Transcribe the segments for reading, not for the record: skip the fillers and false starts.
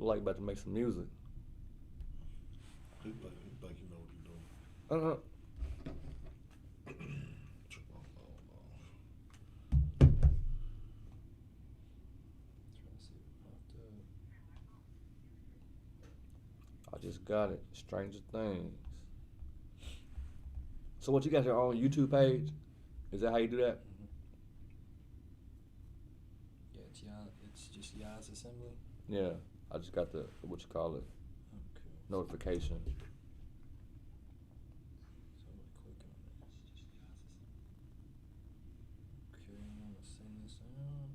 Look like about to make some music. He think he know what he doing. Uh-huh. Check my phone Trying to see what popped up. I just got it. Stranger Things. So what, you got your own YouTube page? Is that how you do that? Mm-hmm. Yeah, it's just YAH'S Assembly. Yeah. I just got the, what you call it, Okay. notification. So I'm gonna click on it. It's just YAH'S Assembly. Okay, I'm gonna send this out.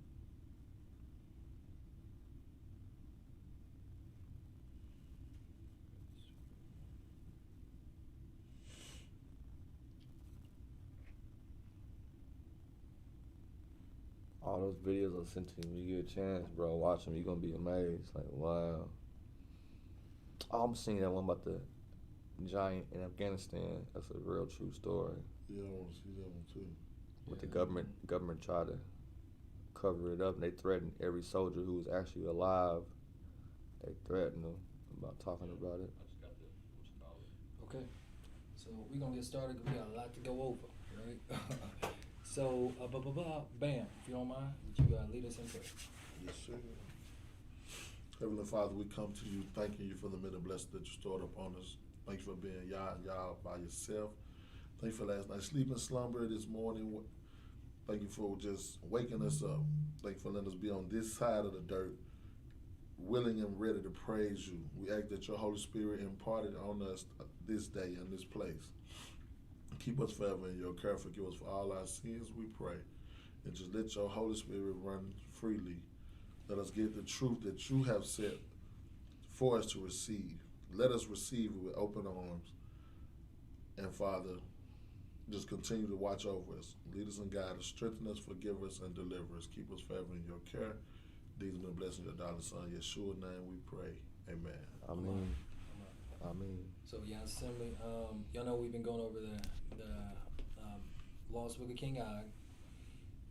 All those videos I sent to you, when you get a chance, bro, watch them. You're going to be amazed. Like, wow. Oh, I'm seeing that one about the giant in Afghanistan. That's a real true story. Yeah, I want to see that one too. But Yeah, the government tried to cover it up, and they threatened every soldier who was actually alive. They threatened them about talking about it. I just got the what you call it. Okay, so we're gonna get started. 'Cause we got a lot to go over, right? So, bam, if you don't mind, would you lead us in prayer? Yes, sir. Heavenly Father, we come to you thanking you for the many blessings that you stored upon us. Thank you for being Yah by yourself. Thank you for last night's sleep and slumber this morning. Thank you for just waking us up. Thank you for letting us be on this side of the dirt, willing and ready to praise you. We ask that your Holy Spirit imparted on us this day in this place. Keep us forever in your care. Forgive us for all our sins, we pray. And just let your Holy Spirit run freely. Let us get the truth that you have set for us to receive. Let us receive it with open arms. And Father, just continue to watch over us. Lead us and guide us. Strengthen us, forgive us, and deliver us. Keep us forever in your care. These have been blessed in your darling Son, Yeshua's name we pray. Amen. Amen. Amen. So YAH'S Assembly, y'all know we've been going over the Lost Book of King Og,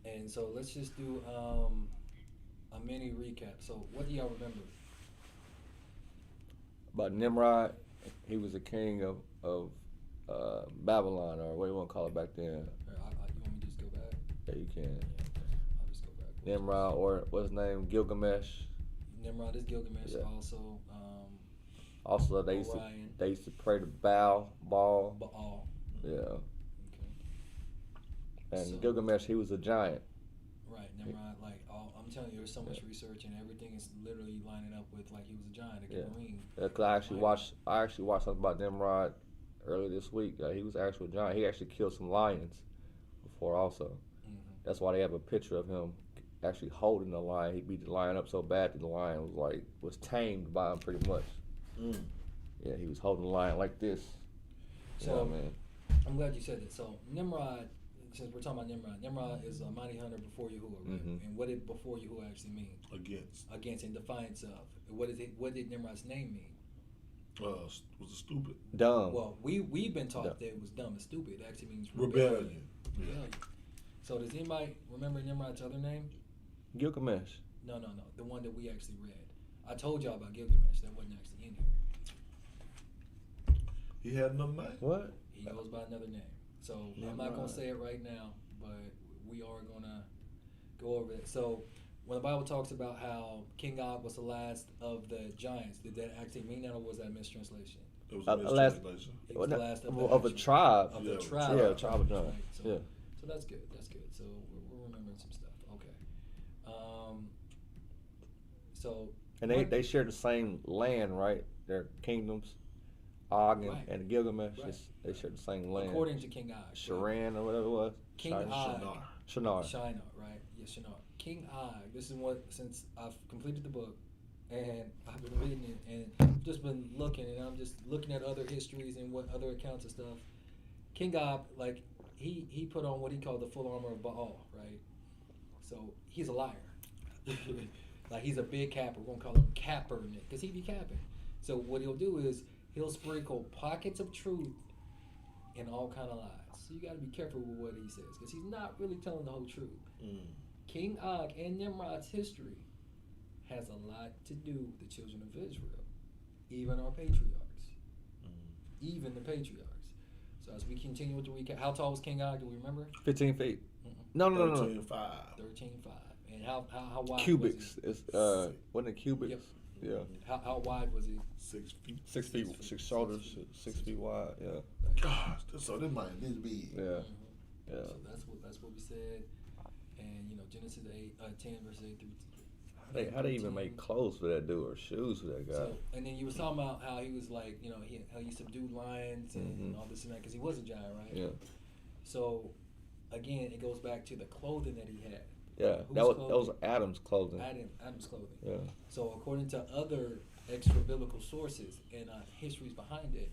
and so let's just do a mini recap. So what do y'all remember? But Nimrod, he was a king of Babylon, or what do you want to call it back then? You want me to just go back? Yeah, you can. Yeah, okay. I'll just go back. Nimrod, or what's his name? Gilgamesh. Nimrod is Gilgamesh. Yeah. Also, they Orion. used to pray to Baal. Baal. Yeah. Okay. And So- Gilgamesh, he was a giant. Right, Nimrod. I'm telling you, there's so much research and everything is literally lining up with like he was a giant, a marine. Cause I actually watched something about Nimrod earlier this week. He was actually a giant. He actually killed some lions before also. Mm-hmm. That's why they have a picture of him actually holding the lion. He beat the lion up so bad that the lion was tamed by him pretty much. Mm. Yeah, he was holding the lion like this. So, yeah, man. I'm glad you said that. So Nimrod, since we're talking about Nimrod is a mighty hunter before Yahuwah, right? Mhm. And what did before Yahuwah actually mean? Against. In defiance of. What did Nimrod's name mean? Was it stupid? Dumb. Well, we've been taught Dumb. that it was dumb and stupid. It actually means Rebellion. Rebellion. So does anybody remember Nimrod's other name? Gilgamesh. No. The one that we actually read. I told y'all about Gilgamesh. That wasn't actually in here. He had another name? What? He goes by another name. So I'm not Nimrod. going to say it right now, but we are going to go over it. So when the Bible talks about how King Og was the last of the giants, did that actually mean that, or was that a mistranslation? It was a last- mistranslation. He was the last of, Of a tribe. Of Yeah, the tribe. Yeah, tribe of giants. Right. So, Yeah. so that's good. That's good. So we're remembering some stuff. Okay. So. And they share the same land, right? Their kingdoms, Og Right. and Gilgamesh. Right. They share the same land. According to King Og. Sharan or whatever it was. King Shinar. Og. Shinar. Shinar, right? Yeah, Shinar. King Og. This is what, since I've completed the book and I've been reading it and I've just been looking and I'm just looking at other histories and what other accounts of stuff. King Og, like, he put on what he called the full armor of Baal, right? So he's a liar. Like, he's a big capper. We're going to call him Capper, because he be capping. So what he'll do is he'll sprinkle pockets of truth and all kind of lies. So you got to be careful with what he says, because he's not really telling the whole truth. Mm. King Og and Nimrod's history has a lot to do with the children of Israel, even our patriarchs, even the patriarchs. So as we continue with the recap, how tall was King Og? Do we remember? 15 feet. Mm-mm. No. 13.5. 13.5. And how wide Cubics. was It's wasn't it cubics? Yep. Yeah. he? How wide was he? 6 feet. 6 feet, 6 shoulders, 6 feet wide. Yeah. Gosh, so this might need to be. Yeah. Mhm. Yeah. So that's what we said. And Genesis 10 verses 8 through. How they even make clothes for that dude or shoes for that guy? So, and then you was talking about how he was like, how he subdued lions and all this and that because he was a giant, right? Yeah. So, again, it goes back to the clothing that he had. Yeah. Whose That was clothing? Adam's clothing. Adam's clothing. Yeah. So, according to other extra biblical sources and histories behind it,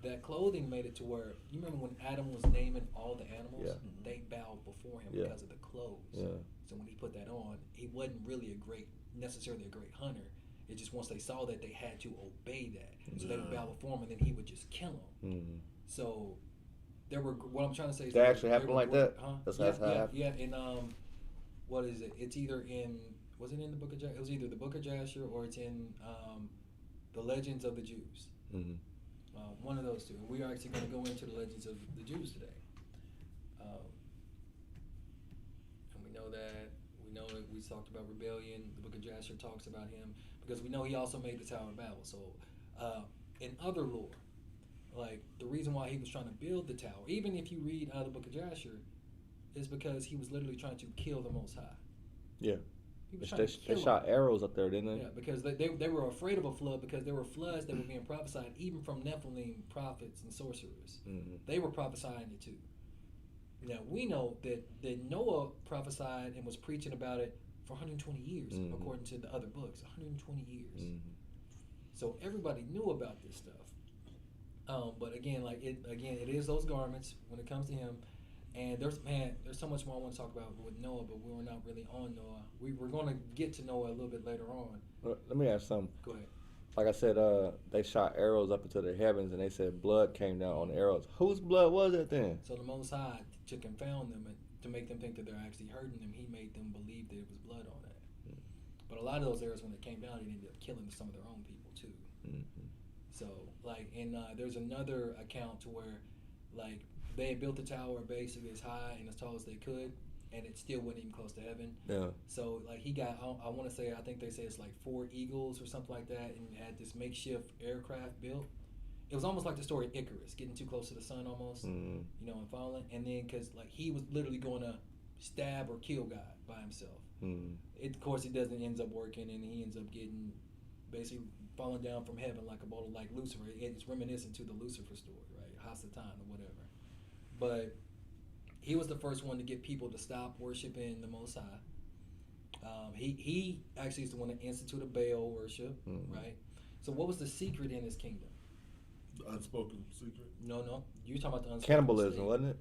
that clothing made it to where you remember when Adam was naming all the animals, Yeah. they bowed before him Yeah. because of the clothes. Yeah. So when he put that on, he wasn't really necessarily a great hunter. It just once they saw that, they had to obey that. So they would bow before him, and then he would just kill them. Mm-hmm. So there were what I'm trying to say is That actually happened there like were- that? Huh? That's yeah, how it happened? Yeah, in what is it? It's either in was it in the book of Jasher? It was either the book of Jasher or it's in the Legends of the Jews. Mm-hmm. One of those two. And we are actually going to go into the Legends of the Jews today. And we know that we talked about rebellion. The book of Jasher talks about him because we know he also made the Tower of Babel. So in other lore, like the reason why he was trying to build the tower, even if you read out of the book of Jasher, is because he was literally trying to kill the Most High. Yeah. He was They, trying to kill they him. shot arrows up there, didn't they? Yeah, because they were afraid of a flood because there were floods that were being prophesied even from Nephilim prophets and sorcerers. Mm-hmm. They were prophesying it too. Now we know that Noah prophesied and was preaching about it for 120 years, according to the other books. 120 years. Mm-hmm. So everybody knew about this stuff. But again, it is those garments when it comes to him. And there's so much more I want to talk about with Noah, but we were not really on Noah. We're going to get to Noah a little bit later on. Let me ask something. Go ahead. Like I said, they shot arrows up into the heavens, and they said blood came down on the arrows. Whose blood was it then? So the Most High, to confound them and to make them think that they're actually hurting them, he made them believe that it was blood on that. But a lot of those arrows, when they came down, it ended up killing some of their own people too. Mm-hmm. So there's another account to where they had built the tower basically as high and as tall as they could, and it still wasn't even close to heaven. Yeah. So he got, I want to say, I think they say it's like 4 eagles or something like that, and had this makeshift aircraft built. It was almost like the story of Icarus, getting too close to the sun almost, and falling. And then because he was literally going to stab or kill God by himself. Of course, it doesn't ends up working, and he ends up getting basically falling down from heaven like a bolt of like Lucifer. It's reminiscent to the Lucifer story, right? Hasatan or whatever. But he was the first one to get people to stop worshiping the Most High. He actually is the one that instituted Baal worship, right? So what was the secret in his kingdom? The unspoken secret. No. You're talking about the unspoken Cannibalism, state. wasn't it?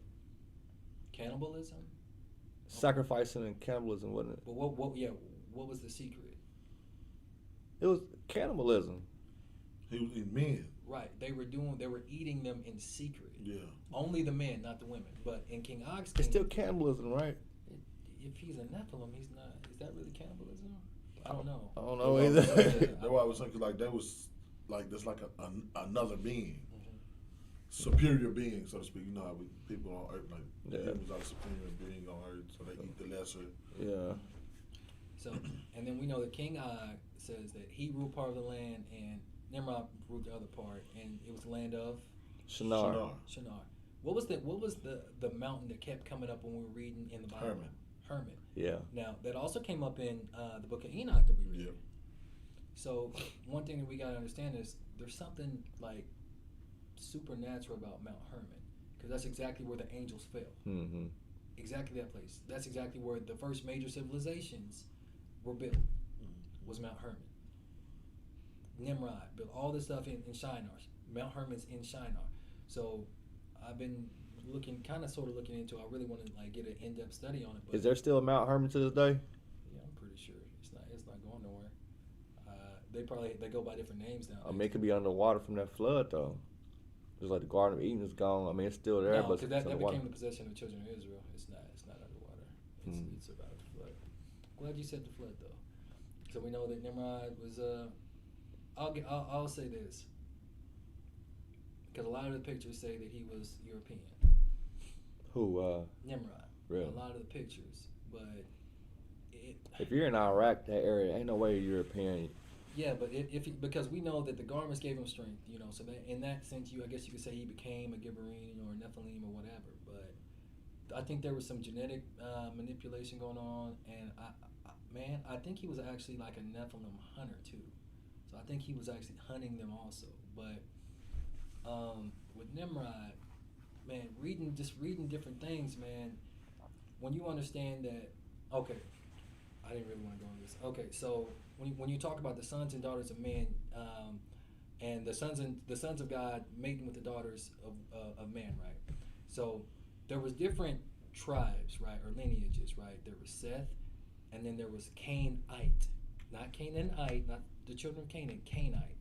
Cannibalism? Sacrificing and cannibalism, wasn't it? But what was the secret? It was cannibalism. He was eating men. Right. They were eating them in secret. Yeah. Only the men, not the women. But in King Og's It's still kingdom, cannibalism, right? if he's a Nephilim, he's not. Is that really cannibalism? I don't know. I don't know That's either. why I was thinking that was there's another being, superior being, so to speak. You know how people on Earth humans are superior being on Earth, so they eat the lesser. Yeah. So, and then we know that King Og says that he ruled part of the land and Nimrod ruled the other part, and it was the land of Shinar. Shinar. What was the mountain that kept coming up when we were reading in the Bible? Hermon. Yeah. Now that also came up in the book of Enoch that we read. Yeah. So one thing that we gotta understand is there's something like supernatural about Mount Hermon, because that's exactly where the angels fell. Mm-hmm. Exactly that place. That's exactly where the first major civilizations were built. Was Mount Hermon. Nimrod built all this stuff in Shinar. Mount Hermon's in Shinar. So I've been looking into. I really want to get an in-depth study on it. But Is there still a Mount Hermon to this day? yeah, I'm pretty sure it's not going nowhere. They go by different names now. I mean, it could be underwater from that flood, though. Just like the Garden of Eden is gone. I mean, it's still there, No, but because it's that underwater. became the possession of the children of Israel. It's not underwater. It survived the flood. Glad you said the flood though. So we know that Nimrod was. I'll say this because a lot of the pictures say that he was European. Who? Nimrod. Really? A lot of the pictures, but If you're in Iraq, that area, ain't no way you're European. yeah, but because we know that the garments gave him strength, so that in that sense, I guess you could say he became a Gibberine or a Nephilim or whatever. But I think there was some genetic manipulation going on, and I think he was actually like a Nephilim hunter too. So I think he was actually hunting them also. But with Nimrod, man, reading different things, man. When you understand that, okay, I didn't really want to go on this. Okay, so when you talk about the sons and daughters of men, and the sons of God mating with the daughters of man, right? So there was different tribes, right, or lineages, right? There was Seth, and then there was Cainite, not Canaanite, not the children of Canaan, Cainite.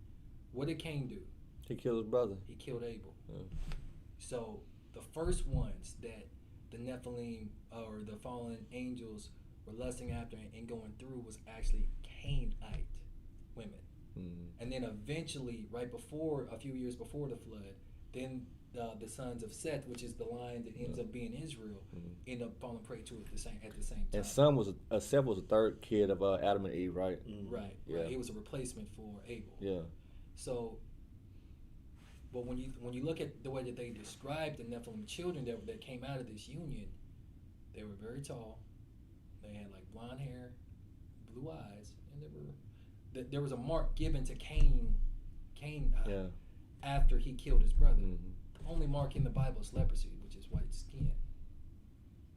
What did Cain do? He killed his brother. He killed Abel. Yeah. So the first ones that the Nephilim or the fallen angels were lusting after and going through was actually Cainite women. Mm-hmm. And then eventually, right before, a few years before the flood, then the sons of Seth, which is the line that ends up being Israel, end up falling prey to it at the same time. And Seth was the third kid of Adam and Eve, right? Mm-hmm. Right. Yeah. He was a replacement for Abel. Yeah. So, but when you look at the way that they described the Nephilim children that came out of this union, they were very tall. They had like blonde hair, blue eyes, and there was a mark given to Cain after he killed his brother. Mm-hmm. The only mark in the Bible is leprosy, which is white skin.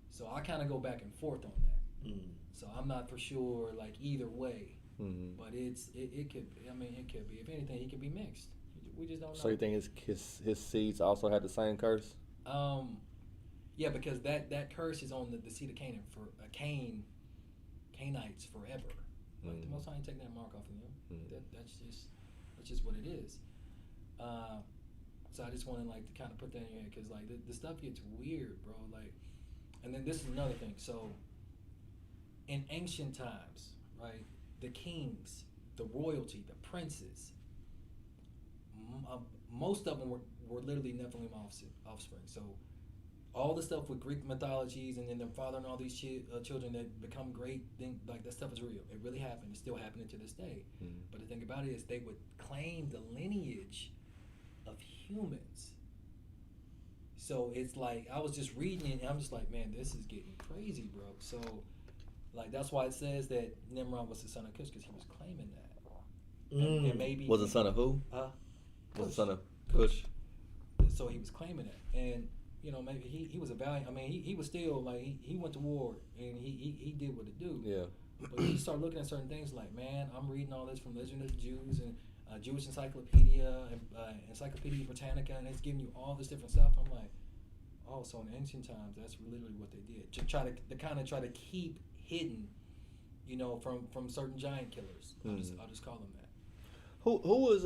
So I kind of go back and forth on that. Mm. So I'm not for sure like either way, but it could. It could be. If anything, he could be mixed. We just don't know. So you think his seeds also had the same curse? Yeah, because that curse is on the seed of Canaan for Cainites forever. Like the Most High ain't taking that mark off of them. That's just what it is. So I just wanted like to kind of put that in your head because like the stuff gets weird, bro. Like, and then this is another thing. So in ancient times, right, the kings, the royalty, the princes, most of them were literally Nephilim offspring. So all the stuff with Greek mythologies and then their father and all these children that become great, then like that stuff is real. It really happened. It's still happening to this day. But the thing about it is they would claim the lineage of humans. So it's like I was just reading it and I'm just like, man, this is getting crazy, bro. So like that's why it says that Nimrod was the son of Cush because he was claiming that. And maybe was the son of who? Was the son of Cush? So he was claiming it, and maybe he was a valiant. I mean, he was still like he went to war and he did what it do. Yeah. But you start looking at certain things like, man, I'm reading all this from Legend of the Jews and Jewish Encyclopedia and Encyclopedia Britannica, and it's giving you all this different stuff. I'm like, oh, so in ancient times, that's literally what they did to try to keep hidden, from certain giant killers. I'll just call them that. Who was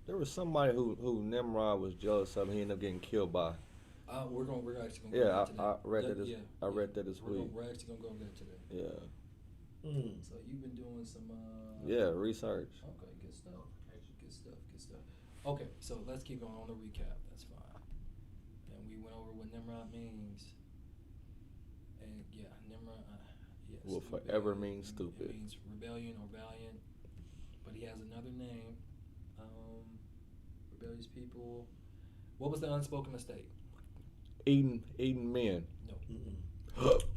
there was somebody who Nimrod was jealous of. He ended up getting killed by. We're actually gonna go Yeah, over that today. I read that. I read that this week. We're actually gonna go over that today. Yeah. So you've been doing some. Research. Okay, good stuff. Good stuff. Okay, so let's keep going on the recap. That's fine. And we went over what Nimrod means. And yeah, Nimrod. Yes. Will forever mean stupid. It means rebellion or valiant, but he has another name. Rebellious people. What was the unspoken mistake? Eating men. No.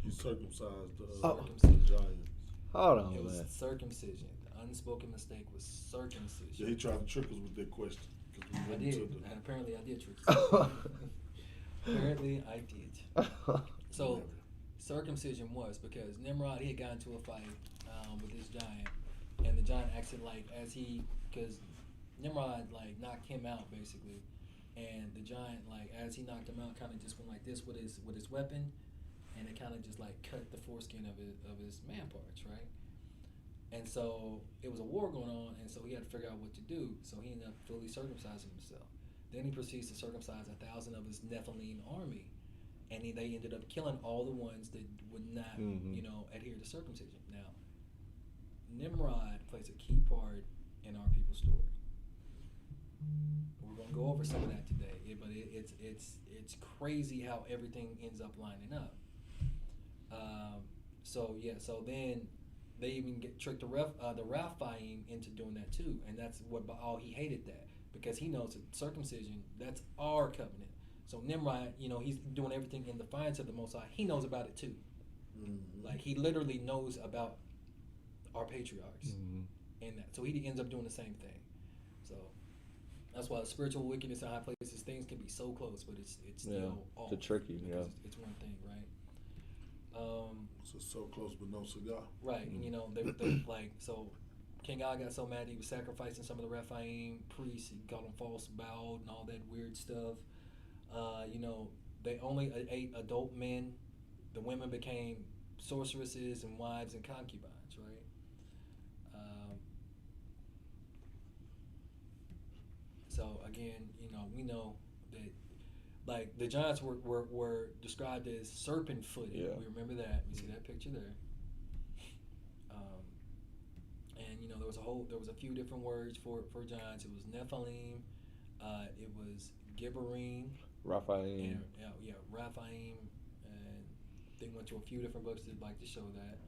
He circumcised the Circumcision. giants. Hold on, It was man. circumcision. The unspoken mistake was circumcision. Yeah, he tried to trick us with that question. I did, and apparently I did trick you. Apparently I did. So circumcision was because Nimrod, he had gotten into a fight with this giant, and the giant acted like because Nimrod like knocked him out basically, and the giant like as he knocked him out kind of just went like this with his weapon, and it kind of just like cut the foreskin of his man parts, right? And so it was a war going on, and so he had to figure out what to do. So he ended up fully circumcising himself. Then he proceeds to circumcise 1,000 of his Nephilim army, and they ended up killing all the ones that would not, adhere to circumcision. Now, Nimrod plays a key part in our people's story. We're gonna go over some of that today, it's crazy how everything ends up lining up. So then they even tricked the Raphaim into doing that too, and that's what Baal, he hated that because he knows that circumcision, that's our covenant. So Nimrod, he's doing everything in defiance of the Most High. He knows about it too. Mm-hmm. Like he literally knows about our patriarchs, and that. So he ends up doing the same thing. So that's why spiritual wickedness in high places, things can be so close, but it's still off. It's tricky, It's one thing, right? So close but no cigar. Right, and they like, so King Og got so mad he was sacrificing some of the Rephaim priests. He called them false bowed and all that weird stuff. They only ate adult men. The women became sorceresses and wives and concubines, right? So again, we know that, like, the giants were described as serpent-footed. Yeah. We remember that. We see that picture there. And there was a few different words for giants. It was Nephilim. It was Gibberim. Raphaim. Raphaim. And they went to a few different books that like to show that.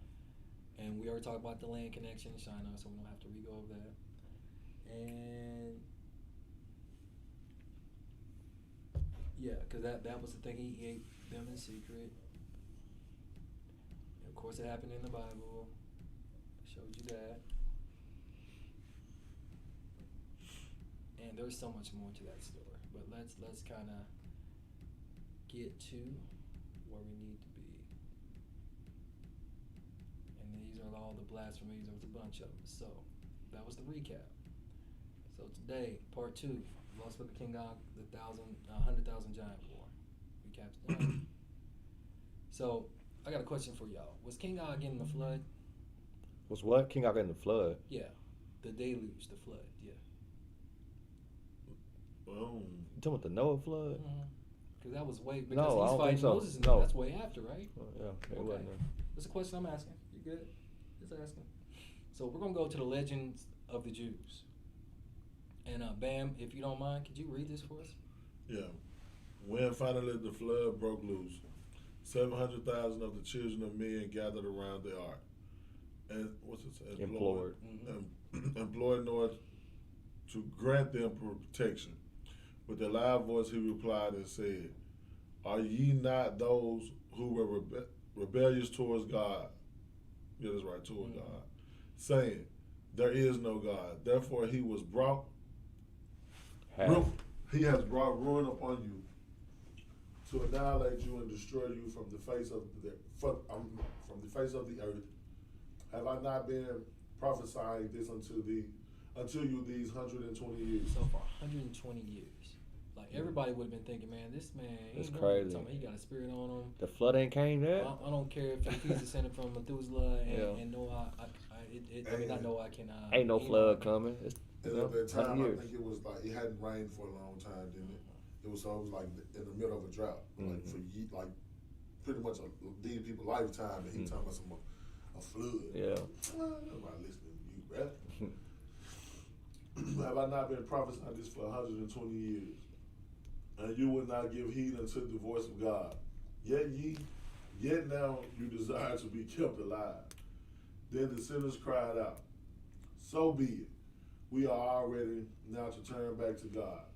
And we already talked about the land connection in Shinar, so we don't have to re-go over that. And yeah, because that was the thing. He ate them in secret. And of course, it happened in the Bible. I showed you that. And there's so much more to that story. But let's kind of get to where we need to be. And these are all the blasphemies. There was a bunch of them. So that was the recap. So today, part 2. Lost with the King Og, the 100,000 giant war. Recap's done. So I got a question for y'all. Was King Og in the flood? Was what? King Og in the flood? Yeah. The deluge, the flood, yeah. Boom. You talking about the Noah flood? Because that was way, because No, I he's don't fighting think so. Moses, and No. that's way after, right? Yeah, it Okay. wasn't. That's a question I'm asking. You good? Just asking. So we're going to go to the legends of the Jews. And Bam, if you don't mind, could you read this for us? Yeah. When finally the flood broke loose, 700,000 of the children of men gathered around the ark. And what's it say? Implored. Implored Noah to grant them protection. With a loud voice he replied and said, "Are ye not those who were rebellious towards God?" Yeah, that's right, towards God. Saying, "There is no God." Therefore he was brought He has brought ruin upon you to annihilate you and destroy you from the face of the earth. Have I not been prophesying this unto you these 120 years? So for 120 years. Like, everybody would have been thinking, man, this man, That's crazy. He got a spirit on him. The flood ain't came yet? I don't care if he's descended from Methuselah and Noah. Not Noah, I can. Ain't no flood coming. And at that time, I think it was like it hadn't rained for a long time, didn't it? It was like in the middle of a drought, like pretty much these people's lifetime. And he talking about a flood. Yeah. Nobody listening to you, bro. Have I not been prophesying this for 120 years? And you would not give heed unto the voice of God. Yet now you desire to be kept alive. Then the sinners cried out, "So be it. We are all ready now to turn back to God."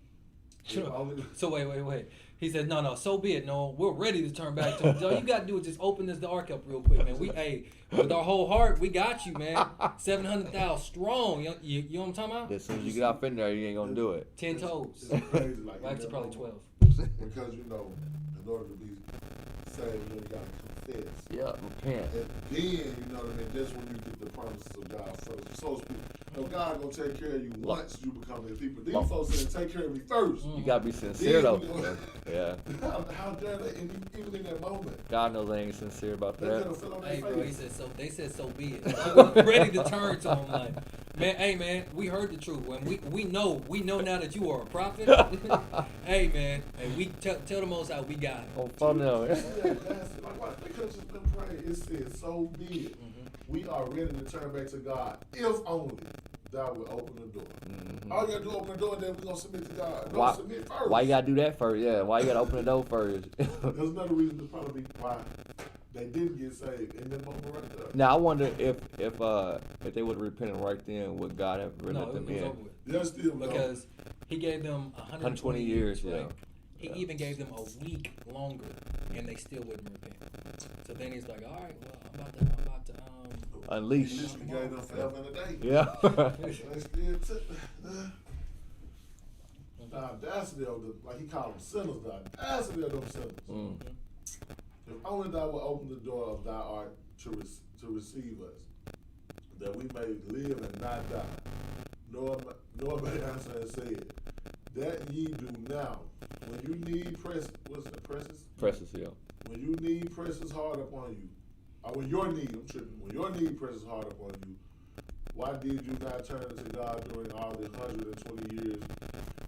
So wait. He said, no, so be it. No, we're ready to turn back to him. All you got to do is just open the ark up real quick, man. With our whole heart, we got you, man. 700,000 strong. You know what I'm talking about? As soon as you get up in there, you ain't going to do it. 10 toes. It's crazy. Like, well, actually, probably 12. Because, in order to be saved, you got to confess. Yeah, repent. And then, that's when you get the promises of God first. So to speak. God gonna take care of you once you become His people. These folks said, "Take care of me first." You gotta be sincere though. Yeah. How dare they? Even in that moment, God knows they ain't sincere about that. Hey, bro, he said so. They said, "So be it." We're ready to turn to him, like, man. Hey, man, we heard the truth. When we know now that you are a prophet. Hey, man, we tell the Most High we got it. Oh, fun now. Like, why they could just been praying? It said, "So be it." we are ready to turn back to God if only thou will open the door. Mm-hmm. All you gotta do is open the door and then we're gonna submit to God. No, Why, submit first. why you gotta do that first? Yeah, why you gotta open the door first? There's another reason to probably why they didn't get saved in that moment right there. Now I wonder if they would have repented right then, would God have really No, let them it was in? over with. Yeah, still Because he gave them 120 years, right? yeah. He Yeah. even gave them a week longer, and they still wouldn't repent. So then he's like, "All right, well, I'm about to Unleash. He literally gave them forever and a day. Yeah. They still took the audacity of the, like he called them sinners, the audacity of them sinners. Mm. If only thou will open the door of thy art to receive us, that we may live and not die. Nor may answer and say it, that ye do now. When you need presses? Precious, yeah. When you need presses hard upon you, or when your need, I'm tripping, when your need presses hard upon you, why did you not turn to God during all the 120 years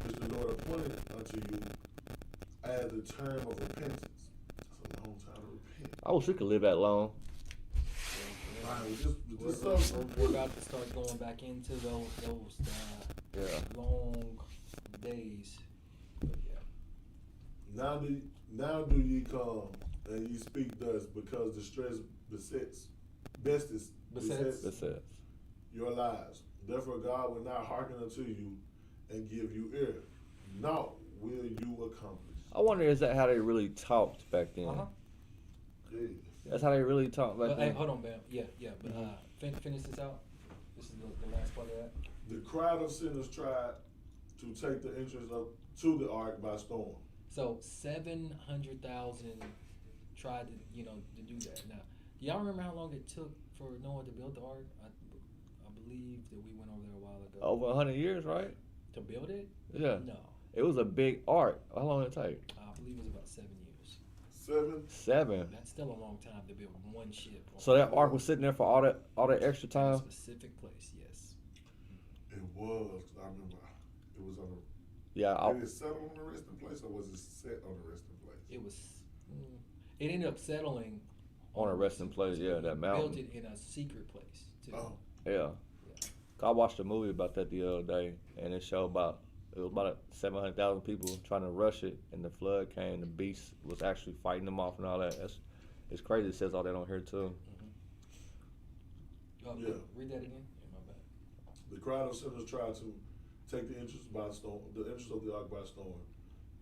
which the Lord appointed unto you as the term of repentance? That's a long time to repent. I wish we could live that long. We're about to start going back into those long days. But yeah. Now do ye come and ye speak thus, because distress besets your lives. Therefore God will not hearken unto you and give you ear. Naught will you accomplish. I wonder, is that how they really talked back then? Uh-huh. Yeah. That's how they really talked back But, then. hey, hold on, Bam. Yeah. But finish this out. This is the last part of that. The crowd of sinners tried to take the entrance to the ark by storm. So 700,000 tried to do that. Now, do y'all remember how long it took for Noah to build the ark? I believe that we went over there a while ago. Over 100 years, right? To build it? Yeah. No. It was a big ark. How long did it take? I believe it was about 7 years. 7. That's still a long time to build one ship. So that ark was sitting there for all that extra in a time? specific place, yes. It was. I remember it was on a. Yeah. Did it settle on the resting place, or was it set on the resting place? It was. It ended up settling On a resting place, yeah, that mountain. Built it in a secret place too. Oh. Yeah. I watched a movie about that the other day, and it showed about 700,000 people trying to rush it, and the flood came. The beast was actually fighting them off and all that. It's crazy. It says all that on here too. Yeah. Read that again. Yeah, my bad. The crowd of sinners tried to take the entrance of the ark by storm,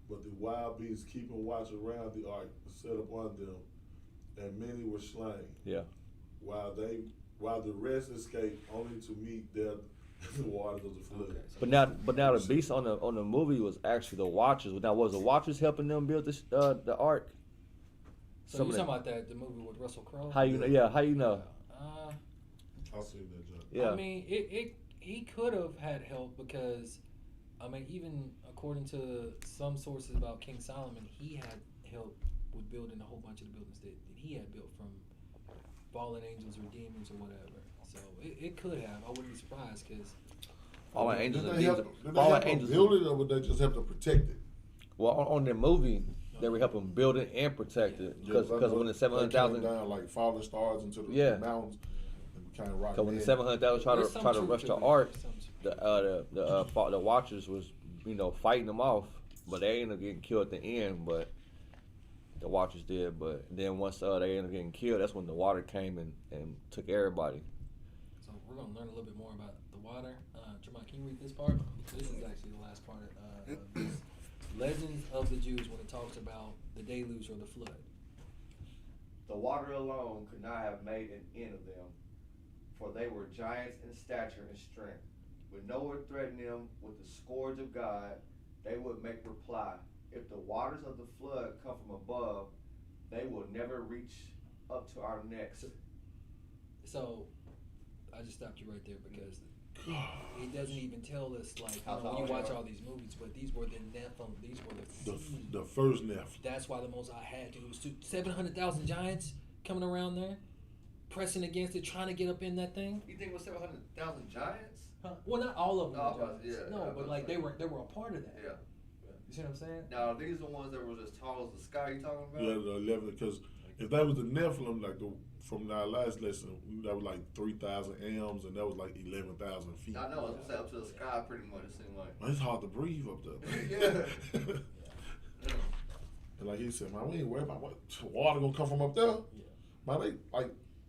but the wild beasts keeping watch around the ark set upon them, and many were slain. Yeah. While the rest escaped, only to meet death in the waters of the flood. Okay, so But now the beast on the movie was actually the Watchers. Now was the Watchers helping them build the ark? So you're talking about the movie with Russell Crowe? How you know? Yeah, how you know? I'll see that, John. Yeah. I mean, he could have had help because, I mean, even according to some sources about King Solomon, he had help with building a whole bunch of the buildings that he had built from fallen angels or demons or whatever. So it could have. I wouldn't be surprised because. Fallen angels Did and they demons. help Fallen them angels. build it, or would they just have to protect it? Well, on the movie, they were helping build it and protect it because when the 700,000 down like falling stars into the mountains and kind of rock. Because when the 700,000 try to rush the ark, Some the Watchers was fighting them off, but they ended up getting killed at the end. But the Watchers did. But then once they ended up getting killed, that's when the water came and took everybody. So we're gonna learn a little bit more about the water. Jeremiah, can you read this part? This is actually the last part of this. Legends of the Jews when it talks about the deluge or the flood. The water alone could not have made an end of them, for they were giants in stature and strength. When Noah threatened them with the scourge of God, they would make reply, if the waters of the flood come from above, they will never reach up to our necks. So I just stopped you right there because it doesn't even tell us when you watch all these movies, but these were the Nephilim, these were the seed. The first Neph. That's why the Most High had to. It was 700,000 giants coming around there, pressing against it, trying to get up in that thing. You think it was 700,000 giants? Huh? Well, not all of them. No, were giants. But they were a part of that. Yeah. You see what I'm saying? Now, these are the ones that were as tall as the sky you talking about? Yeah, the 11, because if that was the Nephilim, like from our last lesson, that was like 3,000 elms, and that was like 11,000 feet. I know, it's up to the sky pretty much, it seemed like. Man, it's hard to breathe up there. Yeah. And like he said, man, we ain't worried about what water gonna come from up there. Yeah. Man,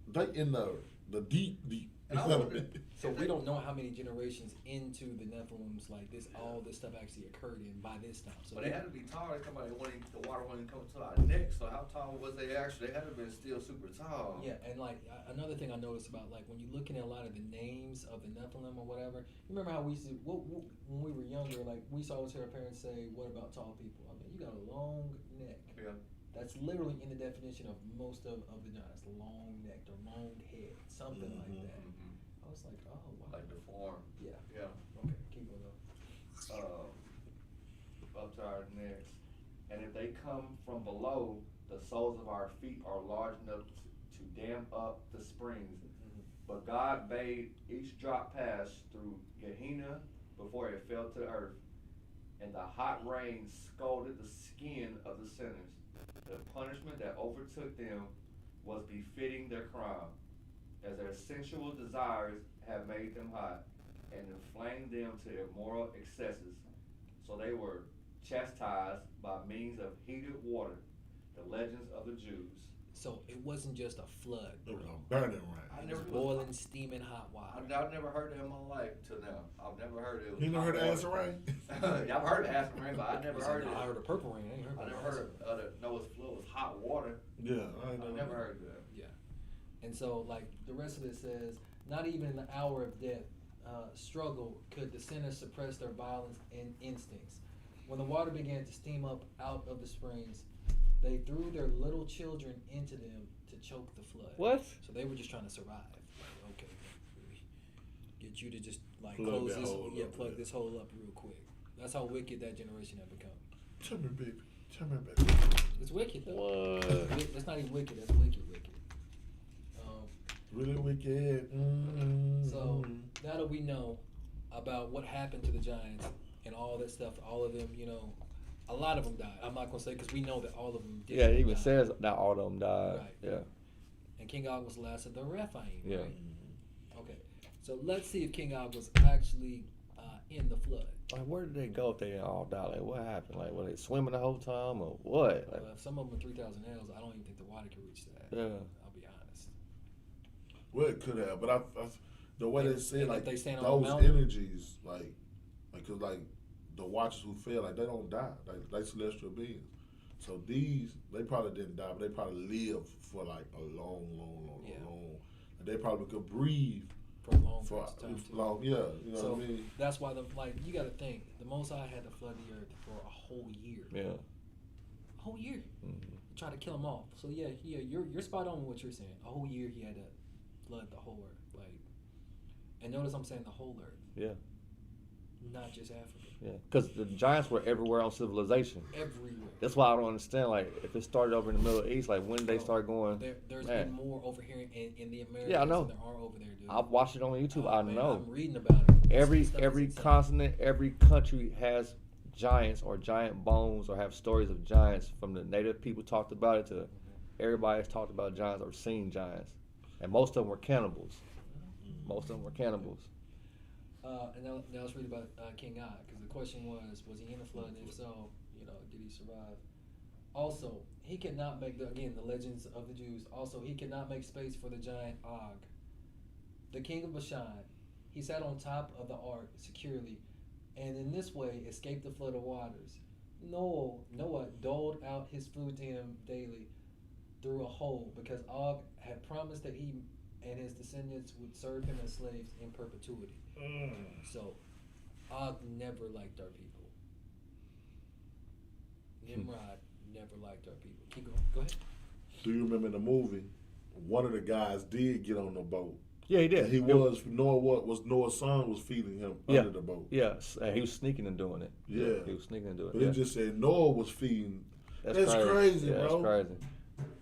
they in the deep. And I wonder, So we don't know how many generations into the Nephilims like this, all this stuff actually occurred in by this time. So but they had to be tall. They come out when the water wasn't coming to our neck. So how tall was they actually? They had to have been still super tall. yeah, and like another thing I noticed about like when you're looking at a lot of the names of the Nephilim or whatever, you remember how we used to when we were younger, like we used to always hear our parents say, "What about tall people?" I mean, you got a long neck. Yeah. That's literally in the definition of most of the giants, long neck or long head, something like that. I was like, oh wow. Like the form. Yeah. Yeah. Okay, keep going on. Up to our necks. And if they come from below, the soles of our feet are large enough to dam up the springs. But God bade each drop pass through Gehenna before it fell to the earth. And the hot rain scalded the skin of the sinners. The punishment that overtook them was befitting their crime, as their sensual desires have made them hot and inflamed them to immoral excesses. So they were chastised by means of heated water, the legends of the Jews. So it wasn't just a flood. It was a burning rain. It was boiling, steaming hot water. I've never heard that in my life till now. I've never heard it. You never heard of acid rain? Yeah, I've heard of acid rain, but I never heard it. I heard of purple rain. I ain't heard I of never acid. heard of Noah's flood was hot water. Yeah, I never heard of that. Yeah. And so, like, the rest of it says, not even in the hour of death, struggle could the sinners suppress their violence and instincts. When the water began to steam up out of the springs, they threw their little children into them to choke the flood. What? So they were just trying to survive. Like, okay, get you to just like Plug close that this, hole up, plug yeah. this hole up real quick. That's how wicked that generation had become. Tell me, baby. Tell me, baby. It's wicked though. What? That's not even wicked. That's wicked. Really wicked. So now that we know about what happened to the giants and all that stuff, all of them, you know, a lot of them died. I'm not gonna say because we know that all of them did. Yeah, it even die. says not all of them died. Right. Yeah. And King Og was the last of the Rephaim. Yeah. Right? Okay. So let's see if King Og was actually in the flood. Like, where did they go if they didn't all die? Like, what happened? Like, were they swimming the whole time or what? Like, If some of them are 3,000 ells, I don't even think the water could reach that. Yeah. I'll be honest. Well, it could have, but I the way they say And like if they stand on those a mountain? energies, cause like the watchers who fell, like they don't die, like celestial beings. So these, they probably didn't die, but they probably lived for like a long. And they probably could breathe For a long for period of time, too. long. Yeah, you know So what I mean. that's why you got to think the Most High had to flood the earth for a whole year. yeah. A whole year. Mm-hmm. Try to kill them off. So yeah, you're spot on with what you're saying. A whole year he had to flood the whole earth, like. And notice I'm saying the whole earth, Yeah. not just Africa. Yeah. Because the giants were everywhere on civilization. Everywhere. That's why I don't understand. Like, if it started over in the Middle East, like, when did they start going? There's man. been more over here in the Americas Yeah, I know. than there are over there, dude. I've watched it on YouTube. Oh, I man, know. I'm reading about it. Every Stuff is insane. continent, every country has giants or giant bones or have stories of giants. From the native people talked about it to everybody has talked about giants or seen giants, and most of them were cannibals. Most of them were cannibals. And now let's read about King Og, because the question was he in the flood? And if so, did he survive? Also, he could not make the legends of the Jews. Also, he could not make space for the giant Og, the king of Bashan. He sat on top of the ark securely, and in this way escaped the flood of waters. Noah doled out his food to him daily through a hole, because Og had promised that he and his descendants would serve him as slaves in perpetuity. So, Og never liked our people. Nimrod never liked our people. Keep going. Go ahead. Do you remember in the movie, one of the guys did get on the boat? Yeah, he did. And Noah's son was feeding him under the boat. Yes, and he was sneaking and doing it. Yeah. He was sneaking and doing But it. it just said Noah was feeding. That's crazy, yeah, bro. That's crazy.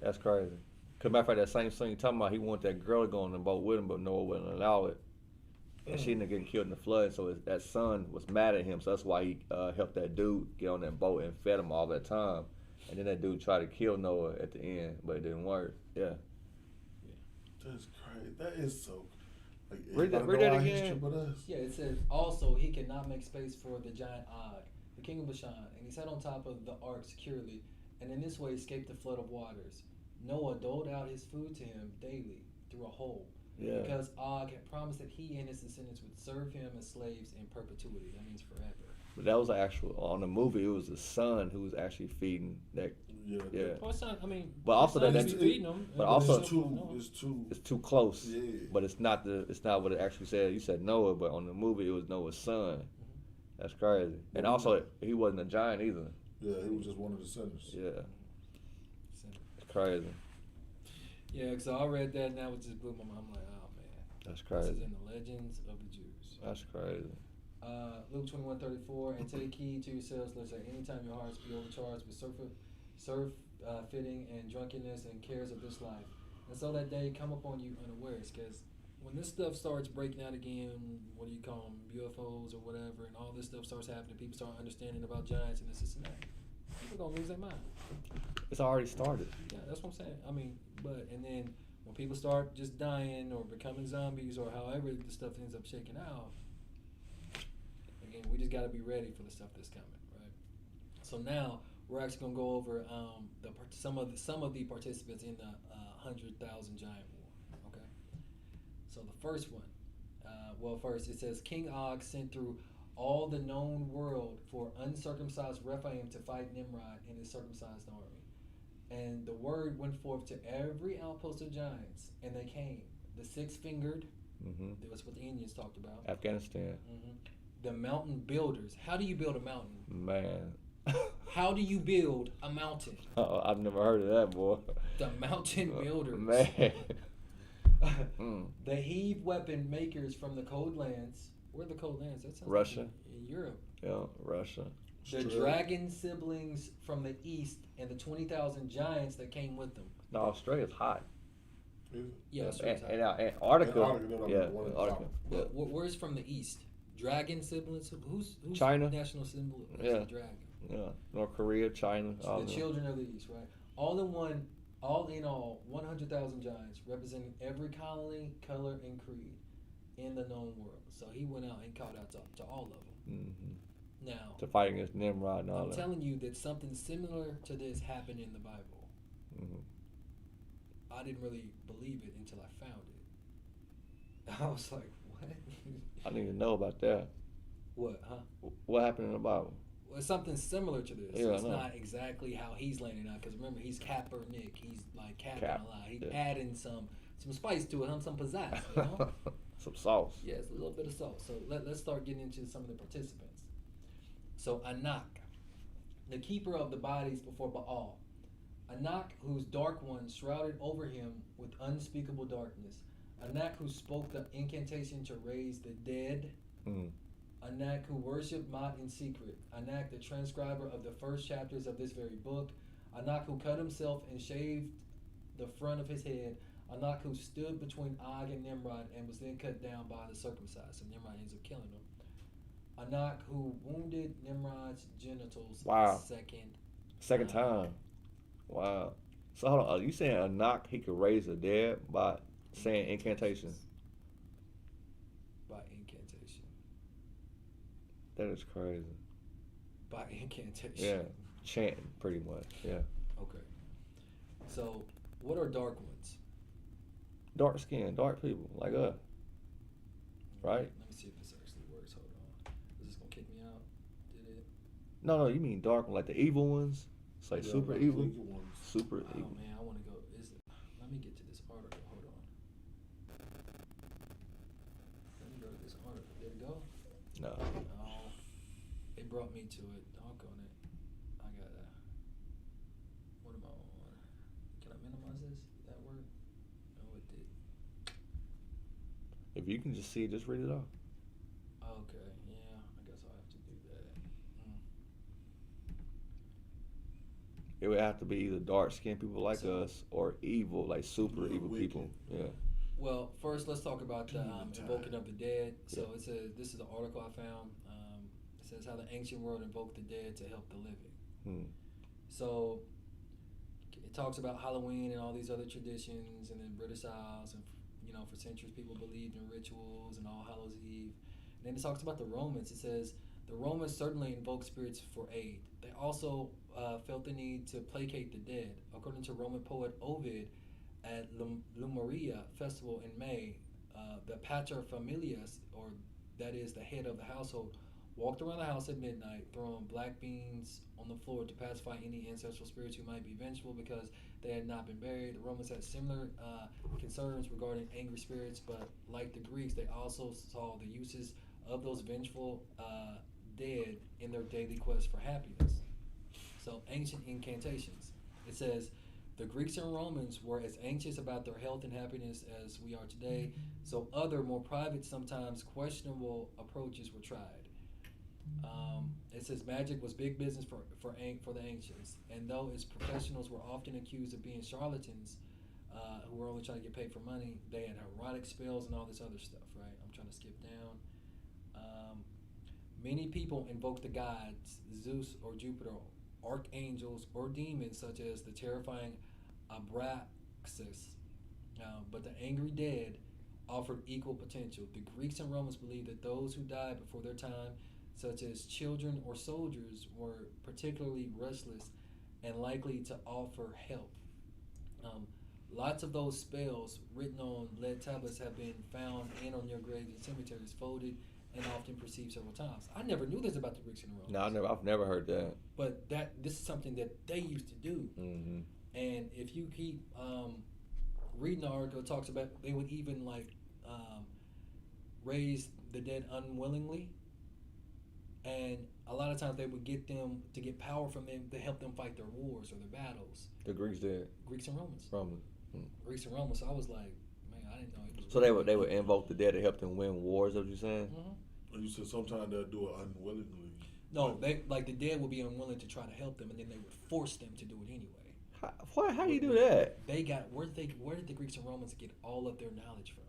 That's crazy. Cause matter of fact, that same scene you talking about, he wanted that girl to go on the boat with him, but Noah wouldn't allow it. And she ended up getting killed in the flood, so that son was mad at him, so that's why he helped that dude get on that boat and fed him all that time. And then that dude tried to kill Noah at the end, but it didn't work. Yeah. That's crazy. That is so. Like, Read everybody that know our again. history but us. Yeah, it says also he cannot make space for the giant Og, the king of Bashan, and he sat on top of the ark securely, and in this way escaped the flood of waters. Noah doled out his food to him daily through a hole, Yeah. because Og had promised that he and his descendants would serve him as slaves in perpetuity. That means forever. But that was actual on the movie. It was the son who was actually feeding that. Yeah. Yeah. Well, it's not. I mean, But also it's not that- to be feeding them. but also- it's too. It's too close. Yeah. But it's not what it actually said. You said Noah, but on the movie it was Noah's son. That's crazy. And also he wasn't a giant either. Yeah, he was just one of the sinners. Yeah. It's crazy. Yeah, so I read that and that was just blew my mind. I'm like, oh man, That's this crazy. is in the legends of the Jews. That's crazy. Luke 21:34, and take heed to yourselves, lest at any time your hearts be overcharged with fitting and drunkenness and cares of this life. And so that day come upon you unawares, because when this stuff starts breaking out again, what do you call them, UFOs or whatever, and all this stuff starts happening, people start understanding about giants and this and that, people are going to lose their mind. It's already started. Yeah, that's what I'm saying. I mean, and then when people start just dying or becoming zombies or however the stuff ends up shaking out, again, we just got to be ready for the stuff that's coming, right? So now we're actually going to go over some of the participants in the 100,000 giant war. Okay. So the first one, first it says King Og sent through all the known world for uncircumcised Rephaim to fight Nimrod and his circumcised army. And the word went forth to every outpost of giants, and they came. The six-fingered, that's what the Indians talked about. Afghanistan. The mountain builders. How do you build a mountain? Man. How do you build a mountain? I've never heard of that, boy. The mountain builders. Man. The heave weapon makers from the cold lands. Where are the cold lands? That sounds Russia. Like in Europe. Yeah, Russia. The dragon siblings from the east and the 20,000 giants that came with them. No, Australia's hot. Yeah, Antarctica. Antarctica, Yeah, one of the Antarctica. Yeah. Where's from the east? Dragon siblings? Who's China. national symbol is Yeah. the dragon? Yeah, North Korea, China. all The them. children of the east, right? All in all, 100,000 giants representing every colony, color, and creed in the known world. So he went out and called out to all of them. Now, To fight against Nimrod and all I'm that. telling you that something similar to this happened in the Bible. I didn't really believe it until I found it. I was like, what? I didn't even know about that. What, huh? What happened in the Bible? Well, it's something similar to this. Yeah, It's I know. not exactly how he's laying it out, because remember, he's Kaepernick. He's like capping Cap, a lot. He's yeah. adding some spice to it, some pizzazz, you know? Some sauce. Yes, a little bit of salt. So let's start getting into some of the participants. So Anak, the keeper of the bodies before Baal. Anak, whose dark one shrouded over him with unspeakable darkness. Anak, who spoke the incantation to raise the dead. Anak, who worshipped Mot in secret. Anak, the transcriber of the first chapters of this very book. Anak, who cut himself and shaved the front of his head. Anak, who stood between Og and Nimrod and was then cut down by the circumcised. So Nimrod ends up killing him. Anak, who wounded Nimrod's genitals Wow. second time. Wow. So hold on. Are you saying Anak, he could raise the dead by saying incantations? By incantation. That is crazy. By incantation. Yeah. Chanting, pretty much. Yeah. Okay. So, what are dark ones? Dark skin, dark people, like us. Right? Let me see if this actually works. Hold on. Is this gonna kick me out? Did it? No, you mean dark, like the evil ones? It's like super evil. Ones. Super Oh evil. man, I want to go. Let me get to this article. Hold on. Let me go to this article. Did it go? No. No. It brought me to it. Doggone it. I gotta. What am I on? Can I minimize this? Did that work? No, it did. If you can just see it, just read it off. Okay. Yeah. I guess I'll have to do that. It would have to be either dark skinned people like So- us or evil, like super Yeah, evil wicked. people. Yeah. Well, first let's talk about the Demon time. invoking of the dead. So Yeah. it says, this is an article I found. It says how the ancient world invoked the dead to help the living. So it talks about Halloween and all these other traditions, and then British Isles, and for centuries people believed in rituals and All Hallows Eve. And then it talks about the Romans. It says the Romans certainly invoked spirits for aid. They also felt the need to placate the dead. According to Roman poet Ovid, at Lumeria festival in May, the pater familias, or that is the head of the household, walked around the house at midnight, throwing black beans on the floor to pacify any ancestral spirits who might be vengeful because they had not been buried. The Romans had similar concerns regarding angry spirits, but like the Greeks, they also saw the uses of those vengeful dead in their daily quest for happiness. So, ancient incantations. It says, the Greeks and Romans were as anxious about their health and happiness as we are today, so other, more private, sometimes questionable approaches were tried. It says magic was big business for the ancients, and though its professionals were often accused of being charlatans who were only trying to get paid for money, they had erotic spells and all this other stuff, right? I'm trying to skip down. Many people invoke the gods, Zeus or Jupiter, archangels, or demons such as the terrifying Abraxas, but the angry dead offered equal potential. The Greeks and Romans believed that those who died before their time, such as children or soldiers, were particularly restless and likely to offer help. Lots of those spells written on lead tablets have been found in or near graves in cemeteries, folded and often perceived several times. I never knew this about the Greeks and the Romans. No, I've never heard that. But this is something that they used to do. Mm-hmm. And if you keep reading the article, it talks about they would even raise the dead unwillingly, and a lot of times they would get them to get power from them to help them fight their wars or their battles. The Greeks did. Greeks and Romans. Mm. Greeks and Romans. So I was like, man, I didn't know. It was So they would invoke the dead to help them win wars. Is what you saying? Mm-hmm. And you said sometimes they'll do it unwillingly. No, they the dead would be unwilling to try to help them, and then they would force them to do it anyway. How do you do that? They got where did the Greeks and Romans get all of their knowledge from?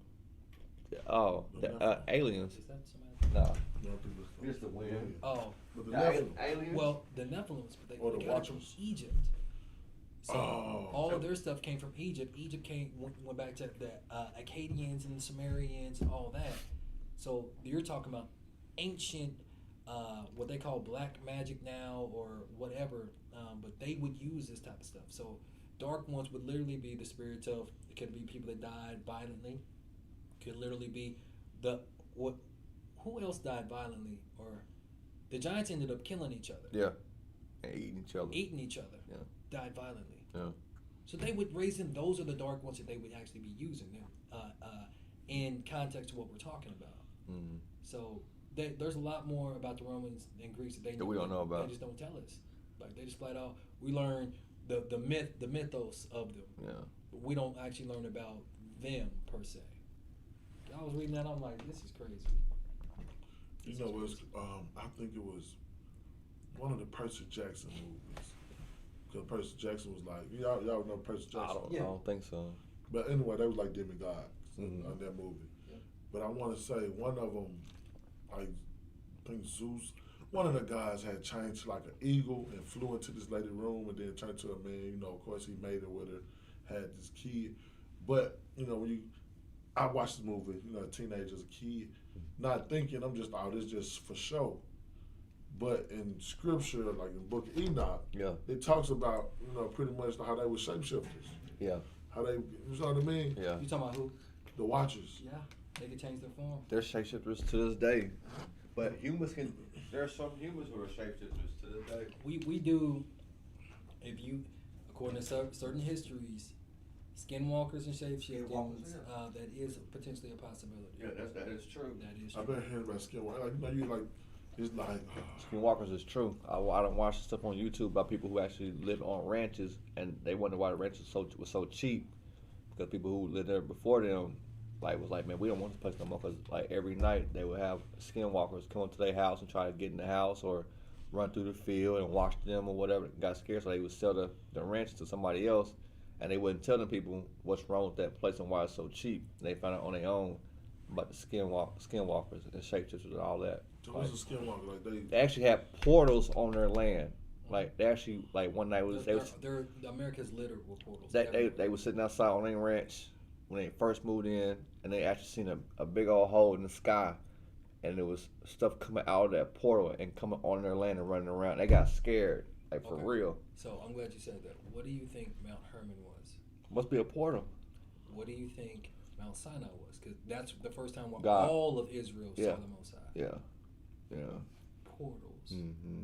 Oh, the aliens. Is that somebody? No. No, I think that's It's the wind. Oh, But the The Nephilim, aliens. well, the Nephilims, but Or the they got it from Watchers. Egypt. So all of their stuff came from Egypt. Egypt went back to the Akkadians and the Sumerians and all that. So you're talking about ancient, what they call black magic now or whatever, but they would use this type of stuff. So dark ones would literally be the spirits of, it could be people that died violently. Could literally be who else died violently? Or the giants ended up killing each other. Yeah. And eating each other. Eating each other. Yeah. Died violently. Yeah. So they would raise them. Those are the dark ones that they would actually be using in context to what we're talking about. Mm-hmm. So there's a lot more about the Romans and Greeks that That we don't know about. They just don't tell us. Like they just flat out, we learn the mythos of them. Yeah. But we don't actually learn about them per se. I was reading that. I'm like, this is crazy. You know, I think it was one of the Percy Jackson movies. Because Percy Jackson was like, y'all know Percy Jackson? I don't think so. But anyway, they was like demigods Mhm. in that movie. Yeah. But I want to say one of them, I think Zeus, one of the guys had changed to like an eagle and flew into this lady's room and then turned to a man. You know, of course, he made it with her, had this kid. But, you know, I watched the movie, you know, a teenager as a kid, not thinking, I'm just, oh, this just for show. But in scripture, like in the book of Enoch, Yeah. it talks about, you know, pretty much how they were shapeshifters. Yeah. How they, you know what I mean? Yeah. You talking about who? The Watchers. Yeah, they could change their form. They're shapeshifters to this day. But humans can. There are some humans who are shapeshifters to this day. We do, if you, according to certain histories, skinwalkers and shapeshiftings, Skinwalkers, that is potentially a possibility. Yeah, that is true. That is I've true. been hearing about skinwalker. Like, you know, you like, it's like, Skinwalkers is true. I don't watch stuff on YouTube about people who actually live on ranches, and they wonder why the ranches was so cheap, because people who lived there before them, was like, man, we don't want this place no more, because like every night they would have skinwalkers come up to their house and try to get in the house or run through the field and watch them or whatever. Got scared, so they would sell the ranch to somebody else, and they wouldn't tell them people what's wrong with that place and why it's so cheap. And they found out on their own about the skinwalkers and shapeshifters and all that. so what's a skinwalker? Like They actually had portals on their land. Like they actually like one night They're America's littered with portals. they was sitting outside on their ranch when they first moved in, and they actually seen a big old hole in the sky, and there was stuff coming out of that portal and coming on their land and running around. They got scared, like for real. So I'm glad you said that. What do you think Mount Hermon was? Must be a portal. What do you think Mount Sinai was? Because that's the first time where God. all of Israel saw the Most High. Yeah. Portals. Mm-hmm.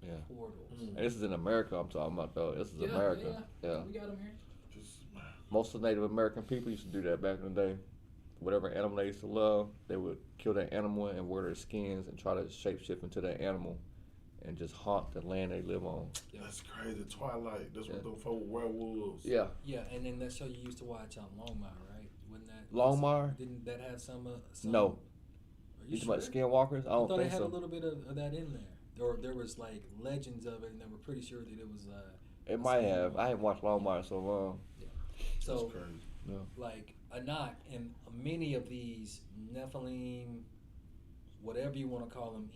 Yeah. Portals. And this is in America. I'm talking about though. This is America. Yeah. We got them here. Most of the Native American people used to do that back in the day. Whatever animal they used to love, they would kill that animal and wear their skins and try to shapeshift into that animal and just haunt the land they live on. Yeah. That's crazy. Twilight. That's what them folk werewolves. Yeah. Yeah, and then that show you used to watch on Longmire, right? Wasn't that Longmire? Didn't that have some? No. Are you You talking sure? about skinwalkers? I don't thought think they had so. a little bit of that in there. Or there was like legends of it, and they were pretty sure that it was. It might have. I haven't watched Longmire so long. So, That's crazy. Yeah. like Anak and many of these Nephilim, whatever you want to call them,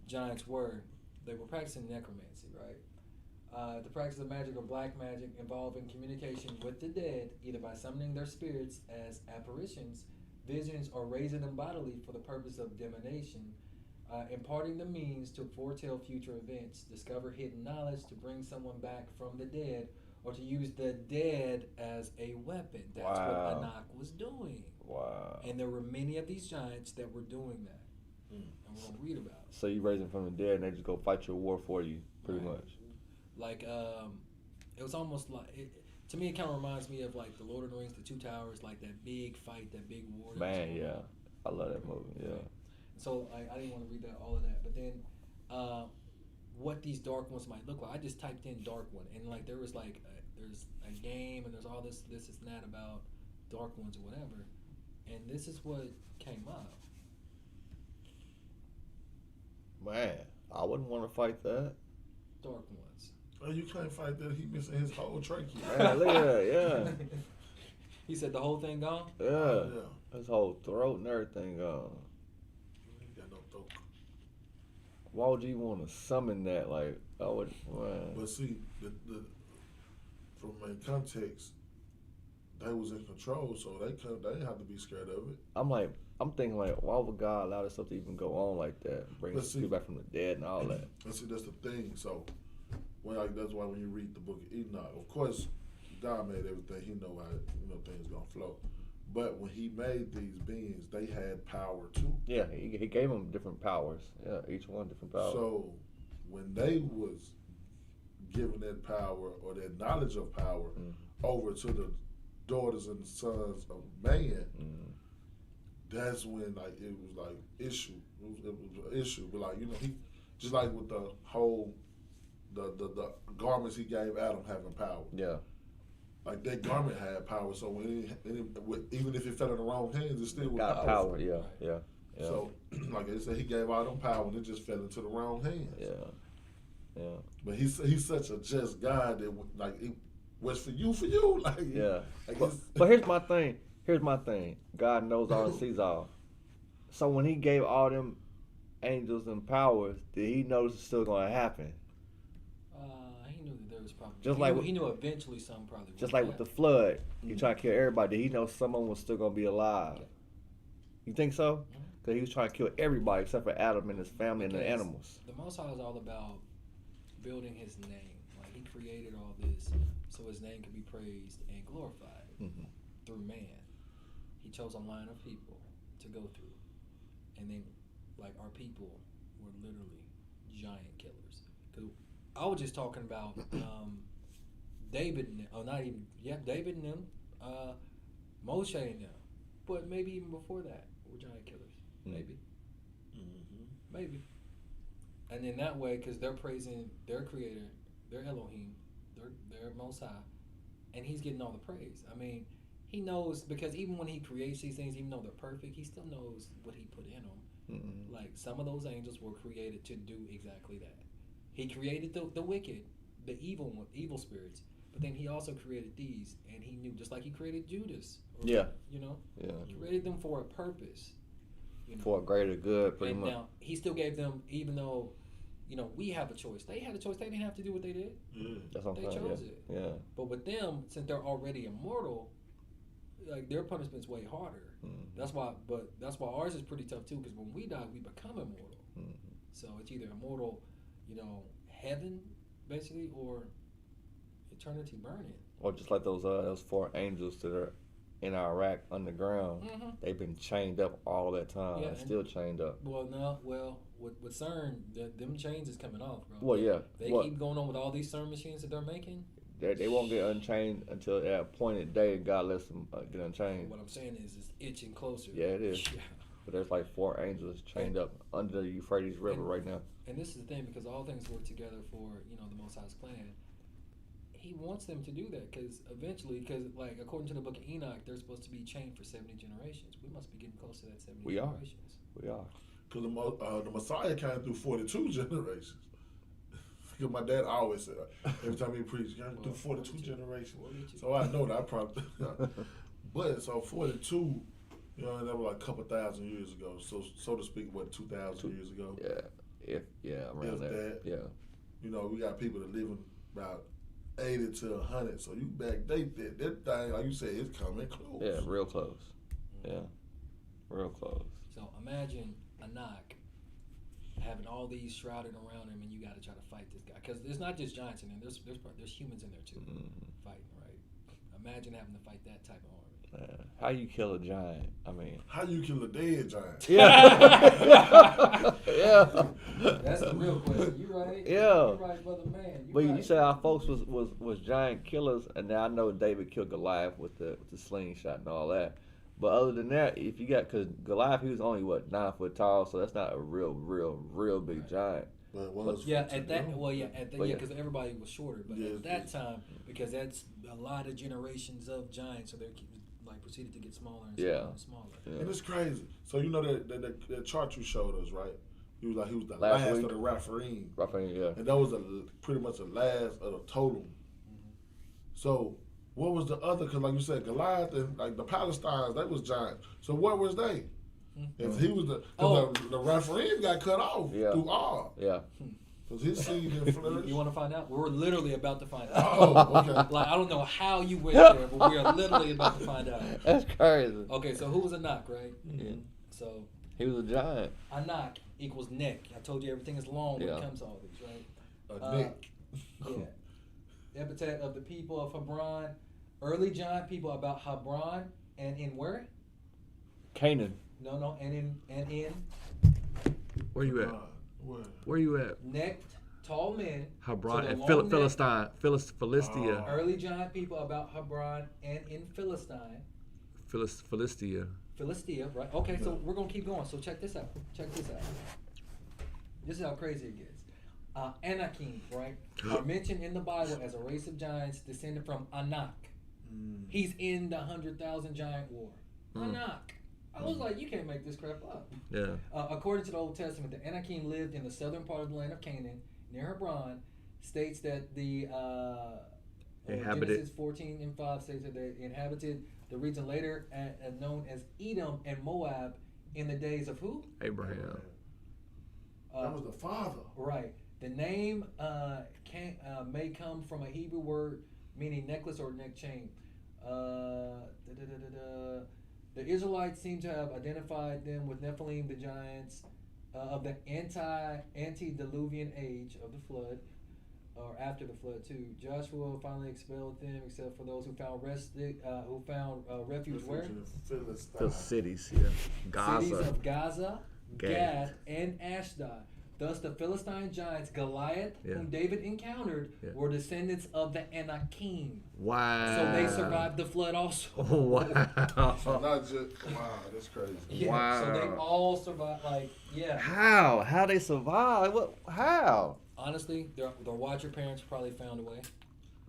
giants were. They were practicing necromancy, right? The practice of magic or black magic involving communication with the dead, either by summoning their spirits as apparitions, visions, or raising them bodily for the purpose of divination, imparting the means to foretell future events, discover hidden knowledge, to bring someone back from the dead, or to use the dead as a weapon. That's what Anak was doing. Wow. And there were many of these giants that were doing that. And we're going to read about it. So you raise them from the dead and they just go fight your war for you, pretty Right. much. Like, it was almost like, to me, it kind of reminds me of like the Lord of the Rings, the Two Towers, like that big fight, that big war. that was Man, going yeah. on. I love that movie, yeah. So I didn't want to read that all of that, but then what these dark ones might look like. I just typed in dark one, and like there was like there's a game, and there's all this is that about dark ones or whatever, and this is what came up. Man, I wouldn't want to fight that. Dark ones. Oh, you can't fight that. He missing his whole trachea. Man, look at that, He said the whole thing gone. yeah. Yeah. His whole throat and everything gone. He got no throat. Why would you want to summon that? Like, I would, man. But see, the from in context, they was in control, so they didn't have to be scared of it. I'm thinking like, why would God allow this stuff to even go on like that? Bring But see- people back from the dead and all that. And see, that's the thing. So, that's why when you read the book of Enoch, of course, God made everything. He know how things gonna flow. But when He made these beings, they had power too. Yeah, he gave them different powers. Yeah, each one different powers. So when they was given that power or that knowledge of power over to the daughters and sons of man, that's when like it was like issue. It was an issue. But like he just like with the whole the garments He gave Adam having power. Yeah. Like that garment had power, so when even if it fell in the wrong hands, it still was Got powerful. power, yeah, yeah. Yeah. So, like I said, He gave all them power, and it just fell into the wrong hands. Yeah. But he's such a just God that like it was for you, like Yeah. Like But here's my thing. God knows all and sees all. So when He gave all them angels and powers, did He know this is still going to happen? He knew that there was probably. Just he like knew, with- he knew eventually some probably. Just would like with the flood, you try to kill everybody. Did He know someone was still going to be alive? You think so? Because He was trying to kill everybody except for Adam and his family and the Because animals. The Most High is all about building His name. Like He created all this so His name could be praised and glorified through man. He chose a line of people to go through, and then like our people were literally giant killers. Because I was just talking about David and David and them, Moshe and them, but maybe even before that were giant killers. Maybe. Maybe. And in that way, because they're praising their creator, their Elohim, their Most High, and He's getting all the praise. I mean, He knows, because even when He creates these things, even though they're perfect, He still knows what He put in them. Like some of those angels were created to do exactly that. He created the wicked, the evil spirits, but then He also created these, and He knew, just like He created Judas. Yeah. You know, Yeah. He created them for a purpose. You know? For a greater good, pretty And much. now He still gave them, even though we have a choice. They had a choice. They didn't have to do what they did. Yeah. That's what I'm They saying. chose it. Yeah. But with them, since they're already immortal, like their punishment's way harder. That's why ours is pretty tough too. Because when we die, we become immortal. So it's either immortal, heaven basically, or eternity burning. Or just like those 4 angels that are in Iraq underground. Mm-hmm. They've been chained up all that time. Yeah, and still chained up. With CERN, them chains is coming off, bro. Well, yeah. They keep going on with all these CERN machines that they're making. They won't get unchained until that appointed day God lets them get unchained. What I'm saying is it's itching closer. Yeah, it is. Yeah. But there's like 4 angels chained up under the Euphrates River right now. And this is the thing, because all things work together for the Most High's plan. He wants them to do that because eventually, like according to the book of Enoch, they're supposed to be chained for 70 generations. We must be getting close to that 70 We are. generations. We are. Because the Messiah came through 42 generations. Because my dad always said, every time he preached, came through 42 generations. So I know that I probably. But so 42, that was like a couple thousand years ago. So to speak, what, 2,000 years ago? Yeah, around there. Yeah. We got people that living about 80 to 100. So you backdate that thing, like you said, it's coming close. Yeah, real close. Yeah, real close. So imagine Anak having all these shrouded around him, and you got to try to fight this guy because there's not just giants in there. There's humans in there too, fighting. Right? Imagine having to fight that type of army. How you kill a giant? I mean, how you kill a dead giant? Yeah. Yeah. That's the real question. You right? Yeah. You right, brother man. But right. you said our folks was giant killers, and now I know David killed Goliath with the slingshot and all that. But other than that, if you got, because Goliath, he was only 9 foot tall, so that's not a real big giant. Because everybody was shorter. But at that time, because that's a lot of generations of giants, so they proceeded to get smaller and smaller and smaller. Yeah. And it's crazy. So that chart you showed us, right? He was the last of the Raphaim. Yeah. And that was pretty much the last of the totem. Mm-hmm. So what was the other? Because like you said, Goliath and like the Palestinians, they was giants. So what was they? If he was the Raphaim got cut off through all. Yeah. Because his seed didn't flourish. You want to find out? We're literally about to find out. Oh, okay. Like, I don't know how you went there, but we are literally about to find out. That's crazy. Okay, so who was Anak, right? Yeah. So he was a giant. Anak equals neck. I told you everything is long when it comes to all these, right? A neck. Yeah. Epithet of the people of Hebron. Early giant people about Hebron and in where? Canaan. No, and in. Where you at? Where you at? Necked, tall men. Hebron and Philistine. Philistia. Early giant people about Hebron and in Philistine. Philistia. Philistia, right? Okay, so we're going to keep going. So check this out. This is how crazy it gets. Anakim, right, are mentioned in the Bible as a race of giants descended from Anak. He's in the 100,000 giant war. Anak. I was like, you can't make this crap up. Yeah. According to the Old Testament, the Anakim lived in the southern part of the land of Canaan, near Hebron. States that the Genesis 14:5 states that they inhabited the region later known as Edom and Moab in the days of who? Abraham. That was the father. Right. The name may come from a Hebrew word meaning necklace or neck chain. The Israelites seem to have identified them with Nephilim, the giants of the antediluvian age of the flood, or after the flood too. Joshua finally expelled them, except for those who found refuge where? The cities, yeah. Gaza. Cities of Gaza, Gath, and Ashdod. Thus, the Philistine giants, Goliath, whom David encountered, were descendants of the Anakim. Wow. So they survived the flood also. Wow. So not just, that's crazy. Yeah, wow. So they all survived, How? How they survive? How? Honestly, their watcher parents probably found a way.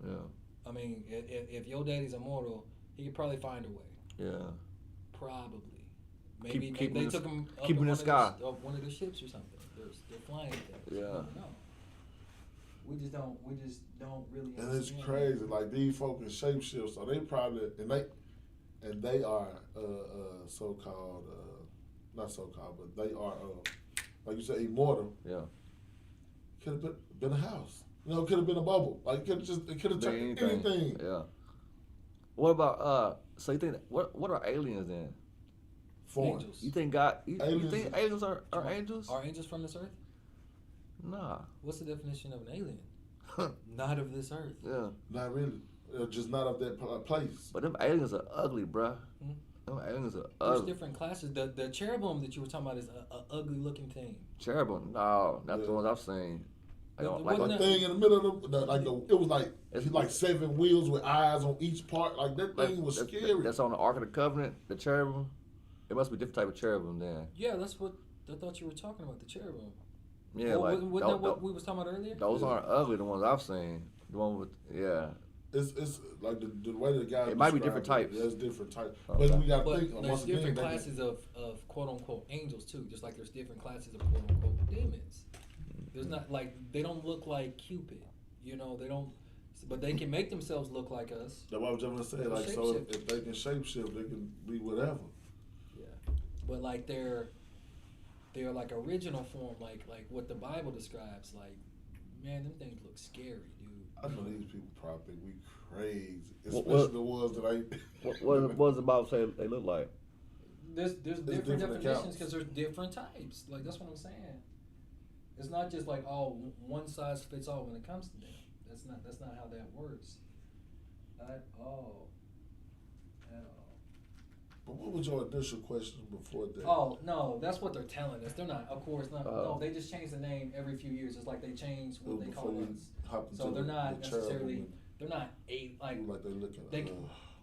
Yeah. I mean, if your daddy's immortal, he could probably find a way. Yeah. Maybe keep they took him up in the sky. One of their ships or something. They're flying things. Yeah. I don't know. We just don't really. And it's crazy. Like these folk is shapeshifters, so they probably and they are so-called not so-called, but they are like you said, immortal. Yeah. Could have been a house. You know, it could have been a bubble. Like it could have turned anything. Yeah. What about so you think what are aliens then? Foreign. Angels. You think God you Aliens- think aliens are angels? Are angels from this earth? Nah. What's the definition of an alien? Not of this earth. Yeah. Not really. Just not of that place. But them aliens are ugly, bruh. Hmm? Them aliens are There's ugly. different classes. The cherubim that you were talking about is a ugly looking thing. Cherubim? No, not Yeah. the ones I've seen. I don't The like one The that- thing in the middle of it was like It's- like 7 wheels with eyes on each part. Like that thing was scary. That's on the Ark of the Covenant, the cherubim. It must be a different type of cherubim then. Yeah, that's what I thought you were talking about. The cherubim. Yeah, Well, like wasn't that what we was talking about earlier? those Yeah. aren't ugly. The ones I've seen, the one with It's like the way the guy. It might be described different types. There's different types, Okay. but we got to But think. there's Once again, different they- classes of quote unquote angels too, just like there's different classes of quote unquote demons. There's not like they don't look like Cupid, you know. They don't, but they can make themselves look like us. That's what I was just gonna say. They're Like so, shapeshifters. if they can shapeshift, they can be whatever. Yeah, but like they're like original form, like what the Bible describes. Like, man, them things look scary, dude. I know these people probably think we crazy, What- especially the ones that ain't. what does the Bible say they look like? There's different different definitions accounts. because there's different types. Like that's what I'm saying. It's not just like one size fits all when it comes to them. That's not how that works. At all. At all. But what was your initial question before that? Oh no, that's what they're telling us. They're not, of course, not. Oh. No, they just change the name every few years. It's like they change what they Before call you us. hop into So they're not the cherubim necessarily. and They're not like like they're looking. they-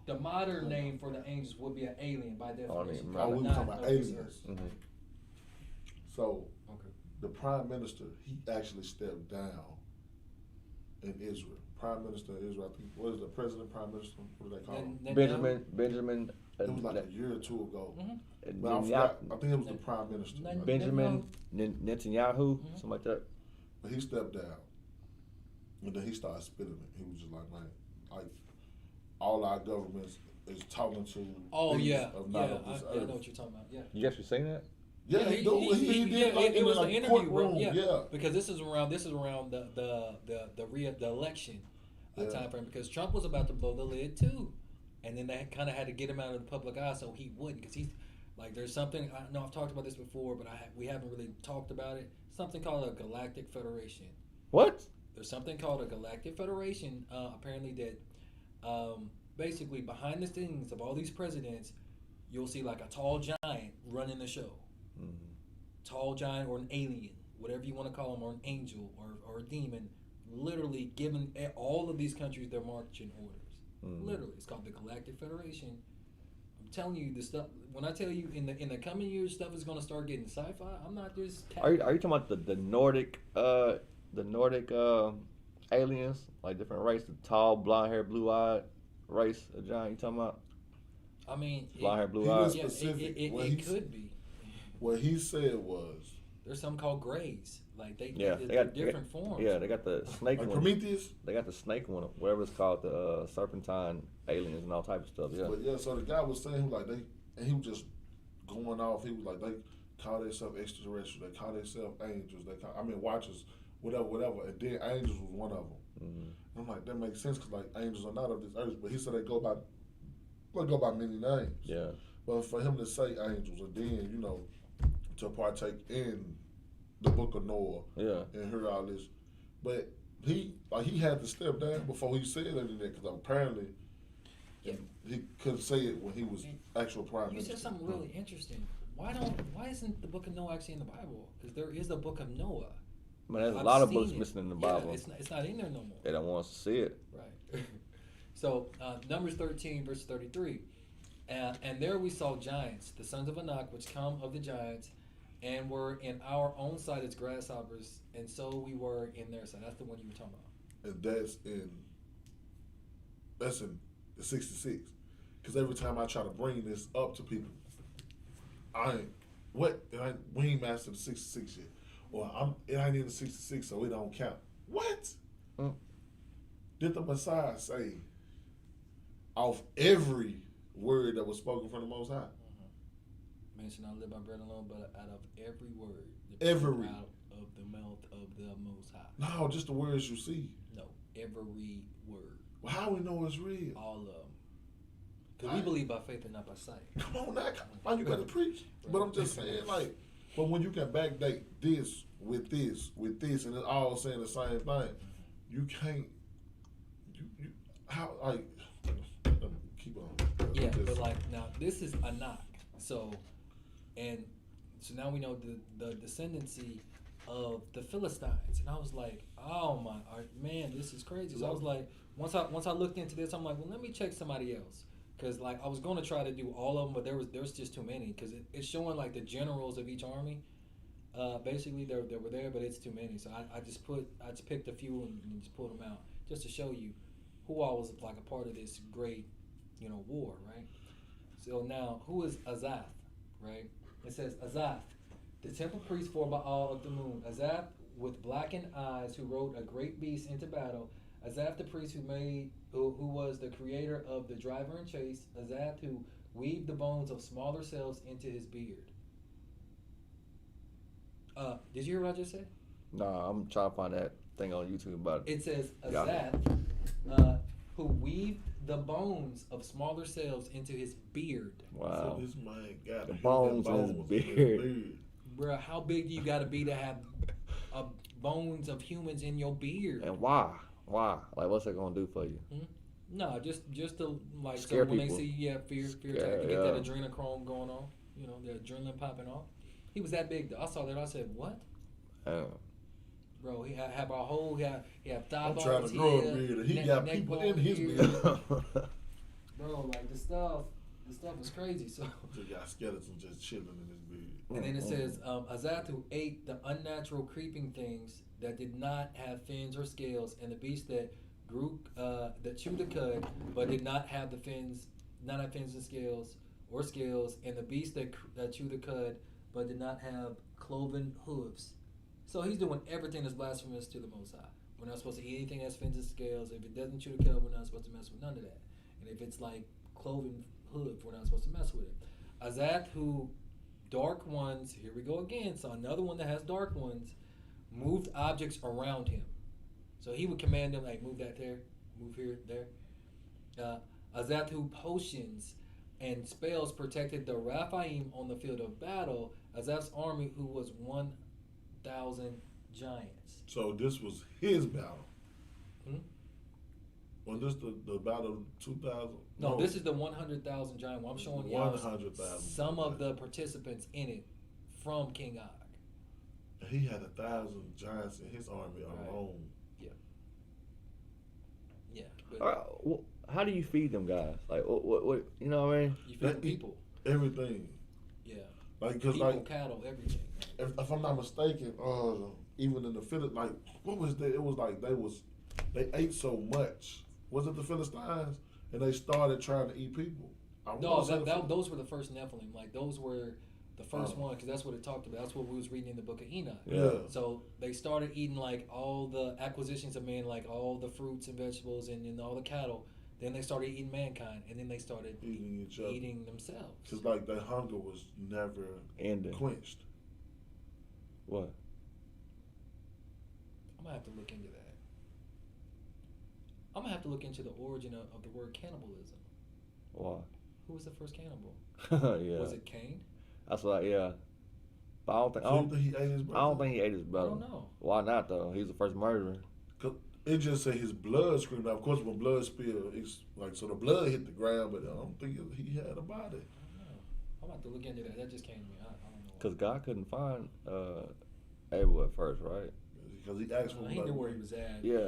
the modern name for the angels would be an alien by definition. Oh, we were not talking about of this aliens. earth. Mm-hmm. So Okay. the prime minister, he actually stepped down in Israel. Prime minister of Israel, I think, what is the president, prime minister? What do they call him? Benjamin. It was like a year or two ago. Mhm. But I forgot. I think it was the prime minister. Nen- Benjamin Netanyahu, Mhm. something like that. But he stepped down. And then he started spitting it. He was just like, man, like, all our governments is talking to Oh things yeah, of not of I this know earth. what you're talking about. Yeah. You actually seen that? Yeah, Yeah, he do. He did like it in was like an interview, courtroom. right? Yeah. Because this is around the election Yeah. time frame. Because Trump was about to blow the lid too, and then they kind of had to get him out of the public eye so he wouldn't. Because he's like, there's something I know I've talked about this before, but we haven't really talked about it. Something called a galactic federation. What? There's something called a galactic federation. Apparently that basically behind the scenes of all these presidents, you'll see like a tall giant running the show. Mm-hmm. Tall giant or an alien, whatever you want to call them, or an angel or a demon, literally giving all of these countries their marching orders. Mm-hmm. Literally, it's called the Galactic Federation. I'm telling you, the stuff. When I tell you in the coming years, stuff is going to start getting sci-fi. I'm not just. Are you talking about the Nordic aliens, like different race, the tall, blonde hair, blue eyed race of giant? You talking about I mean, blonde hair, blue he eyed? was- yeah, specific. it What it he could be. What he said was, There's some called grays. Like Yeah, they're they got different forms. Yeah, they got the snake like one. Prometheus. They got the snake one, whatever it's called, the serpentine aliens and all type of stuff. Yeah. But yeah, so the guy was saying, he was like, he was just going off. He was like, they call themselves extraterrestrial. They call themselves angels. Watchers, whatever. And then angels was one of them. Mm-hmm. I'm like, that makes sense because like angels are not of this earth. But he said they go by many names. Yeah. But for him to say angels and then to partake in the Book of Noah Yeah. and hear all this, but he had to step down before he said anything because apparently he couldn't say it when he was actual prime You minister. said something really interesting. Why isn't the Book of Noah actually in the Bible? Because there is a Book of Noah. Man, there's a I've lot of seen books it. missing in the Yeah, Bible. it's not in there no more. They don't want us to see it. Right. So Numbers 13 verse 33, and there we saw giants, the sons of Anak, which come of the giants, and were in our own sight as grasshoppers, and so we were in their sight. That's the one you were talking about. And that's in the 66. Because every time I try to bring this up to people, we ain't mastered the 66 yet. Or it ain't in the 66, so it don't count. What? Mm. Did the Messiah say off every word that was spoken from the Most High? Man should not live by bread alone, but out of every word. Every. Out of of the mouth of the Most High. No, just the words you see. No, every word. Well, how we know it's real? All of them. Because we believe by faith and not by sight. Come on now, why you gotta preach? But I'm just saying, like, but when you can backdate this, and it's all saying the same thing, you can't. You how like keep on. Yeah, but like now this is Anak. So now we know the descendancy of the Philistines, and I was like, oh my man, this is crazy. So I was like, once I looked into this, I'm like, well, let me check somebody else, because like I was going to try to do all of them, but there was just too many, because it's showing like the generals of each army. Basically, they were there, but it's too many. So I just picked a few and just pulled them out just to show you who all was like a part of this great, war, right? So now, who is Azath, right? It says Azath, the temple priest for Baal of the moon. Azath with blackened eyes, who rode a great beast into battle. Azath the priest who was the creator of the driver and chase. Azath who weaved the bones of smaller cells into his beard. Did you hear what I just said? Nah, I'm trying to find that thing on YouTube about it. It says Azath, who weaved the bones of smaller cells into his beard. So Wow. this man got The bones in his beard. Bruh, how big do you got to be to have bones of humans in your beard? And why? Why? Like, what's that gonna do for you? No, just to like Scare so when people. they see fear attack, to get that adrenochrome going on, the adrenaline popping off. He was that big though. I saw that. I said, what? Bro, he had a whole. He had thigh I'm bones. trying to grow a beard, and he got people in his beard. Bro, like the stuff was crazy. So. He got skeletons just chilling in his beard. And then it says, Azathu ate the unnatural creeping things that did not have fins or scales, and the beast that grew, that chewed the cud, but did not have the fins, not have fins and scales, and the beast that chewed the cud, but did not have cloven hooves. So he's doing everything that's blasphemous to the Most High. We're not supposed to eat anything that has fins and scales. If it doesn't chew the cud, we're not supposed to mess with none of that. And if it's like cloven hooves, we're not supposed to mess with it. Azathu, dark ones, here we go again. So another one that has dark ones, moved objects around him. So he would command them, like, move that there, move here, there. Azathu potions and spells protected the Raphaim on the field of battle. Azath's army, who was 1,000 giants. So this was his battle. Was this the battle of 2,000? No, this is the 100,000 giant one. I'm showing you 100,000. some of the participants in it from King Og. He had 1,000 giants in his army alone. Yeah. Yeah. Well, how do you feed them guys? Like, what you know what I mean? You feed people. Everything. Yeah. Like, cause people, like cattle, everything. if I'm not mistaken, even in the Philistines, like what was that? It was like they ate so much. Was it the Philistines? And they started trying to eat people. No, those were the first Nephilim. Like those were the first one, because that's what it talked about. That's what we was reading in the book of Enoch. Yeah. So they started eating like all the acquisitions of man, like all the fruits and vegetables and all the cattle. Then they started eating mankind, and then they started eating each other, eating themselves. Because like their hunger was never quenched. What? I'm gonna have to look into that. I'm gonna have to look into the origin of the word cannibalism. Why? Who was the first cannibal? Yeah. Was it Cain? That's what. Yeah. But I don't think. So you think he ate his brother? I don't think he ate his brother. I don't know. Why not though? He's the first murderer. It just said his blood screamed out. Of course, when blood spilled, it's like so the blood hit the ground, but I don't think he had a body. I don't know. I'm about to look into that. That just came to me. I don't know. Because God couldn't find Abel at first, right? Because he asked for he knew where he was at. Yeah.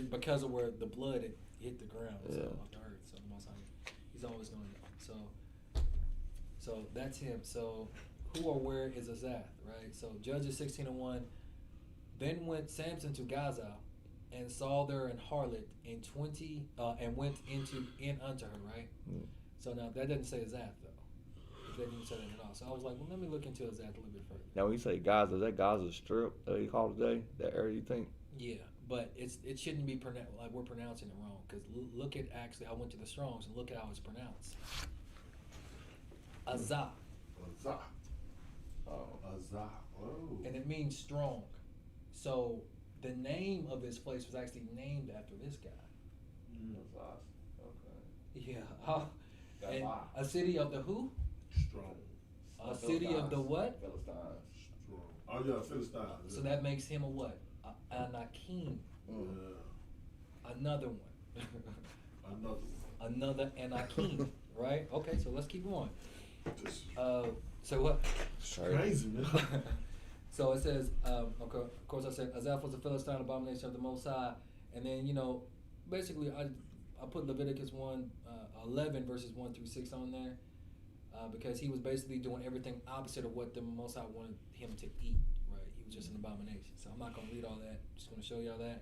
Because of where the blood had hit the ground, Yeah. so off the earth. So the Most High, he's always going to know. So that's him. So who or where is Azath, right? So Judges 16:1. Then went Samson to Gaza, and saw there an harlot in 20, and went in unto her, right? Mm. So now that doesn't say Azath though. That didn't say that at all. So I was like, well, let me look into Azath a little bit further. Now when you say Gaza, is that Gaza Strip that you call it today? That area you think? Yeah, but it shouldn't be like we're pronouncing it wrong, because look at actually I went to the Strongs and look at how it's pronounced. Azah. Azah. Oh, Azah. Oh. And it means strong. So the name of this place was actually named after this guy. That's awesome. Okay. Yeah. That's And why. a city of the who? Strong. A city of the what? Philistines. Strong. Oh yeah, Philistine. So that makes him a what? Anakim. Yeah. Another one. Another one. Another Anakim. Right? Okay, so let's keep going. This is So what? crazy, man. So it says, okay, of course I said, Azaph was a Philistine abomination of the Most High. And then, basically I put Leviticus 11 verses 1 through 6 on there because he was basically doing everything opposite of what the Most High wanted him to eat, right? He was just an abomination. So I'm not going to read all that. Just going to show y'all that.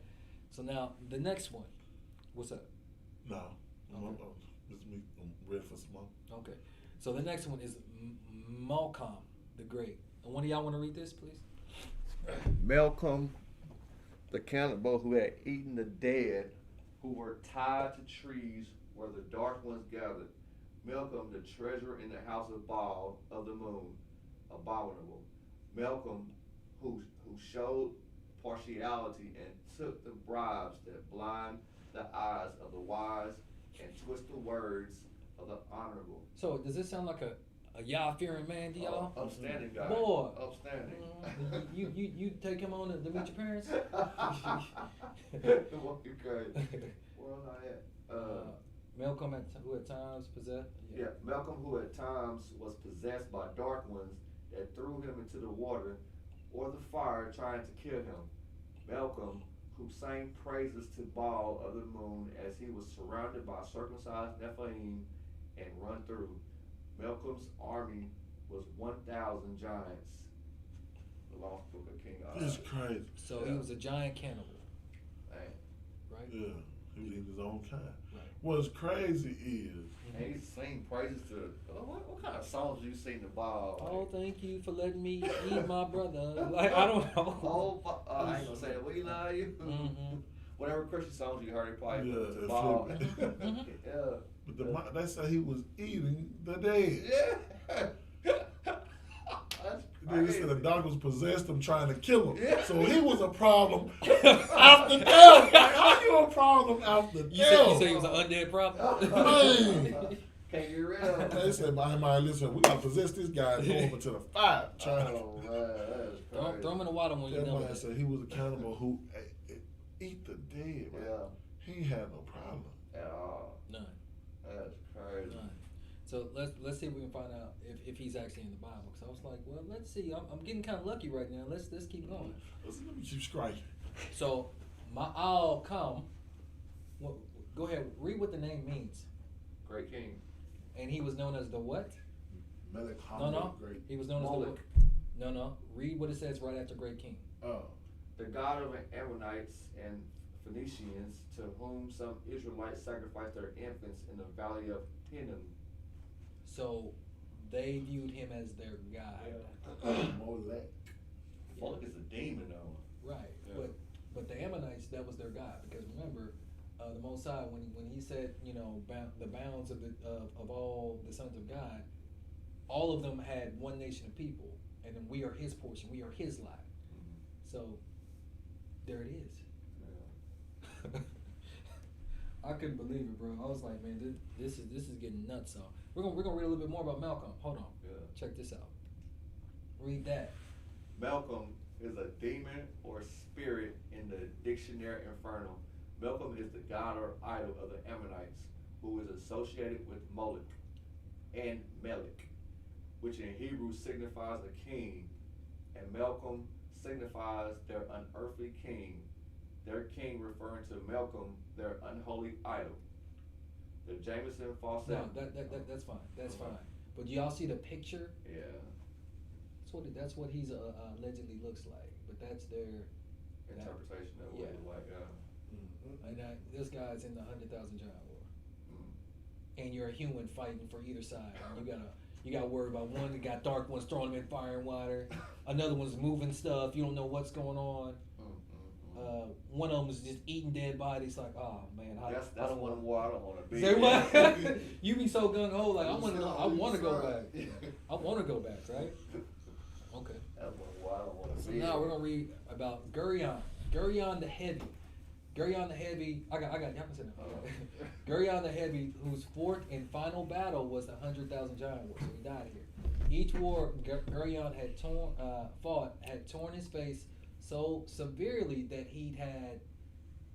So now, the next one. What's up? No. Okay. It's me. I'm ready for some more. Okay. So the next one is Malcolm the Great. And one of y'all want to read this, please? Malcolm, the cannibal who had eaten the dead, who were tied to trees where the dark ones gathered. Malcolm, the treasurer in the house of Baal of the moon, abominable. Malcolm, who showed partiality and took the bribes that blind the eyes of the wise and twist the words of the honorable. So does this sound like a Yah-fearing man to y'all? Upstanding guy. Boy. Upstanding. You take him on to meet your parents? What you crazy? Well, not yet. Malcolm who at times possessed. Yeah, Malcolm, who at times was possessed by dark ones that threw him into the water or the fire trying to kill him. Malcolm, who sang praises to Baal of the moon as he was surrounded by circumcised Nephilim and run through. Malcolm's army was 1,000 giants. The Lost Book of King This is Og. crazy. So he was a giant cannibal, Man. right? Yeah. He was eating his own kind. Right. What's crazy is And he sang praises to. What kind of songs do you sing to Baal? Oh, thank you for letting me eat my brother. Like, I don't know. I ain't gonna say it. We love you. Mm-hmm. Whatever Christian songs you heard, he probably Yeah, put to that's Baal. it. Yeah. but they say he was eating the dead. Yeah. That's Then he crazy. said the dog was possessed him trying to kill him. Yeah. So he was a problem after death. Like, how you a problem after You say death? he was an undead problem? Man. Can't get rid of him. They said, my listen, we gotta possess this guy and throw him into the fire. Trying Oh man, that is crazy. Throw him in the water when to. you That know man it. said he was a cannibal who eat the dead. Man. Yeah, He ain't had no problem. at all. None. That's crazy. None. So let's see if we can find out if he's actually in the Bible. Because I was like, well, let's see. I'm getting kind of lucky right now. Let's keep going. Let me keep striking. So Ma'al Kam. Well, go ahead. Read what the name means. Great king. And he was known as the what? Melech No. Great. He was known Moloch. as the no. Read what it says right after Great King. Oh. The god of the Ammonites and Phoenicians, to whom some Israelites sacrificed their infants in the valley of Hinnom. So they viewed him as their god. Molech. Moloch is a demon, though. Right. Yeah. But the Ammonites, that was their god, because remember, the Most High, when he said, the bounds of all the sons of God, all of them had one nation of people, and then we are his portion, we are his lot. So there it is. Yeah. I couldn't believe it, bro. I was like, man, this is getting nuts. So we're gonna read a little bit more about Malcolm. Hold on. Yeah. Check this out. Read that. Malcolm is a demon or spirit in the dictionary Infernal. Malcolm is the god or idol of the Ammonites, who is associated with Moloch and Melech, which in Hebrew signifies a king, and Malcolm signifies their unearthly king, their king referring to Malcolm, their unholy idol. The Jameson Fawcett. No, that's fine. That's fine. But do y'all see the picture? Yeah. That's what he's allegedly looks like. But that's their Interpretation of what Yeah. it's like. and this guy's in the 100,000 giant war, Mm. and you're a human fighting for either side. And you got to worry about one that got dark ones throwing them in fire and water, another one's moving stuff. You don't know what's going on. One of them is just eating dead bodies. Like, oh man, That's I don't one want war I don't want to be. Say in. what? You be so gung ho, like I want to go back. I want to go back, right? Okay. That's what I don't want to So see. now we're gonna read about Gurion. Gurion the Heavy. Gurion the Heavy. I got. Y'all can say that. Gurion the Heavy, whose fourth and final battle was the 100,000 Giant War. So he died here. Each war Gurion had torn his face so severely that he'd had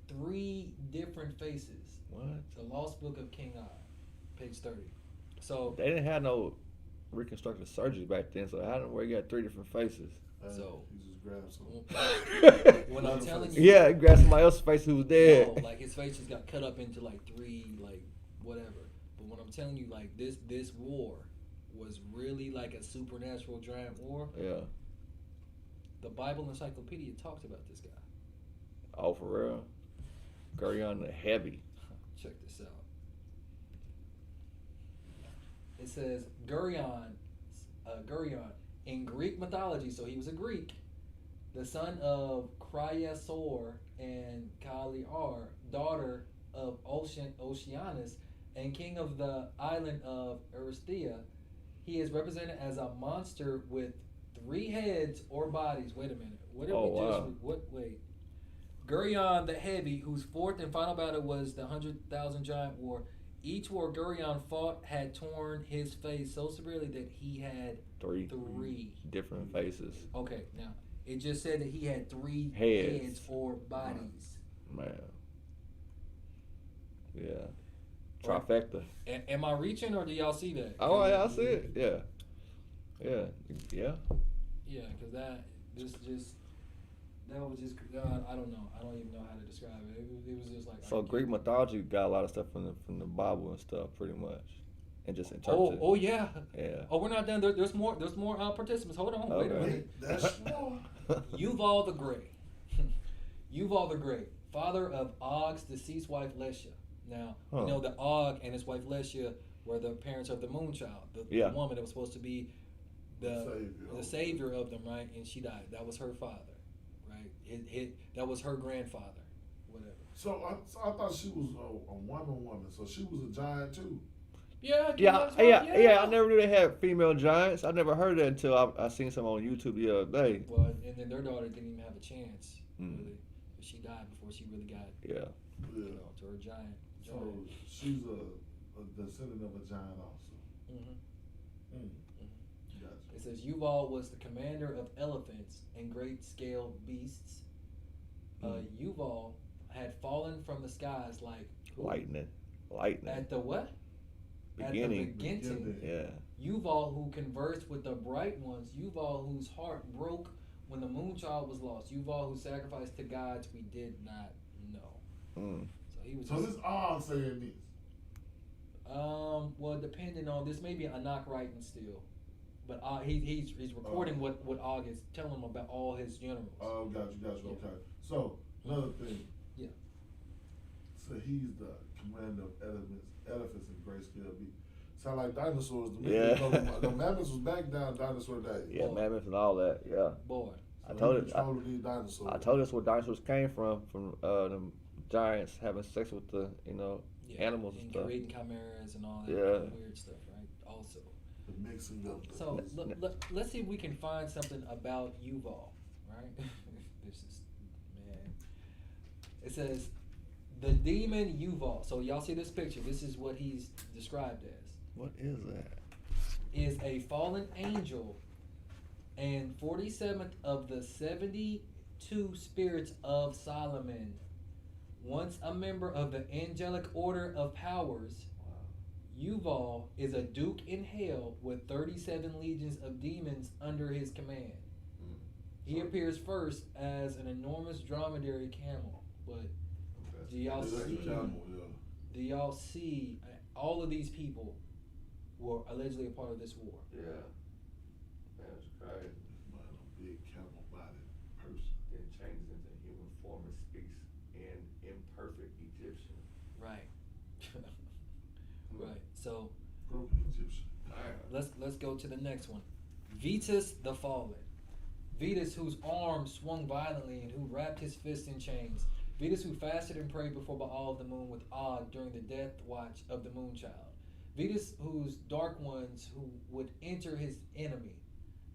3 different faces. What? The Lost Book of King Og, page 30. So They didn't have no reconstructive surgery back then, so how do we got 3 different faces? So- he just grabbed some. when I'm telling you, Yeah, he grabbed somebody else's face who was dead. no, like his face just got cut up into like 3, like whatever. But when I'm telling you, like this war was really like a supernatural giant war. Yeah. The Bible Encyclopedia talks about this guy. Oh, for real? Gurion the Heavy. Check this out. It says Gurion in Greek mythology. So he was a Greek, the son of Cryasor and Kaliar, daughter of Oceanus, and king of the island of Eristhea. He is represented as a monster with 3 heads or bodies. Wait a minute. What did we just? Wait. Gurion the Heavy, whose fourth and final battle was the 100,000 Giant War. Each war Gurion fought had torn his face so severely that he had 3 3. different faces. Okay, now it just said that he had 3 Heads. heads or bodies. Man. Yeah. Trifecta. Am I reaching, or do y'all see that? Oh, yeah, I see it. Yeah. Yeah. Yeah. Yeah, because that was just I don't know. I don't even know how to describe it. It was just like So Greek mythology got a lot of stuff from the Bible and stuff, pretty much, and just interpreted. Oh yeah. Yeah. Oh, we're not done. There's more participants. Hold on. Wait a Okay. minute. That's more. Yuval the Great. Yuval the Great, father of Og's deceased wife Lesha. Now, you know that Og and his wife Lesha were the parents of the Moonchild, the woman that was supposed to be the savior of them, right? And she died. That was her father, right? That was her grandfather, whatever. So I thought she was a woman, so she was a giant too. Yeah, I never knew they had female giants. I never heard that until I seen some on YouTube the other day. Well, and then their daughter didn't even have a chance, really. She died before she really got to her giant. So she's a descendant of a giant also. Mm-hmm. Gotcha. It says Yuval was the commander of elephants and great scale beasts. Yuval had fallen from the skies like lightning. At the what? Beginning. At the beginning. Yeah. Yuval, who conversed with the bright ones. Yuval, whose heart broke when the Moonchild was lost. Yuval, who sacrificed to gods we did not know. So he was. So this Og saying this. Well, depending on this, may be Anak writing still, but he's recording what Og is telling him about all his generals. Oh, got you. Yeah. Okay. So another thing. Yeah. So he's the commander of elephants and grayscale beasts. Sound like dinosaurs to me. Yeah. The mammoths was back down dinosaur days. Yeah, mammoths and all that. Yeah. Boy. So I told he it. controlled these dinosaurs. I told us where dinosaurs came from them giants having sex with the animals and stuff. Creating chimeras and all that weird stuff, right? Also. The mixing of the So let's see if we can find something about Yuval, right? This is, man. It says the demon Yuval. So y'all see this picture? This is what he's described as. What is that? Is a fallen angel and 47th of the 72 spirits of Solomon. Once a member of the angelic order of powers, Yuval is a duke in hell with 37 legions of demons under his command. He appears first as an enormous dromedary camel, but do y'all see all of these people were allegedly a part of this war? Yeah. That's crazy. Man, a big camel-bodied person. Then changes into human form and speaks in imperfect Egyptian. Right. Right. So Broken Egyptian. let's go to the next one. Vetus the Fallen. Vetus, whose arms swung violently and who wrapped his fists in chains. Vetus, who fasted and prayed before Baal of the moon with Og during the death watch of the Moonchild. Vetus, whose dark ones who would enter his enemy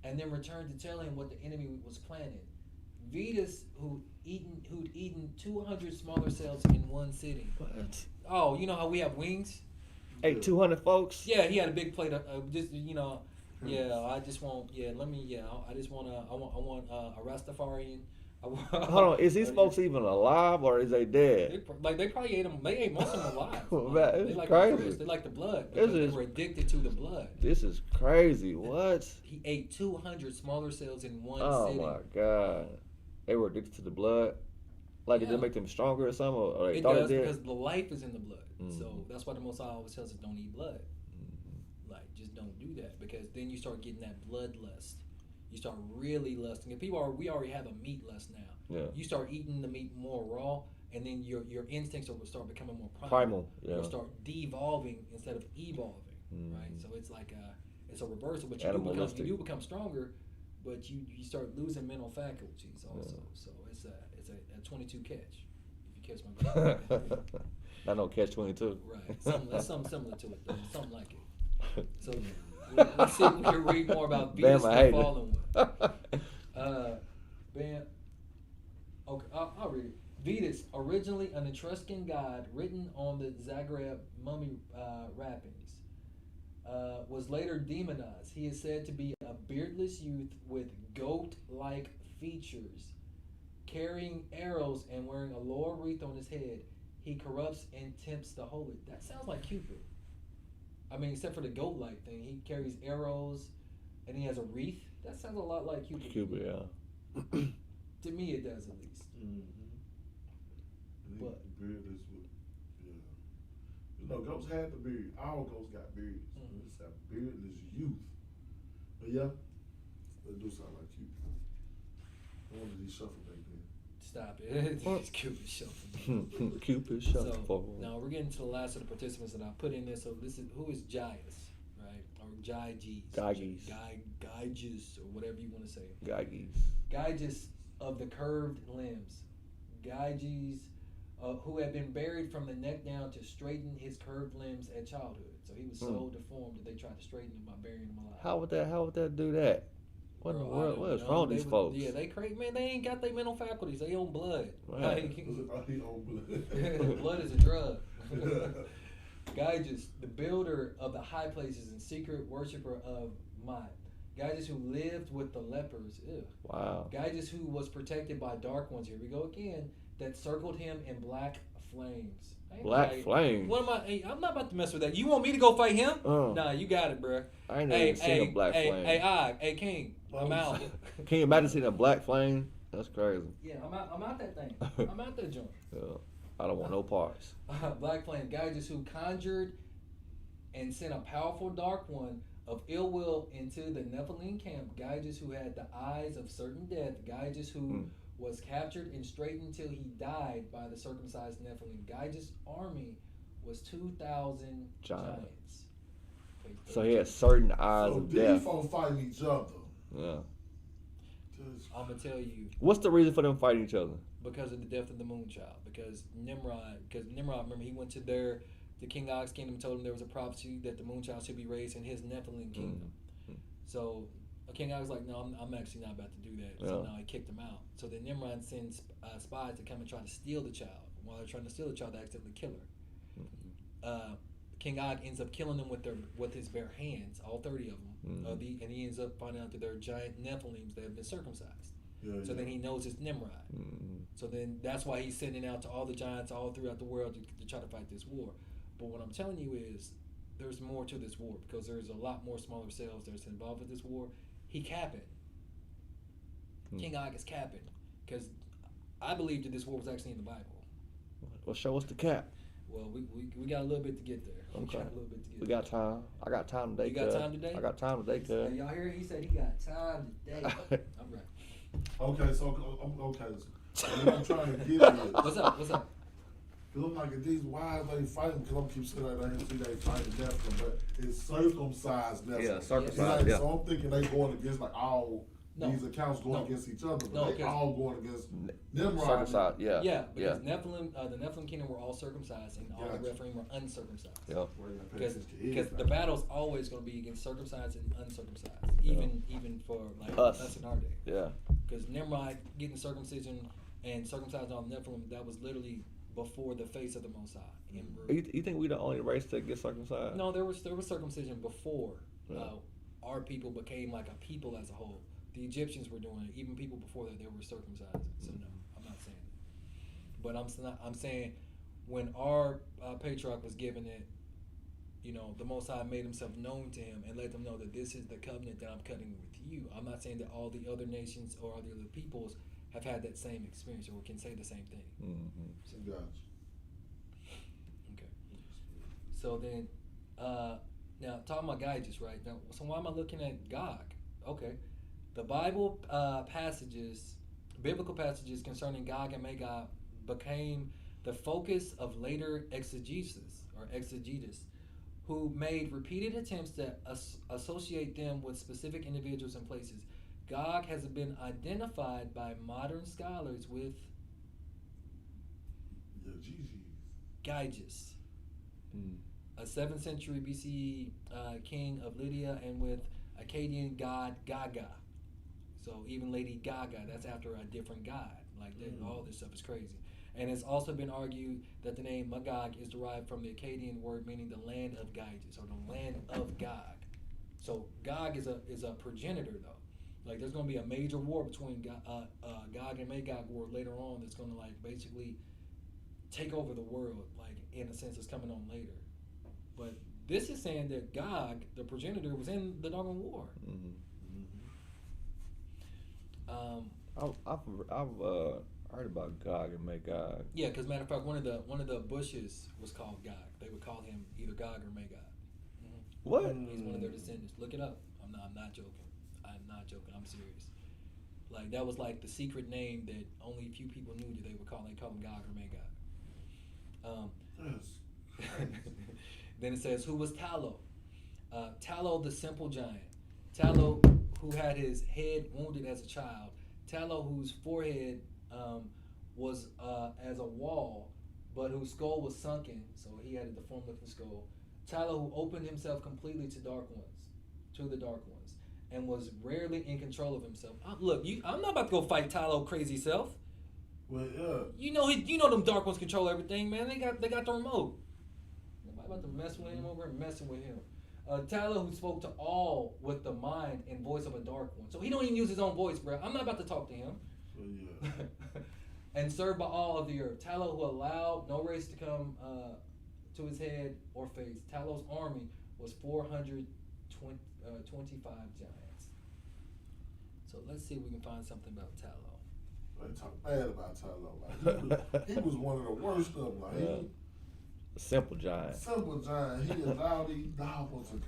and then returned to tell him what the enemy was planning. Vetus, who'd eaten 200 smaller cells in one sitting. What? Oh, you know how we have wings? Hey, 200 folks. Yeah, he had a big plate of just Yeah, I just want. Yeah, let me. Yeah, I just want. I want a Rastafarian. Hold on, is these folks even alive or is they dead? They probably ate them. They ate most of them alive. Man, they it's like crazy. The first, they like the blood because they were addicted to the blood. This is crazy. What? He ate 200 smaller cells in one Oh sitting. my God. They were addicted to the blood? Like, did it make them stronger or something? Or they it thought does it did? because the life is in the blood. Mm. So that's why the Most High always tells us don't eat blood. Like, just don't do that because then you start getting that bloodlust. You start really lusting. And we already have a meat lust now. Yeah. You start eating the meat more raw, and then your instincts will start becoming more Primal, yeah. You'll start devolving instead of evolving, right? So it's like it's a reversal, but you do become stronger, but you start losing mental faculties also. Yeah. So it's a 22 catch if you catch my drift. Not no catch 22. Right. That's something similar to it, though. Something like it. So let's see if we can read more about Venus the fallen one. Bam. Okay, I'll read it. Vetus, originally an Etruscan god written on the Zagreb mummy wrappings, was later demonized. He is said to be a beardless youth with goat-like features, carrying arrows and wearing a laurel wreath on his head. He corrupts and tempts the holy. That sounds like Cupid. I mean, except for the goat-like thing. He carries arrows and he has a wreath. That sounds a lot like Cupid. Cupid, yeah. To me, it does at least. Mm-hmm. But beardless with, yeah. You know, goats had the beard. All goats got beards. Mm-hmm. It's a beardless youth. But yeah, they do sound like Cupid. I wonder if he shuffled back then. Stop it. It's Cupid shuffle. Cupid shuffle. So now we're getting to the last of the participants that I put in there. So this is who is YAH'S, right? Or Gyges. Gyges, or whatever you want to say. Gyges of the curved limbs. Gyges who had been buried from the neck down to straighten his curved limbs at childhood. So he was so deformed that they tried to straighten him by burying him alive. How would that do that? What in the world? What is wrong with these folks? Yeah, they crazy, man. They ain't got their mental faculties. They own blood. Right. He own blood. Blood is a drug. Gyges, the builder of the high places and secret worshiper of Ma'at. Gyges who lived with the lepers. Ew. Wow. Gyges who was protected by dark ones. Here we go again. That circled him in black flames. Black flames? What am I? Hey, I'm not about to mess with that. You want me to go fight him? Nah, you got it, bro. I ain't never seen a black flame. Hey, King, I'm out. Can you imagine seeing a black flame? That's crazy. Yeah, I'm out that thing. I'm out that joint. Yeah, I don't want no parts. Black flame. Gyges who conjured and sent a powerful dark one of ill will into the Nephilim camp. Gyges who had the eyes of certain death. Gyges who was captured and straightened till he died by the circumcised Nephilim. Gyges' army was 2,000 giants. So he had certain eyes of death. So these folks fighting each other. Yeah. I'm going to tell you. What's the reason for them fighting each other? Because of the death of the moon child. Because Nimrod, remember, he went to the King Og's kingdom, told him there was a prophecy that the moon child should be raised in his Nephilim kingdom. So King Og was like, no, I'm actually not about to do that. So now he kicked him out. So then Nimrod sends spies to come and try to steal the child. While they're trying to steal the child, they accidentally kill her. King Og ends up killing them with his bare hands, all 30 of them. And he ends up finding out that they're giant Nephilims that have been circumcised. So then he knows it's Nimrod. So then that's why he's sending out to all the giants all throughout the world to try to fight this war. But what I'm telling you is there's more to this war because there's a lot more smaller cells that's involved with this war. He capping. King Og is capping because I believe that this war was actually in the Bible. Well, show us the cap. Well, we got a little bit to get there. Okay. We got time. I got time today. You got time today? I got time today, cuz. Hey, y'all hear? He said he got time today. All right. Okay, so what I'm trying to get at. What's up? Cause I'm like, these why they fighting? Because I'm keep saying that I see they fighting Nephilim, but it's circumcised Nephilim. Yeah, circumcised. Like, so I'm thinking they going against like all No. these accounts going No. against each other, but No, they 'cause- all going against Nimrod. Circumcised, yeah. Yeah, because Nephilim, the Nephilim kingdom were all circumcised, and all the Gotcha. Rephaim were uncircumcised. Yep. Well, you gotta pay Because attention to his the side. battle's always going to be against circumcised and uncircumcised, even for like Us. in our day. Yeah. Because Nimrod getting circumcision and circumcised on Nephilim, that was literally before the face of the Most High. You think we the only race that get circumcised? No, there was circumcision before Yeah. our people became like a people as a whole. The Egyptians were doing it. Even people before that, they were circumcised. So no, I'm not saying that. But I'm saying when our patriarch was given it, you know, the Most High made himself known to him and let them know that this is the covenant that I'm cutting with you. I'm not saying that all the other nations or all the other peoples have had that same experience or can say the same thing. Mm-hmm. So, gotcha. Okay. So then, now talking about Gyges, right? Now, so why am I looking at Gog? Okay. The Bible biblical passages concerning Gog and Magog became the focus of later exegesis, who made repeated attempts to associate them with specific individuals and places. Gog has been identified by modern scholars with Yeah, GG. Gyges, Mm. a 7th century BC king of Lydia, and with Akkadian god Gaga. So even Lady Gaga, that's after a different god. Like all this stuff is crazy. And it's also been argued that the name Magog is derived from the Akkadian word meaning the land of Gyges, or the land of Gog. So Gog is a progenitor, though. Like there's going to be a major war between Gog and Magog war later on that's going to like basically take over the world. Like in a sense, it's coming on later. But this is saying that Gog, the progenitor, was in the doggone war. Mm-hmm. Mm-hmm. I've heard about Gog and Magog. Yeah, because matter of fact, one of the Bushes was called Gog. They would call him either Gog or Magog. Mm-hmm. What? He's one of their descendants. Look it up. I'm not joking. I'm not joking. I'm serious. Like that was like the secret name that only a few people knew that they would call. They call him Gog or Magog. Yes. Then it says, who was Tallow? Tallow, the simple giant. Tallow, who had his head wounded as a child. Tallow, whose forehead was as a wall, but whose skull was sunken, so he had a deformed-looking skull. Tallow, who opened himself completely to the Dark Ones, and was rarely in control of himself. Look, I'm not about to go fight Tallow crazy self. Well, yeah. You know them Dark Ones control everything, man. They got the remote. Nobody about to mess with him over and messing with him. Tallow, who spoke to all with the mind and voice of a Dark One. So he don't even use his own voice, bro. I'm not about to talk to him. Well, yeah. And served by all of the earth. Tallow, who allowed no race to come to his head or face. Tallow's army was 425 giants. So let's see if we can find something about Tallow. They talk bad about Tyler. Like, he was one of the worst of them. Like, Yeah. Simple giant. simple giant. He allowed these goblins to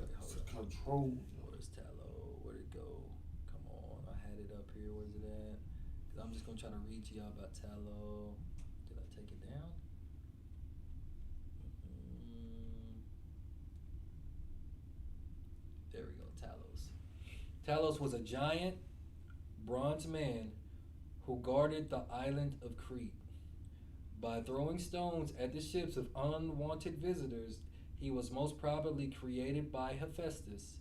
control. Where's Tallow? Where'd it go? Come on, I had it up here. Where's it at? 'Cause I'm just gonna try to read to y'all about Tallow. Did I take it down? There we go. Talos. Talos was a giant bronze man who guarded the island of Crete. By throwing stones at the ships of unwanted visitors, he was most probably created by Hephaestus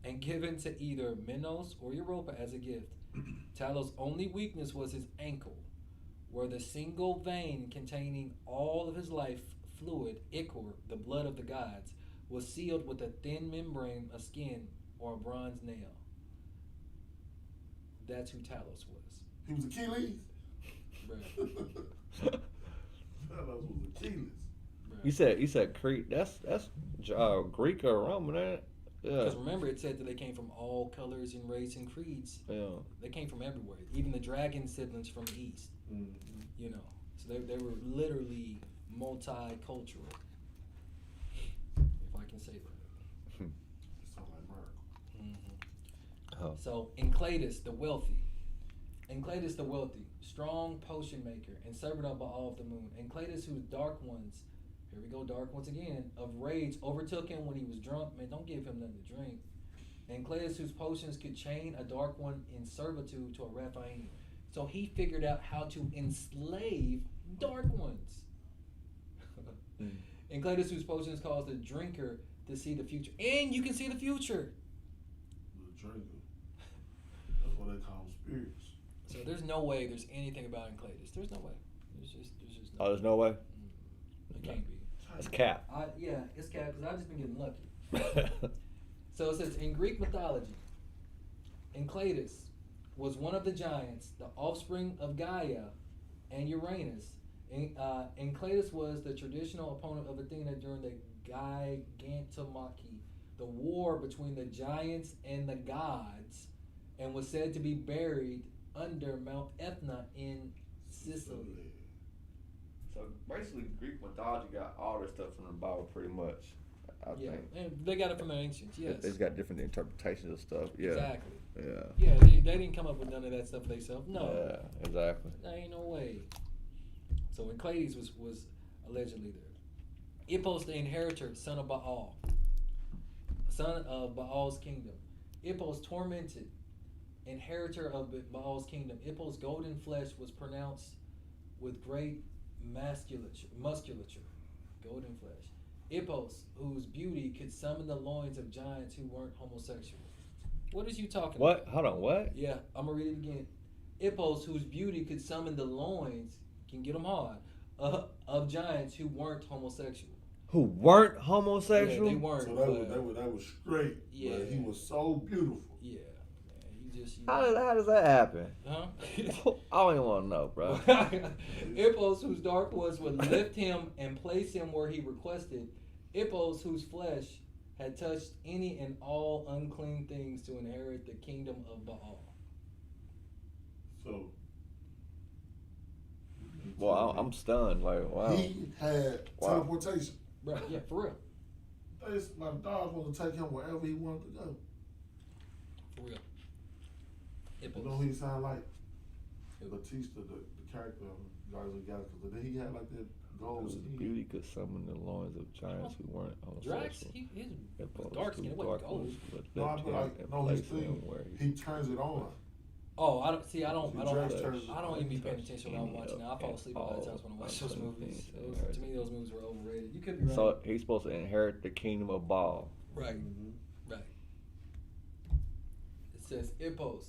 and given to either Minos or Europa as a gift. Talos' only weakness was his ankle, where the single vein containing all of his life fluid, ichor, the blood of the gods, was sealed with a thin membrane of skin or a bronze nail. That's who Talos was. He was Achilles. Bruh. Talos was Achilles. Bruh. You said Crete. That's Greek or Roman, ain't it? Yeah. Because remember, it said that they came from all colors and race and creeds. Yeah. They came from everywhere. Even the dragon siblings from the east. Mm-hmm. You know, so they were literally multicultural, if I can say that. It sounds like Merkel. Mm-hmm. Oh. So Enclatus the wealthy, strong potion maker and servant of Baal of the moon. Enclatus, whose dark ones, here we go, dark ones again, of rage overtook him when he was drunk. Man, don't give him nothing to drink. and Cletus, whose potions could chain a dark one in servitude to a Raphaim. So he figured out how to enslave dark ones. And Cletus, whose potions cause the drinker to see the future. And you can see the future. The drinker. That's what they call them spirits. So there's no way there's anything about Cletus. There's no way. There's just no Oh, there's no way. It can't be. It's cap. Yeah, it's cap because I've just been getting lucky. So it says in Greek mythology, Enceladus was one of the giants, the offspring of Gaia and Uranus. Enceladus was the traditional opponent of Athena during the Gigantomachy, the war between the giants and the gods, and was said to be buried under Mount Etna in Sicily. So basically, Greek mythology got all this stuff from the Bible, pretty much. I think. And they got it from the ancients. Yes, It's got different interpretations of stuff. Yeah. exactly. Yeah. Yeah, they didn't come up with none of that stuff themselves. No, Yeah. Exactly. there ain't no way. So Enceladus was allegedly there. Ippos, the inheritor, son of Baal, son of Baal's kingdom. Ippos, tormented, inheritor of Baal's kingdom. Ippos' golden flesh was pronounced with great musculature. Golden flesh. Ippos, whose beauty could summon the loins of giants who weren't homosexual. What is you talking What? about? Hold on. What? Yeah, I'm gonna read it again. Ippos, whose beauty could summon the loins, can get them hard, of giants who weren't homosexual. Who weren't Yeah, homosexual? they weren't. So but- that was straight. Yeah. But he was so beautiful. Yeah, man, you just. How does that happen? Huh? I don't even want to know, bro. Ippos, whose dark ones would lift him and place him where he requested. Ippos, whose flesh had touched any and all unclean things to inherit the kingdom of Baal. So. Well, I'm stunned. Like, wow. He had Wow. teleportation. Right, yeah, for real. My dog wanted to take him wherever he wanted to go. For real. You Ippos. know who he sound like? Batista, the character of Guardians of the Galaxy. Because he had like that gold. Whose beauty could summon the loins of giants who weren't Drax, homosexual. his Hippos, dark whose skin, it wasn't dark gold. ones would No, I lift feel him like and no, his place him thing. where He turns it on. Oh, I don't see. I don't Drax turns it even on. be paying attention when I'm watching. I fall asleep a lot of times when I watch those movies. To me, those movies were overrated. You could be right. So he's supposed to inherit the kingdom of Baal. Right, Mm-hmm. right. It says Ippos.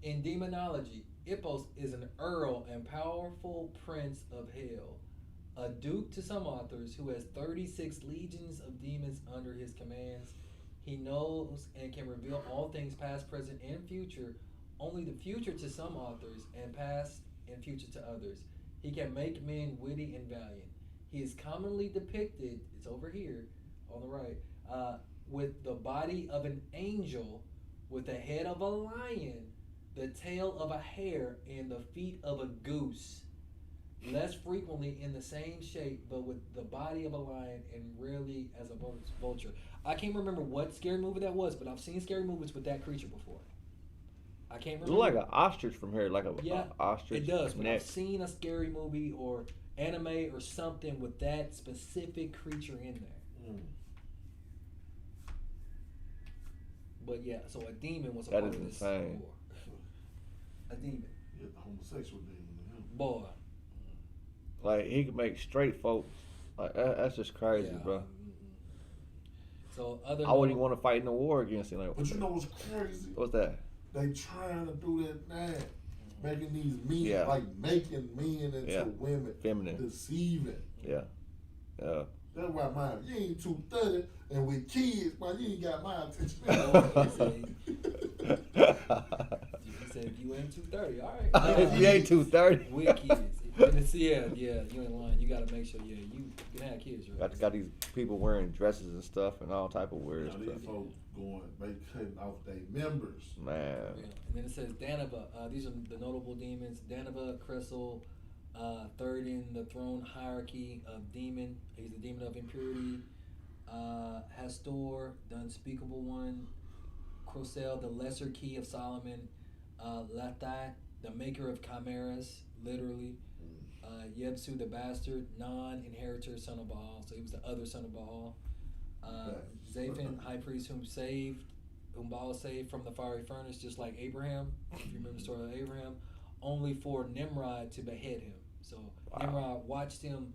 In demonology, Ippos is an earl and powerful prince of hell, a duke to some authors who has 36 legions of demons under his commands. He knows and can reveal all things past, present, and future, only the future to some authors, and past and future to others. He can make men witty and valiant. He is commonly depicted, it's over here on the right, with the body of an angel, with the head of a lion, the tail of a hare, and the feet of a goose. Less frequently in the same shape, but with the body of a lion and rarely as a vulture. I can't remember what scary movie that was, but I've seen scary movies with that creature before. I can't It remember. looks like an ostrich from here, like a Yeah, ostrich. it does, but neck. I've seen a scary movie or anime or something with that specific creature in there. But yeah, so a demon was a That part is of this insane. war. A demon. He had the homosexual demon in him. Boy. Like he could make straight folks. Like that's just crazy, Yeah. bro. So other I wouldn't even want to fight in a war against him. Like, But you know what's crazy? what's that? They trying to do that now. Making these men, Yeah. like making men into Yeah. women. Feminine. Deceiving. Yeah. Yeah. That's why, man, you ain't 230 and with kids, man, you ain't got my attention. He said if you ain't 230, all right. If you ain't 230. With kids. And it's, yeah, you ain't lying. You gotta make sure, you can have kids, right? Got these people wearing dresses and stuff and all type of You weird know, stuff. these folks going, they cutting off their members. Man. Yeah. And then it says Danava. These are the notable demons. Danava, Kressel, third in the throne hierarchy of demon. He's the demon of impurity. Hastor, the unspeakable one. Crosel, the lesser key of Solomon. Lathai, the maker of chimeras, literally. Yebsu, the bastard, non-inheritor, son of Baal. So he was the other son of Baal. Zaphan, high priest, whom Baal saved from the fiery furnace, just like Abraham. If you remember the story of Abraham, only for Nimrod to behead him. So Nimrod watched him,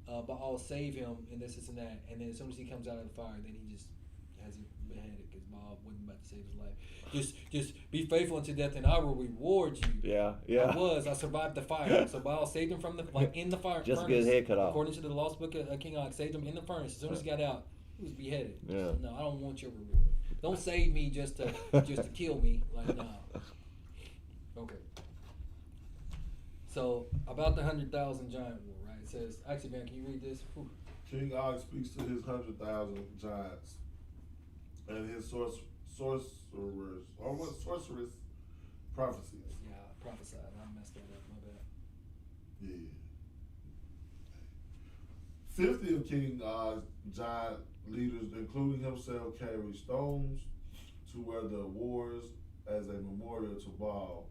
Baal save him, and this and that, and then as soon as he comes out of the fire, then he just has him beheaded because Baal wasn't about to save his life. Just be faithful unto death, and I will reward you. Yeah. I survived the fire. So Baal saved him from in the fire. Just furnace. get his head cut off. According to the lost book of King Og, saved him in the furnace. As soon as he got out, he was beheaded. Yeah. So, no, I don't want your reward. Don't save me just to kill me. Like, no. Okay. So about the 100,000 giant war, right? It says, actually, man, can you read this? Whew. King Og speaks to his 100,000 giants and his sorcerers prophecies. Yeah, I prophesied. I messed that up. My bad. Yeah. 50 of King Og's giant leaders, including himself, carry stones to where the wars as a memorial to Baal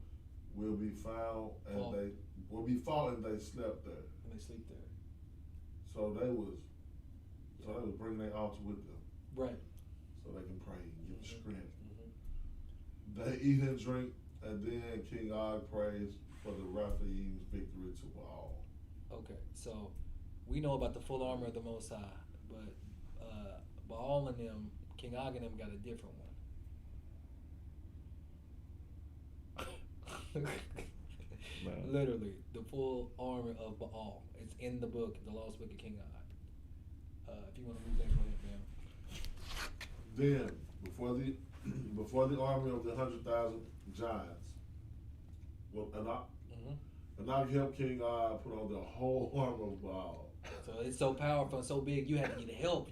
will be found, and they will be fought, and they slept there. And they sleep there. So they was bringing their altar with them. Right. So they can pray and get strength. Mm-hmm. They eat and drink, and then King Og prays for the Rephaim's victory to Baal. Okay, so we know about the full armor of the Most High, but Baal and them, King Og and them got a different one. Literally, the full armor of Baal. It's in the book, the lost book of King Og. If you want to read that, go ahead, man. Then, before the army of the 100,000 giants, Anak helped King Og put on the whole armor of Baal. So it's so powerful and so big, you have to get help.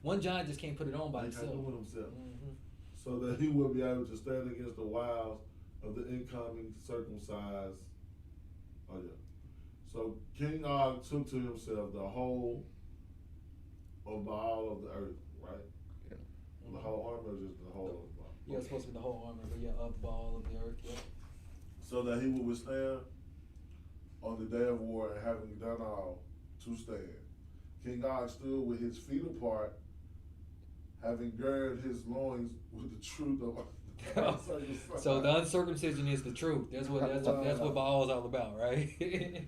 One giant just can't put it on by himself. He can't do it himself. Mm-hmm. So that he will be able to stand against the wiles of the incoming circumcised. Oh yeah. So King Og took to himself the whole of Baal of the earth, right? Yeah. The whole armor is just the whole of Baal. Yeah, it's supposed to be the whole armor, but yeah, of Baal of the earth, yeah. So that he will withstand on the day of war, and having done all, to stand. King Og stood with his feet apart, having girded his loins with the truth of So the uncircumcision is the truth. That's what Baal is all about, right? He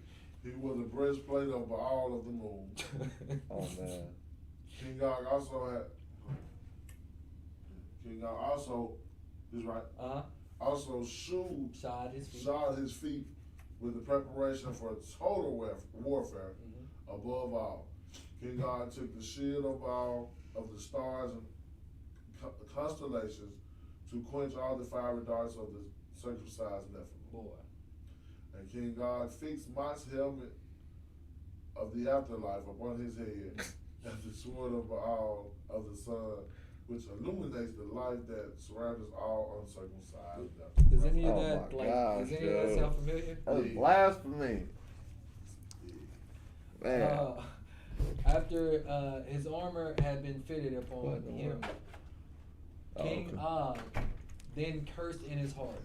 was a breastplate of Baal of the moon. Oh man. King Og also is right. Also shod his feet with the preparation for total warfare. Above all, King Og took the shield of Baal of the stars and constellations to quench all the fiery darts of the circumcised Nephilim. Boy. And King Og fixed Mot's helmet of the afterlife upon his head, and the sword of Baal of the sun, which illuminates the light that surrounds all uncircumcised Nephilim. Does any of that sound familiar? That was blasphemy. Man. After his armor had been fitted upon him, King Og then cursed in his heart,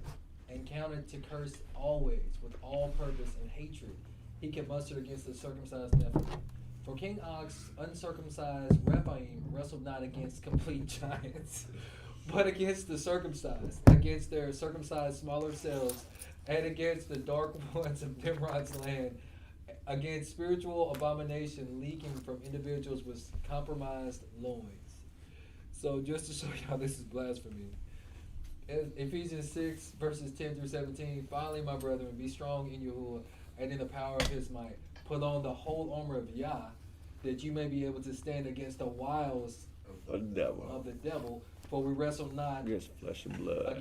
and counted to curse always with all purpose and hatred he could muster against the circumcised Nephilim. For King Og's uncircumcised Rephaim wrestled not against complete giants, but against the circumcised, against their circumcised smaller selves, and against the dark ones of Nimrod's land, against spiritual abomination leaking from individuals with compromised loins. So just to show you how this is blasphemy, in Ephesians 6 verses 10 through 17, finally, my brethren, be strong in Yahuwah and in the power of his might. Put on the whole armor of Yah, that you may be able to stand against the wiles of the devil. For we wrestle not against flesh and blood, but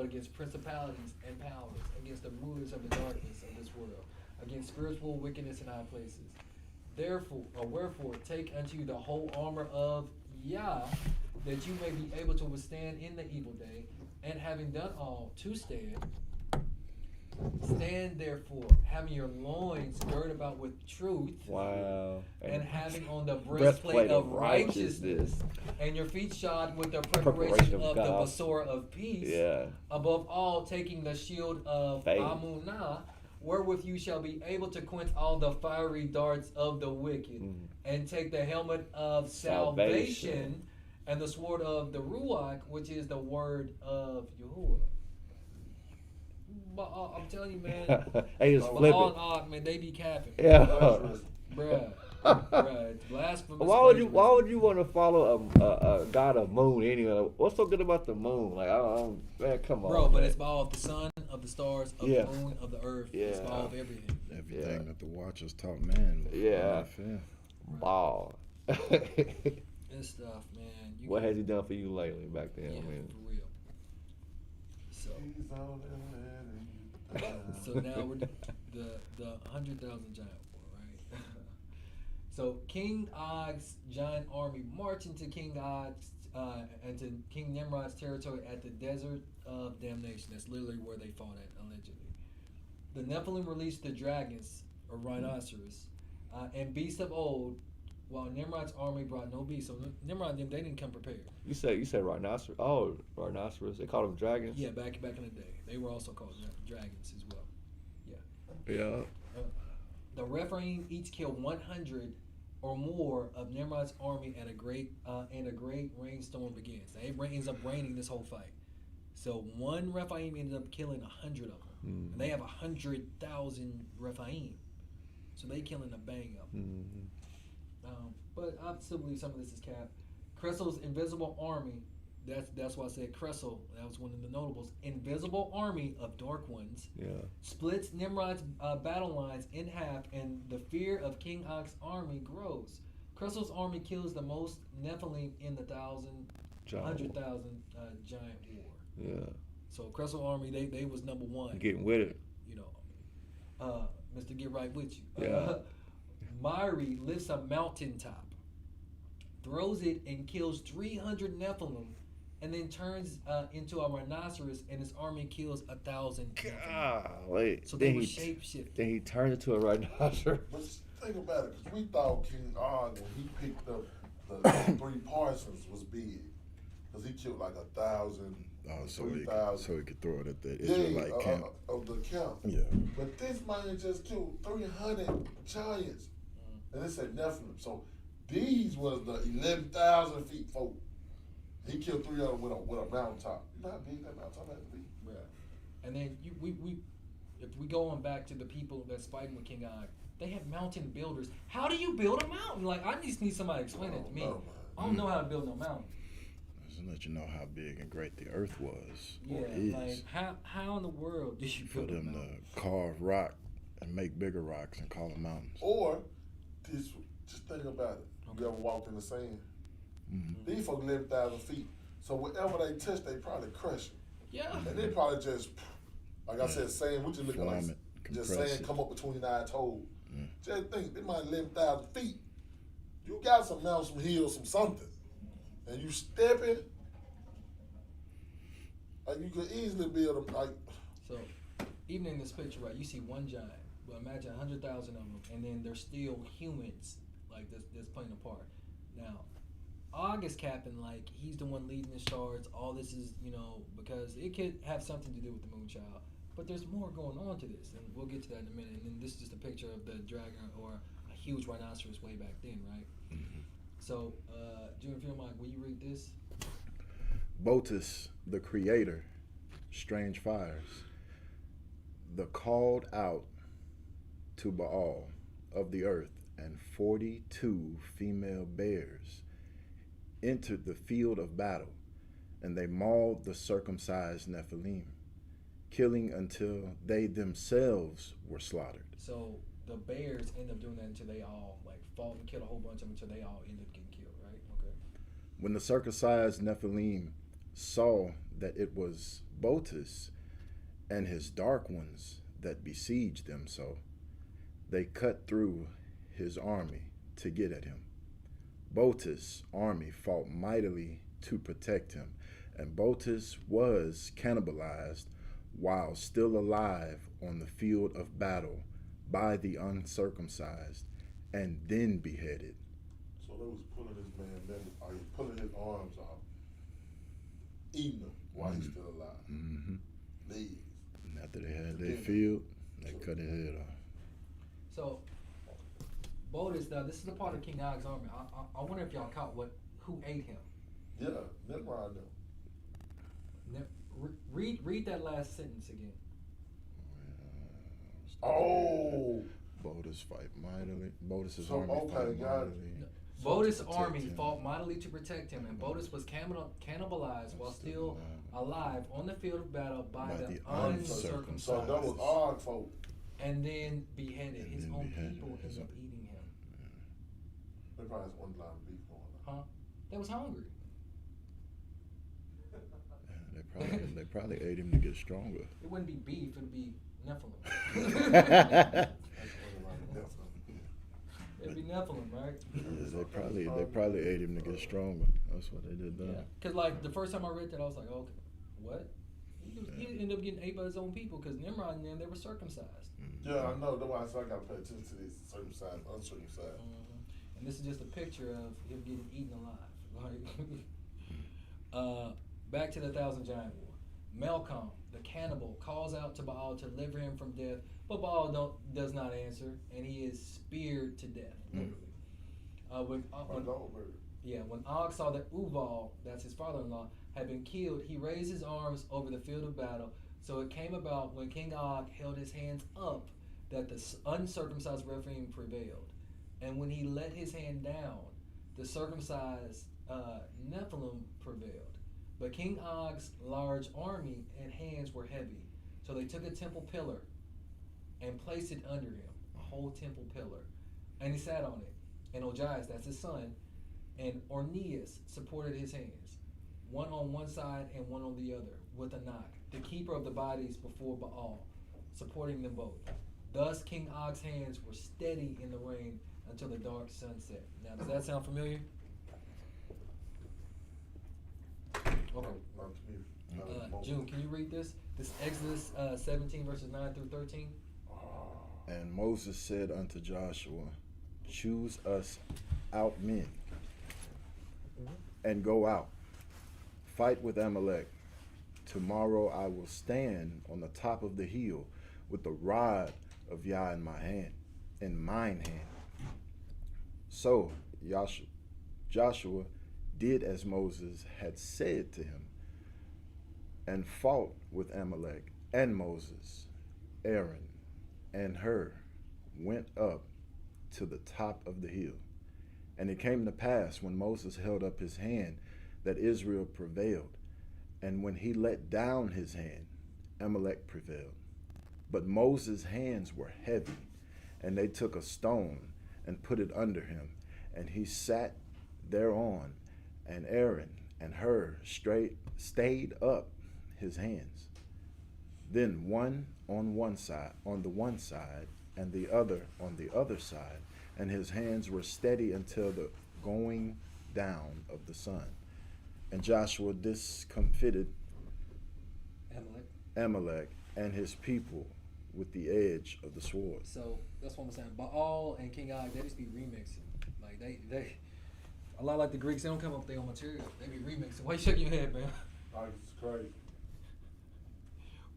against principalities and powers, against the rulers of the darkness of this world, against spiritual wickedness in high places. Wherefore, take unto you the whole armor of Yah, that you may be able to withstand in the evil day, and having done all, to stand. Stand therefore, having your loins girded about with truth. Wow. And having on the breastplate of righteousness, and your feet shod with the preparation of the Basora of peace. Yeah. Above all, taking the shield of Faith. Amunah, wherewith you shall be able to quench all the fiery darts of the wicked, and take the helmet of salvation and the sword of the Ruach, which is the word of Yahuwah. But I'm telling you, man. Hey, just flip it. Man, they be capping. Yeah. Bruh. Bruh, it's blasphemous. Why would you want to follow a god of moon anyway? What's so good about the moon? Like, I don't, man, come on. Bro, but man. it's all of the sun, of the stars, of the moon, of the earth. Yeah. It's all of everything. Everything that the Watchers taught man. Yeah. Ball. This stuff, man. What has he done for you lately back then? Yeah, I mean, for real. So now we're the 100,000 giant war, right? So King Og's giant army marched into King Og's and to King Nimrod's territory at the desert of damnation. That's literally where they fought at, allegedly. The Nephilim released the dragons, or rhinoceros, and beasts of old, while Nimrod's army brought no beasts. So Nimrod and them, they didn't come prepared. you said rhinoceros. Oh, rhinoceros. They called them dragons. Yeah, back in the day, they were also called dragons as well. Yeah. The Rephaim each killed 100 or more of Nimrod's army at a great rainstorm begins. It ends up raining this whole fight. So one Rephaim ended up killing 100 of them, and they have 100,000 Rephaim, so they killing a bang of them. But I still believe some of this is cap. Cressel's invisible army. That's why I said Cressel. That was one of the notables. Invisible army of dark ones. Yeah. Splits Nimrod's battle lines in half, and the fear of King Og's army grows. Cressel's army kills the most Nephilim in the 100,000 giant war. Yeah. So Cressel army, they was number one. Getting with it. You know, Mr. Get Right With You. Yeah. Myri lifts a mountaintop, throws it, and kills 300 Nephilim, and then turns into a rhinoceros, and his army kills 1,000 Nephilim. Golly. So they were shape-shifting. Then he turned into a rhinoceros. But think about it, because we thought King Og, when he picked up the 3 Parsons, was big. Because he killed like 1,000, So 3,000. he could throw it at the Israelite camp. Of the camp. Yeah. But this man just killed 300 giants. And they said Nephilim. So these was the 11,000 feet folk. He killed 3 of them with a mountaintop. You know how big that mountaintop had to be? Right. And then if we go on back to the people that's fighting with King Og, they have mountain builders. How do you build a mountain? Like, I just need somebody to explain it to me. I don't know how to build no mountain. Just to let you know how big and great the earth was. Yeah, or is. like how in the world did you For build a them mountain? to carve rock and make bigger rocks and call them mountains. Or, just think about it. You ever walked in the sand? These folks 11,000 feet. So whatever they touch, they probably crush it. Yeah. And they probably just, like I said, sand, we just looking like Flame it, just compress sand it. come up between our toes. Just think, they might 11,000 feet. You got some mountains, some hills, some something. And you stepping, like you could easily build a, like. So, even in this picture, right, you see one giant. Well, imagine 100,000 of them, and then there's still humans like that's playing a part. Now, Og is capping like he's the one leading the charge. All this is, because it could have something to do with the Moonchild, but there's more going on to this, and we'll get to that in a minute. And then this is just a picture of the dragon or a huge rhinoceros way back then, right? So, Junior Film Mike, will you read this? Botus, the creator, strange fires, the called out to Baal of the earth, and 42 female bears entered the field of battle, and they mauled the circumcised Nephilim, killing until they themselves were slaughtered. So the bears end up doing that until they all fought and killed a whole bunch of them until they all end up getting killed, right? Okay. When the circumcised Nephilim saw that it was Botus and his dark ones that besieged them, so they cut through his army to get at him. Botus' army fought mightily to protect him, and Botus was cannibalized while still alive on the field of battle by the uncircumcised, and then beheaded. So they was pulling this man, pulling his arms off, eating them while he's still alive. Legs. And after they had their field, They cut his head off. So, Botus, now this is the part of King Og's army. I wonder if y'all caught who ate him. Yeah, Nimrod them. Read that last sentence again. Oh, Botus fight mightily. Botus's So, army okay, fight got it. mightily. Botus' to protect army him. fought mightily to protect him, and Botus was cannibalized while still alive on the field of battle by the so uncircumcised, that was odd folk. and then beheaded. And His then own beheaded people his ended up own- eating him. They probably has one line of beef going on. Huh? They was hungry. They probably ate him to get stronger. It wouldn't be beef, it'd be Nephilim. It'd be Nephilim, right? They probably ate him to get stronger. That's what they did Yeah. there. Because, like, the first time I read that, I was like, okay, what? He ended up getting ate by his own people because Nimrod and them, they were circumcised. Yeah, I know. That's why I said I got to pay attention to these circumcised, uncircumcised. And this is just a picture of him getting eaten alive. Like, back to the Thousand Giant War. Malcolm, the cannibal, calls out to Baal to deliver him from death, but Baal does not answer, and he is speared to death. Literally. When Og saw that Uval, that's his father-in-law, had been killed, he raised his arms over the field of battle. So it came about when King Og held his hands up that the uncircumcised Rephaim prevailed. And when he let his hand down, the circumcised Nephilim prevailed. But King Og's large army and hands were heavy. So they took a temple pillar and placed it under him, a whole temple pillar. And he sat on it. And Ojias, that's his son, and Orneas supported his hands, one on one side and one on the other, with a knock, the keeper of the bodies before Baal, supporting them both. Thus King Og's hands were steady in the rain until the dark sunset. Now, does that sound familiar? Okay. June, can you read this? This Exodus 17 verses 9 through 13. And Moses said unto Joshua, choose us out men, and go out, fight with Amalek. Tomorrow I will stand on the top of the hill with the rod of Yah in mine hand. So Joshua did as Moses had said to him, and fought with Amalek. And Moses, Aaron, and Hur went up to the top of the hill. And it came to pass, when Moses held up his hand, that Israel prevailed. And when he let down his hand, Amalek prevailed. But Moses' hands were heavy, and they took a stone and put it under him, and he sat thereon. And Aaron and Hur stayed up his hands. Then one on the one side, and the other on the other side, and his hands were steady until the going down of the sun. And Joshua discomfited Amalek and his people with the edge of the sword. So that's what I'm saying. Baal and King Og, they just be remixing. Like they a lot like the Greeks, they don't come up with their own material. They be remixing. Why you shaking your head, man? It's crazy.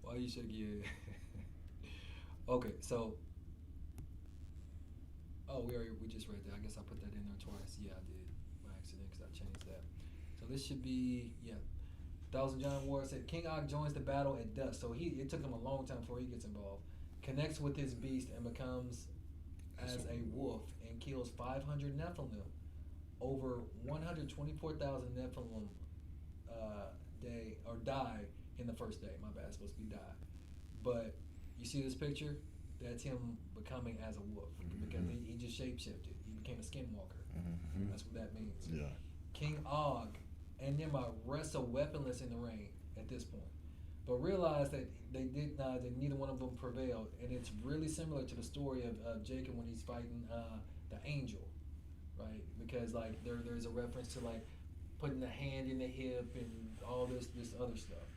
Why you shaking your head? Okay, so we just read that. I guess I put that in there twice. Yeah, I did by accident because I changed that. So this should be Thousand Giant War said King Og joins the battle at dusk. So it took him a long time before he gets involved. Connects with his beast and becomes as a wolf and kills 500 Nephilim. Over 124,000 Nephilim die in the first day. My bad, it's supposed to be die. But you see this picture? That's him becoming as a wolf because he just shapeshifted. He became a skinwalker. That's what that means. Yeah. King Og and Nimrod wrestle weaponless in the rain at this point, but realize that that neither one of them prevailed, and it's really similar to the story of Jacob when he's fighting the angel, right? Because like there's a reference to like putting the hand in the hip and all this other stuff.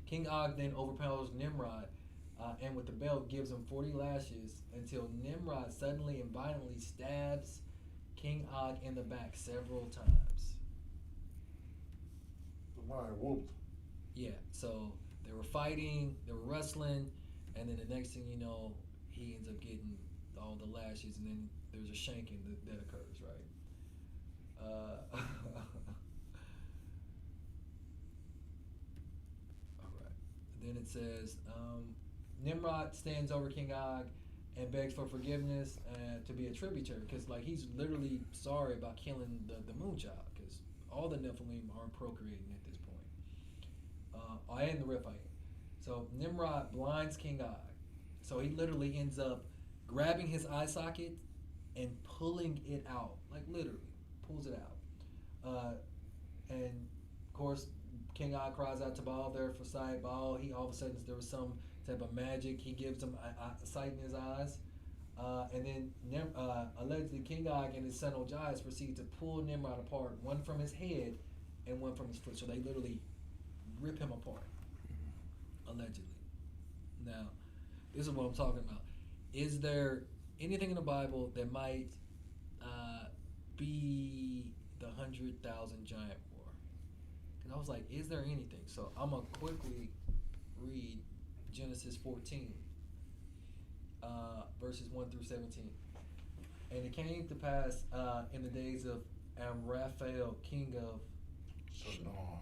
King Og then overpowers Nimrod, and with the belt gives him 40 lashes until Nimrod suddenly and violently stabs King Og in the back several times. The mind whooped. Yeah, so they were fighting, they were wrestling, and then the next thing you know, he ends up getting all the lashes, and then there's a shanking that occurs, right? All right. Then it says, Nimrod stands over King Og and begs for forgiveness to be a tributary, because like he's literally sorry about killing the moon child, because all the Nephilim aren't procreating at this point. And the Rephaim. So Nimrod blinds King Og. So he literally ends up grabbing his eye socket and pulling it out, like literally pulls it out. And of course, King Og cries out to Baal there for sight. Baal, he all of a sudden there was some type of magic. He gives him sight in his eyes. And then allegedly King Og and his son Ojias proceed to pull Nimrod apart, one from his head and one from his foot. So they literally rip him apart, allegedly. Now, this is what I'm talking about. Is there anything in the Bible that might be the 100,000 giant war? And I was like, is there anything? So I'm going to quickly read Genesis 14, verses 1 through 17. And it came to pass in the days of Amraphel, king of Shinar.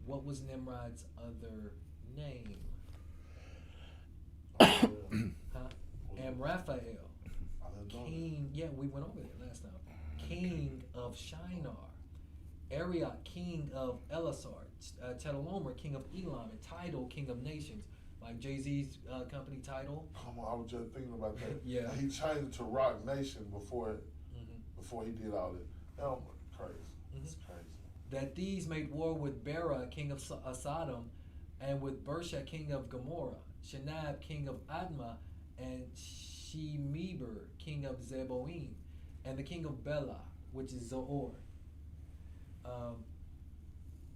What was Nimrod's other name? Huh? Amraphel, king. Yeah, we went over that last time. King of Shinar. Arioch, king of Elasar. Chedorlaomer, king of Elam. And Tidal, king of nations. Like Jay-Z's company Tidal. Come on, I was just thinking about that. Yeah. He changed it to Rock Nation before he did all that. Oh, crazy. It's crazy. That these made war with Bera, king of Sodom, and with Bersha, king of Gomorrah, Shinab, king of Admah, and Shemeber, king of Zeboim, and the king of Bela, which is Zoar.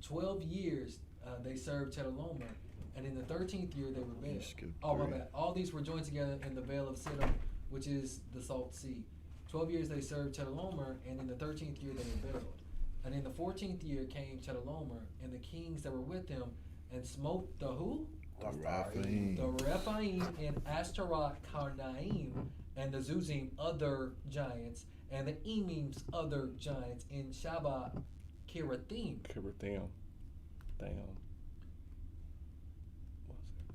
12 years they served Chedorlaomer, and in the 13th year they rebelled. Oh, my bad. All these were joined together in the Vale of Siddim, which is the Salt Sea. 12 years they served Chedorlaomer, and in the 13th year they rebelled. And in the 14th year came Chedorlaomer and the kings that were with him, and smote the who? The Rephaim. The Rephaim and Ashtaroth Karnaim, and the Zuzim, other giants, and the Emims, other giants, in Shabbat Kirathim. Damn.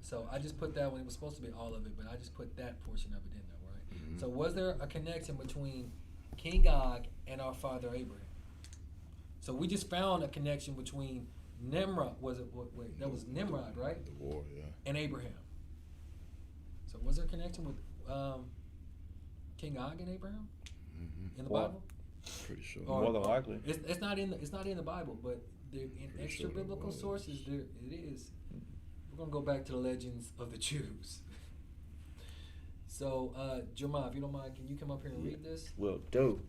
So I just put that one. It was supposed to be all of it, but I just put that portion of it in there, right? So was there a connection between King Og and our father Abraham? So we just found a connection between Nimrod. Wait, that was Nimrod, right? The war, yeah. And Abraham. So was there a connection with King Og and Abraham in the Bible? Pretty sure. More than likely. It's not in the Bible, but in extra biblical sources there it is. We're gonna go back to the legends of the Jews. So, Jeremiah, if you don't mind, can you come up here and read this? Will do.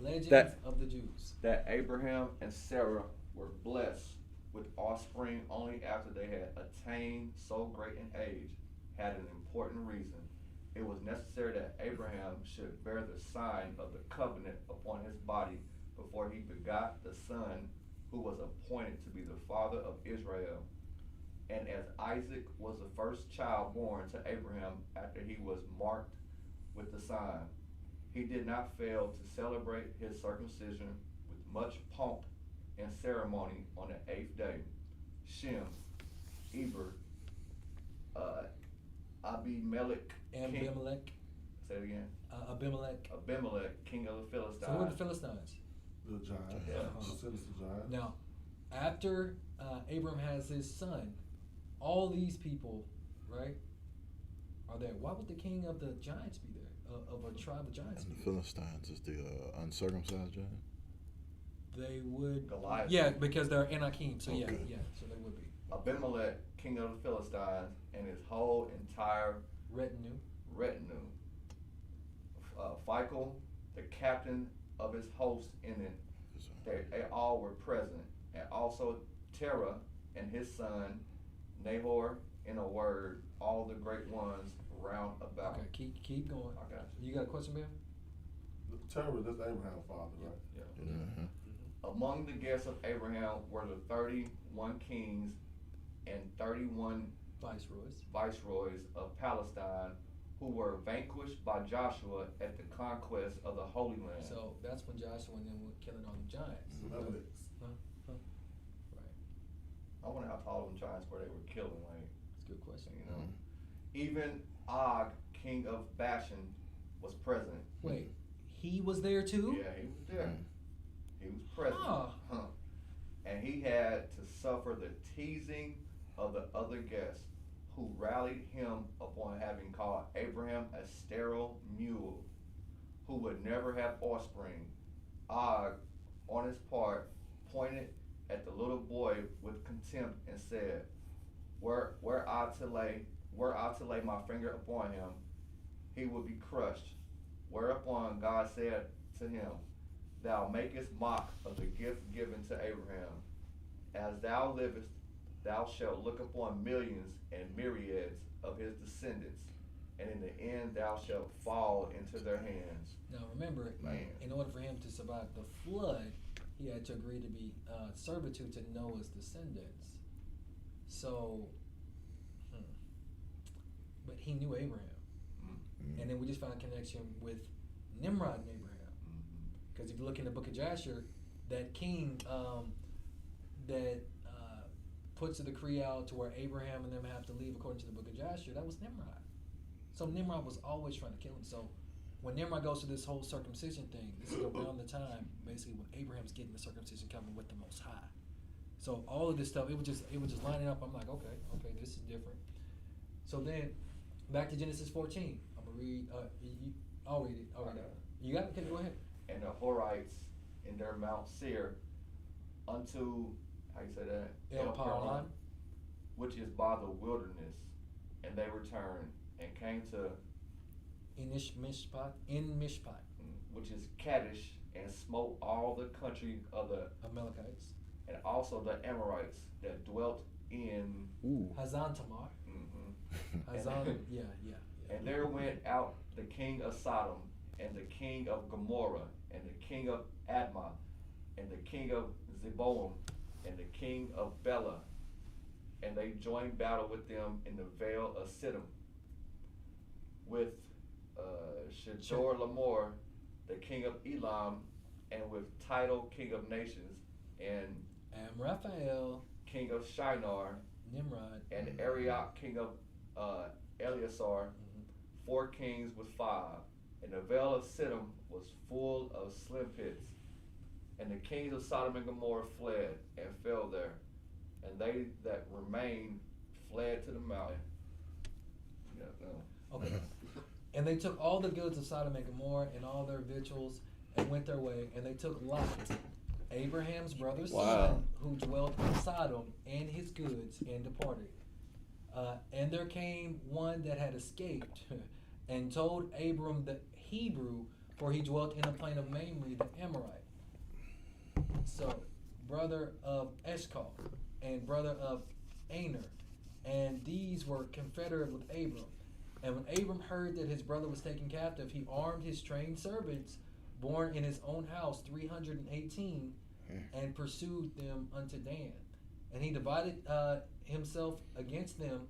Legends of the Jews. That Abraham and Sarah were blessed with offspring only after they had attained so great an age had an important reason. It was necessary that Abraham should bear the sign of the covenant upon his body before he begot the son who was appointed to be the father of Israel. And as Isaac was the first child born to Abraham after he was marked with the sign, he did not fail to celebrate his circumcision with much pomp and ceremony on the 8th day. Shem, Eber, Abimelech, Abimelech. Say it again. Abimelech. King of the Philistines. So who are the Philistines? The giant. Yeah. The citizen giant. Now, after Abraham has his son, all these people, right, are there. Why would the king of the giants be there? Of a tribe of giants? And the Philistines is the uncircumcised giant? They would. Goliath. Yeah, because they're Anakim. So Okay. yeah, so they would be. Abimelech, king of the Philistines, and his whole entire Retinue. Phicol, the captain of his host in it, they all were present, and also Terah and his son Nahor. In a word, all the great ones round about. Okay, keep going. I got You got a question, Ben? Terror, that's Abraham's father, right? Yeah. Mm-hmm. Among the guests of Abraham were the 31 kings and 31 viceroys of Palestine, who were vanquished by Joshua at the conquest of the Holy Land. So that's when Joshua and them were killing all the giants. Amalek. Right. I wonder how tall them giants were they were killing, like, That's a good question. you know. Even Og, king of Bashan, was present. Wait, he was there too? Yeah, he was there. He was present. Ah. Huh. And he had to suffer the teasing of the other guests who rallied him upon having called Abraham a sterile mule who would never have offspring. Og, on his part, pointed at the little boy with contempt and said, were I to lay my finger upon him, he would be crushed. Whereupon God said to him, Thou makest mock of the gift given to Abraham. As thou livest, thou shalt look upon millions and myriads of his descendants, and in the end thou shalt fall into their hands. Now remember, Man. in order for him to survive the flood, he had to agree to be servitude to Noah's descendants. So, but he knew Abraham. And then we just found a connection with Nimrod and Abraham. Because if you look in the book of Jasher, that king that puts a decree out to where Abraham and them have to leave according to the book of Jasher, that was Nimrod. So Nimrod was always trying to kill him. So when Nimrod goes to this whole circumcision thing, this is around the time basically when Abraham's getting the circumcision covenant with the Most High. So all of this stuff, it was just lining up. I'm like, okay, this is different. So then back to Genesis 14. I'm gonna read. I'll read it. Okay. You got it? Okay, go ahead. And the Horites in their Mount Seir unto, how you say that? El Paran, which is by the wilderness. And they returned and came to, in Mishpat, which is Kadesh, and smote all the country of the Amalekites, and also the Amorites that dwelt in. Ooh. Hazan Tamar, Hazan, yeah. And there went out the king of Sodom, and the king of Gomorrah, and the king of Admah, and the king of Zeboim, and the king of Bela, and they joined battle with them in the vale of Siddim, with Shedor Lamor, the king of Elam, and with Tidal, king of nations, and Amraphel, king of Shinar, Nimrod, and Arioch, king of Eleazar, 4 kings with 5. And the vale of Siddim was full of slim pits. And the kings of Sodom and Gomorrah fled and fell there. And they that remained fled to the mountain. Yeah, no. Okay. And they took all the goods of Sodom and Gomorrah and all their victuals and went their way. And they took Lot, Abraham's brother's son, who dwelt in Sodom, and his goods, and departed. And there came one that had escaped and told Abram the Hebrew, for he dwelt in the plain of Mamre, the Amorite. So, brother of Eshcol and brother of Aner, and these were confederate with Abram. And when Abram heard that his brother was taken captive, he armed his trained servants, born in his own house, 318, and pursued them unto Dan. And he divided himself against them,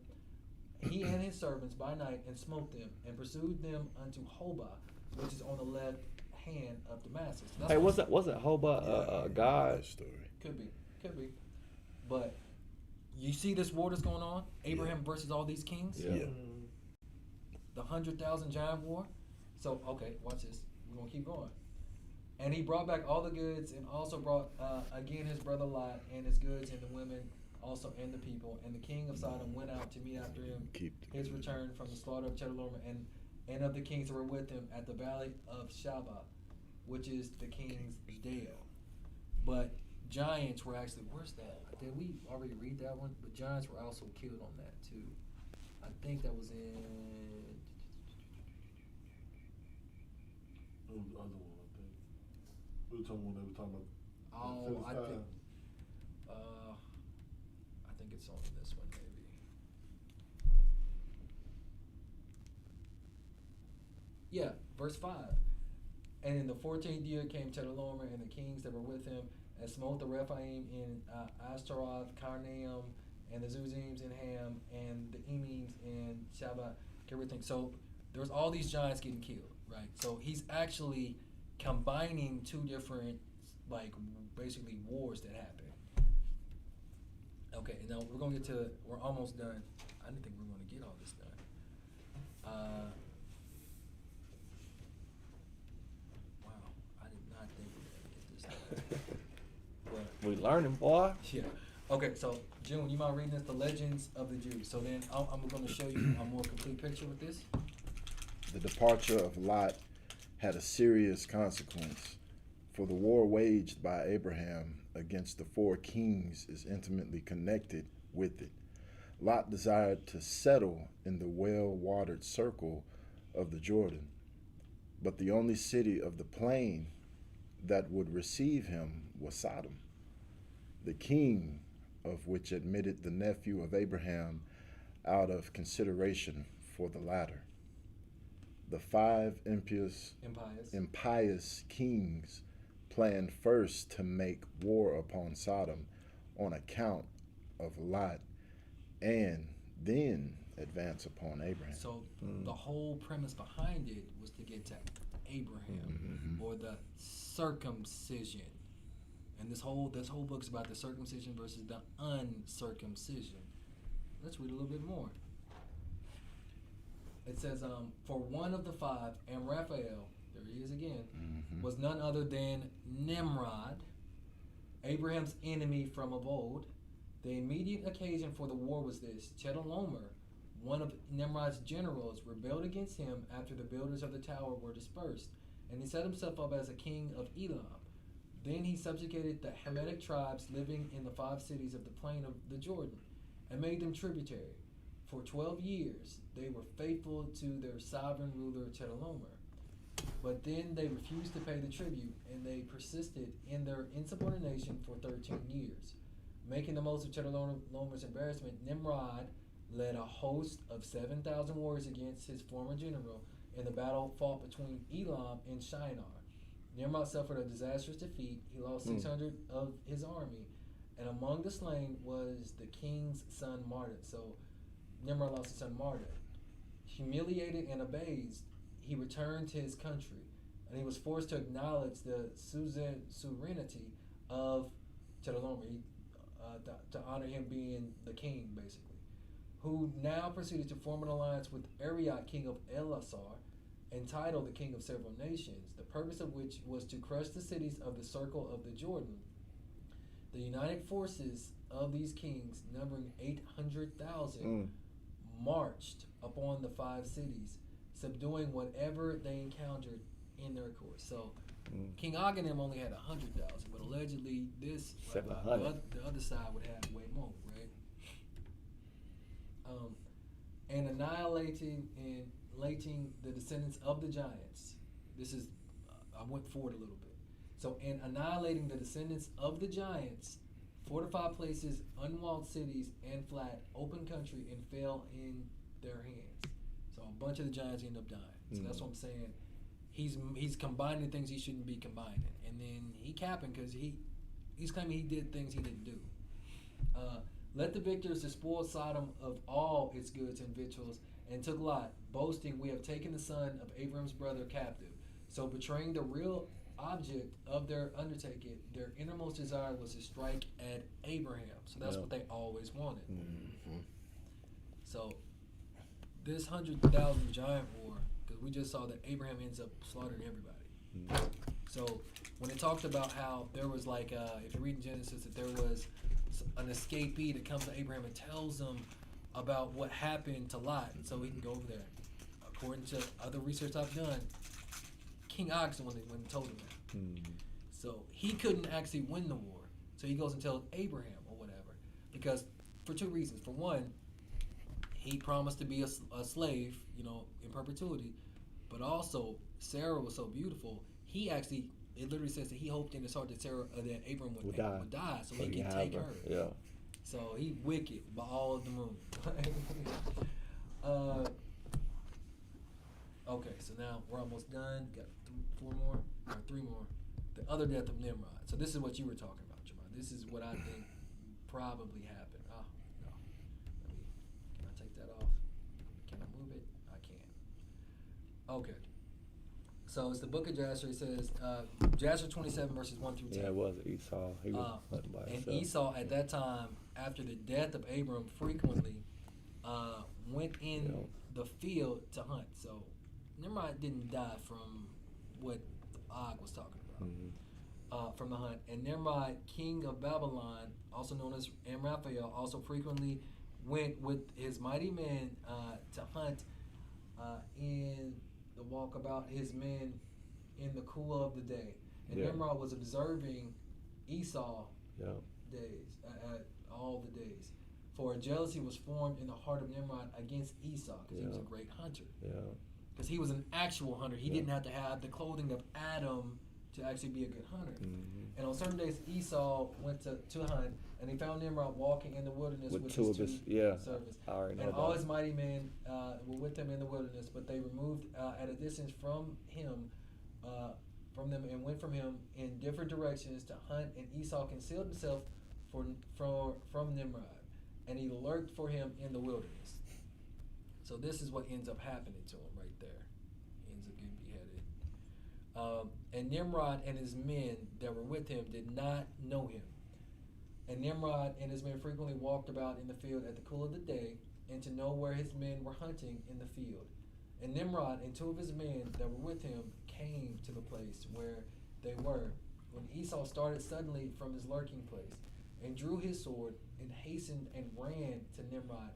he and his servants, by night, and smote them, and pursued them unto Hobah, which is on the left hand of Damascus. That's Hey, wasn't Hobah a god? Story. Could be. But you see this war that's going on? Abraham versus all these kings? Yeah. The 100,000 giant war? So, okay, watch this. We're going to keep going. And he brought back all the goods, and also brought, again, his brother Lot, and his goods, and the women, also, and the people. And the king of Sodom went out to meet after him his return from the slaughter of Chedorlaomer, and of the kings that were with him at the valley of Shabah, which is the king's dale. But giants were actually, where's that? Did we already read that one? But giants were also killed on that too. I think that was in. It was the other one, I think. We were talking when they were talking about. Oh, I 55. think. I think it's on this one maybe. Yeah, verse 5. And in the 14th year came Chedorlaomer and the kings that were with him, and smote the Rephaim in Ashtaroth, Karnaim, and the Zuzims and Ham and the Emims and Shabbat, everything. So there's all these giants getting killed, right? So he's actually combining two different, like, basically wars that happen. Okay, now we're almost done. I didn't think we were going to get all this done. Wow, I did not think we were going to get this done. But, We learning, boy. yeah. Okay, so June, you mind reading us the Legends of the Jews? So then I'm going to show you a more complete picture with this. The departure of Lot had a serious consequence, for the war waged by Abraham against the four kings is intimately connected with it. Lot desired to settle in the well-watered circle of the Jordan, but the only city of the plain that would receive him was Sodom, the king of which admitted the nephew of Abraham out of consideration for the latter. The five impious kings planned first to make war upon Sodom on account of Lot, and then advance upon Abraham. So the whole premise behind it was to get to Abraham, or the circumcision. And this whole book's about the circumcision versus the uncircumcision. Let's read a little bit more. It says, for one of the five, Amraphel, there he is again, was none other than Nimrod, Abraham's enemy from of old. The immediate occasion for the war was this: Chedorlaomer, one of Nimrod's generals, rebelled against him after the builders of the tower were dispersed, and he set himself up as a king of Elam. Then he subjugated the Hamitic tribes living in the 5 cities of the plain of the Jordan, and made them tributary. For 12 years they were faithful to their sovereign ruler Chedorlaomer. But then they refused to pay the tribute, and they persisted in their insubordination for 13 years. Making the most of Chedorlaomer's embarrassment, Nimrod led a host of 7,000 warriors against his former general in the battle fought between Elam and Shinar. Nimrod suffered a disastrous defeat. He lost 600 of his army, and among the slain was the king's son Marduk. So Nimrod lost his son Marduk. Humiliated and abased, he returned to his country, and he was forced to acknowledge the suzerainty of Chedorlaomer, to honor him being the king, basically, who now proceeded to form an alliance with Arioch, king of Elasar, entitled the king of several nations, the purpose of which was to crush the cities of the circle of the Jordan. The united forces of these kings, numbering 800,000, marched upon the 5 cities, subduing whatever they encountered in their course. So King Og and them only had 100,000, but allegedly this the other side would have way more, right? And annihilating the descendants of the giants. This is I went forward a little bit. So in annihilating the descendants of the giants, fortified places, unwalled cities, and flat open country, and fell in their hands. So a bunch of the giants end up dying. So that's what I'm saying. He's combining things he shouldn't be combining, and then he capping because he's claiming he did things he didn't do. Let the victors despoil Sodom of all its goods and victuals, and took Lot, boasting, we have taken the son of Abraham's brother captive. So betraying the real object of their undertaking, their innermost desire was to strike at Abraham. So that's what they always wanted. So this 100,000 giant war, because we just saw that Abraham ends up slaughtering everybody. So when it talked about how there was like, if you read in Genesis, that there was an escapee that comes to Abraham and tells him about what happened to Lot, and so he can go over there. According to other research I've done, King Og's the one that told him that. So he couldn't actually win the war. So he goes and tells Abraham or whatever, because for 2 reasons. For one, he promised to be a slave, in perpetuity, but also Sarah was so beautiful. He actually, it literally says that he hoped in his heart that that Abraham would die, so he could take her. Yeah. So he wicked by all of the moon. Okay, so now we're almost done. Got 3 more. The other death of Nimrod. So this is what you were talking about, Jamar. This is what I think probably happened. Oh, no. Okay. So it's the book of Jasher. It says Jasher 27 verses 1 through 10. Yeah, it was Esau. He was hunting by And himself. Esau at that time, after the death of Abram, frequently went in the field to hunt. So Nimrod didn't die from what Og was talking about, from the hunt. And Nimrod, king of Babylon, also known as Amraphel, also frequently went with his mighty men to hunt in the walkabout, his men in the cool of the day. And Nimrod was observing Esau days, all the days. For jealousy was formed in the heart of Nimrod against Esau, because he was a great hunter. Because he was an actual hunter. He didn't have to have the clothing of Adam to actually be a good hunter. And on certain days, Esau went to hunt, and he found Nimrod walking in the wilderness with his two servants. And all his mighty men were with him in the wilderness, but they removed at a distance from him, from them, and went from him in different directions to hunt. And Esau concealed himself from Nimrod, and he lurked for him in the wilderness. So this is what ends up happening to him right there. He ends up getting beheaded. And Nimrod and his men that were with him did not know him. And Nimrod and his men frequently walked about in the field at the cool of the day, and to know where his men were hunting in the field. And Nimrod and two of his men that were with him came to the place where they were, when Esau started suddenly from his lurking place, and drew his sword, and hastened and ran to Nimrod,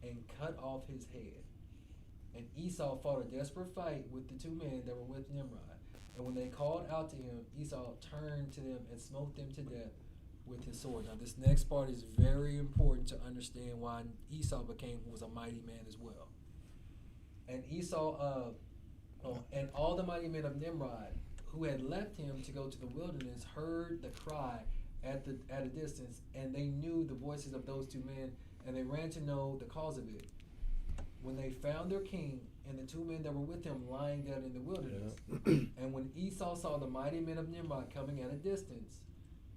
and cut off his head. And Esau fought a desperate fight with the two men that were with Nimrod. And when they called out to him, Esau turned to them and smote them to death with his sword. Now this next part is very important to understand why Esau was a mighty man as well. And Esau, and all the mighty men of Nimrod who had left him to go to the wilderness heard the cry at a distance, and they knew the voices of those two men, and they ran to know the cause of it. When they found their king and the two men that were with him lying dead in the wilderness, and when Esau saw the mighty men of Nimrod coming at a distance,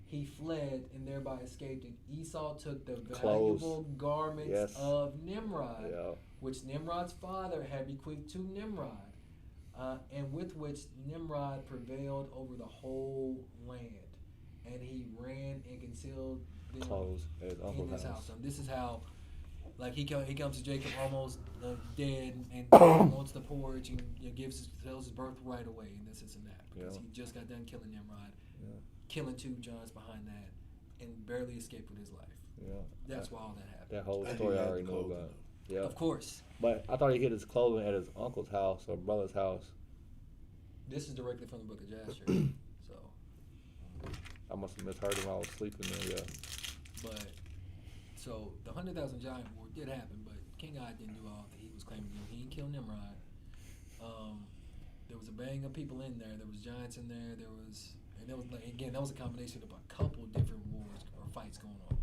he fled and thereby escaped. And Esau took the valuable garments of Nimrod, which Nimrod's father had bequeathed to Nimrod, and with which Nimrod prevailed over the whole land. And he ran and concealed them in his house. And this is how, like, he comes to Jacob almost dead, and wants the porridge, and tells his birthright away, and this and that, because he just got done killing Nimrod, killing two Johns behind that, and barely escaped with his life. That's why all that happened. That whole story I already know about. Yeah, of course. But I thought he hid his clothing at his uncle's house or brother's house. This is directly from the book of Jasher. So I must have misheard him while I was sleeping there. But so the 100,000 giant war did happen, but King Og didn't do all that he was claiming to do. He didn't kill Nimrod. There was a bang of people in there. There was giants in there. There was that was a combination of a couple different wars or fights going on.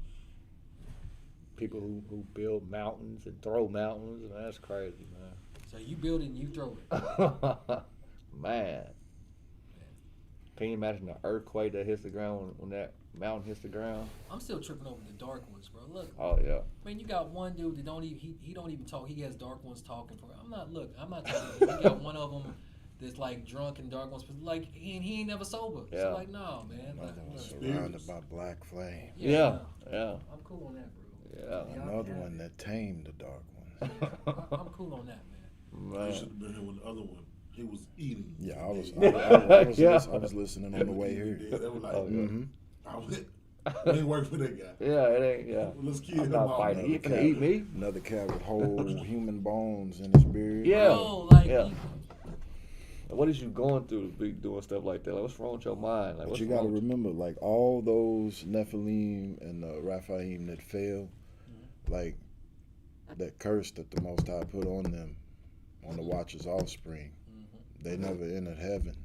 People who build mountains and throw mountains, man, that's crazy, man. So you build it and you throw it. Man. Can you imagine the earthquake that hits the ground when that mountain hits the ground? I'm still tripping over the dark ones, bro. Look. Oh yeah. Man, you got one dude that don't even talk. He has dark ones talking for him. I'm not talking. You got one of them that's like drunk and dark ones, but like he ain't never sober. Yeah. So like, no, man. Another one Look. surrounded by black flame. Yeah. I'm cool on that, bro. Yeah. Another one that tamed the dark ones. I'm cool on that, man. You should have been here with the other one. He was eating. Yeah, I was Yeah. listening on the way here. They were like, Oh, it ain't work for that guy. Yeah, it ain't. Yeah. Let's kill I'm him not off. fighting. He finna eat me. Another cat with whole human bones in his beard. Yeah. Bro, like, Yeah. What is you going through to be doing stuff like that? Like, what's wrong with your mind? Like, But what's you got to wrong with remember, like, all those Nephilim and Raphaim that fell, like, that curse that the Most High put on them, on the Watcher's offspring, they never entered heaven.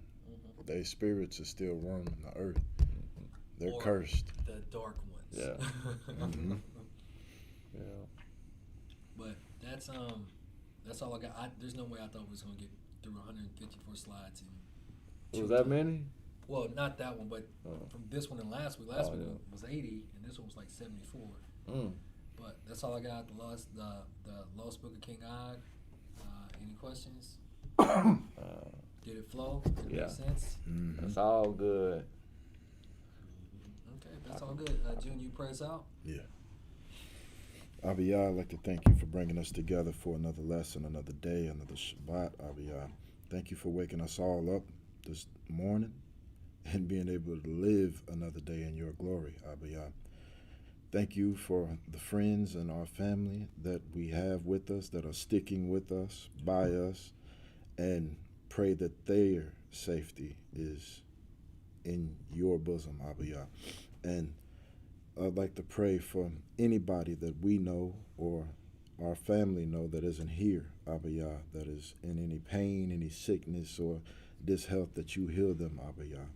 Their spirits are still roaming the earth. They're or cursed. The dark ones. Yeah. Yeah. But that's all I got. There's no way I thought we was gonna get through 154 slides in. Was that many? Well, not that one, but from this one and last week. Last week was 80, and this one was like 74. But that's all I got. The lost book of King Og. Any questions? Did it flow? Did it Yeah. make sense? Mhm. It's all good. Okay, that's all good. June, you pray us out? Abiyah, I'd like to thank you for bringing us together for another lesson, another day, another Shabbat. Abiyah, thank you for waking us all up this morning and being able to live another day in your glory. Abiyah, thank you for the friends and our family that we have with us, that are sticking with us, by us, and pray that their safety is in your bosom, Abiyah. And I'd like to pray for anybody that we know or our family know that isn't here, Abiyah, that is in any pain, any sickness, or dishealth, that you heal them, Abiyah,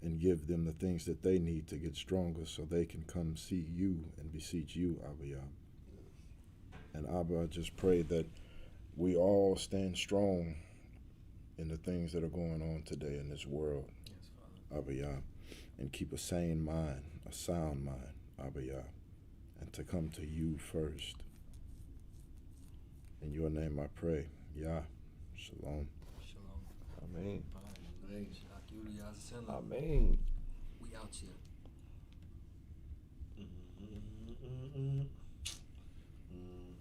and give them the things that they need to get stronger so they can come see you and beseech you, Abiyah. And Abba, I just pray that we all stand strong in the things that are going on today in this world, Yes, Father. Abiyah, and keep a sane mind, a sound mind, Abiyah, and to come to you first. In your name I pray. Yah. Shalom. Shalom. Amen. Amen. Shakyu, Yazasela. Amen. We out here. Mm-mm-mm-mm.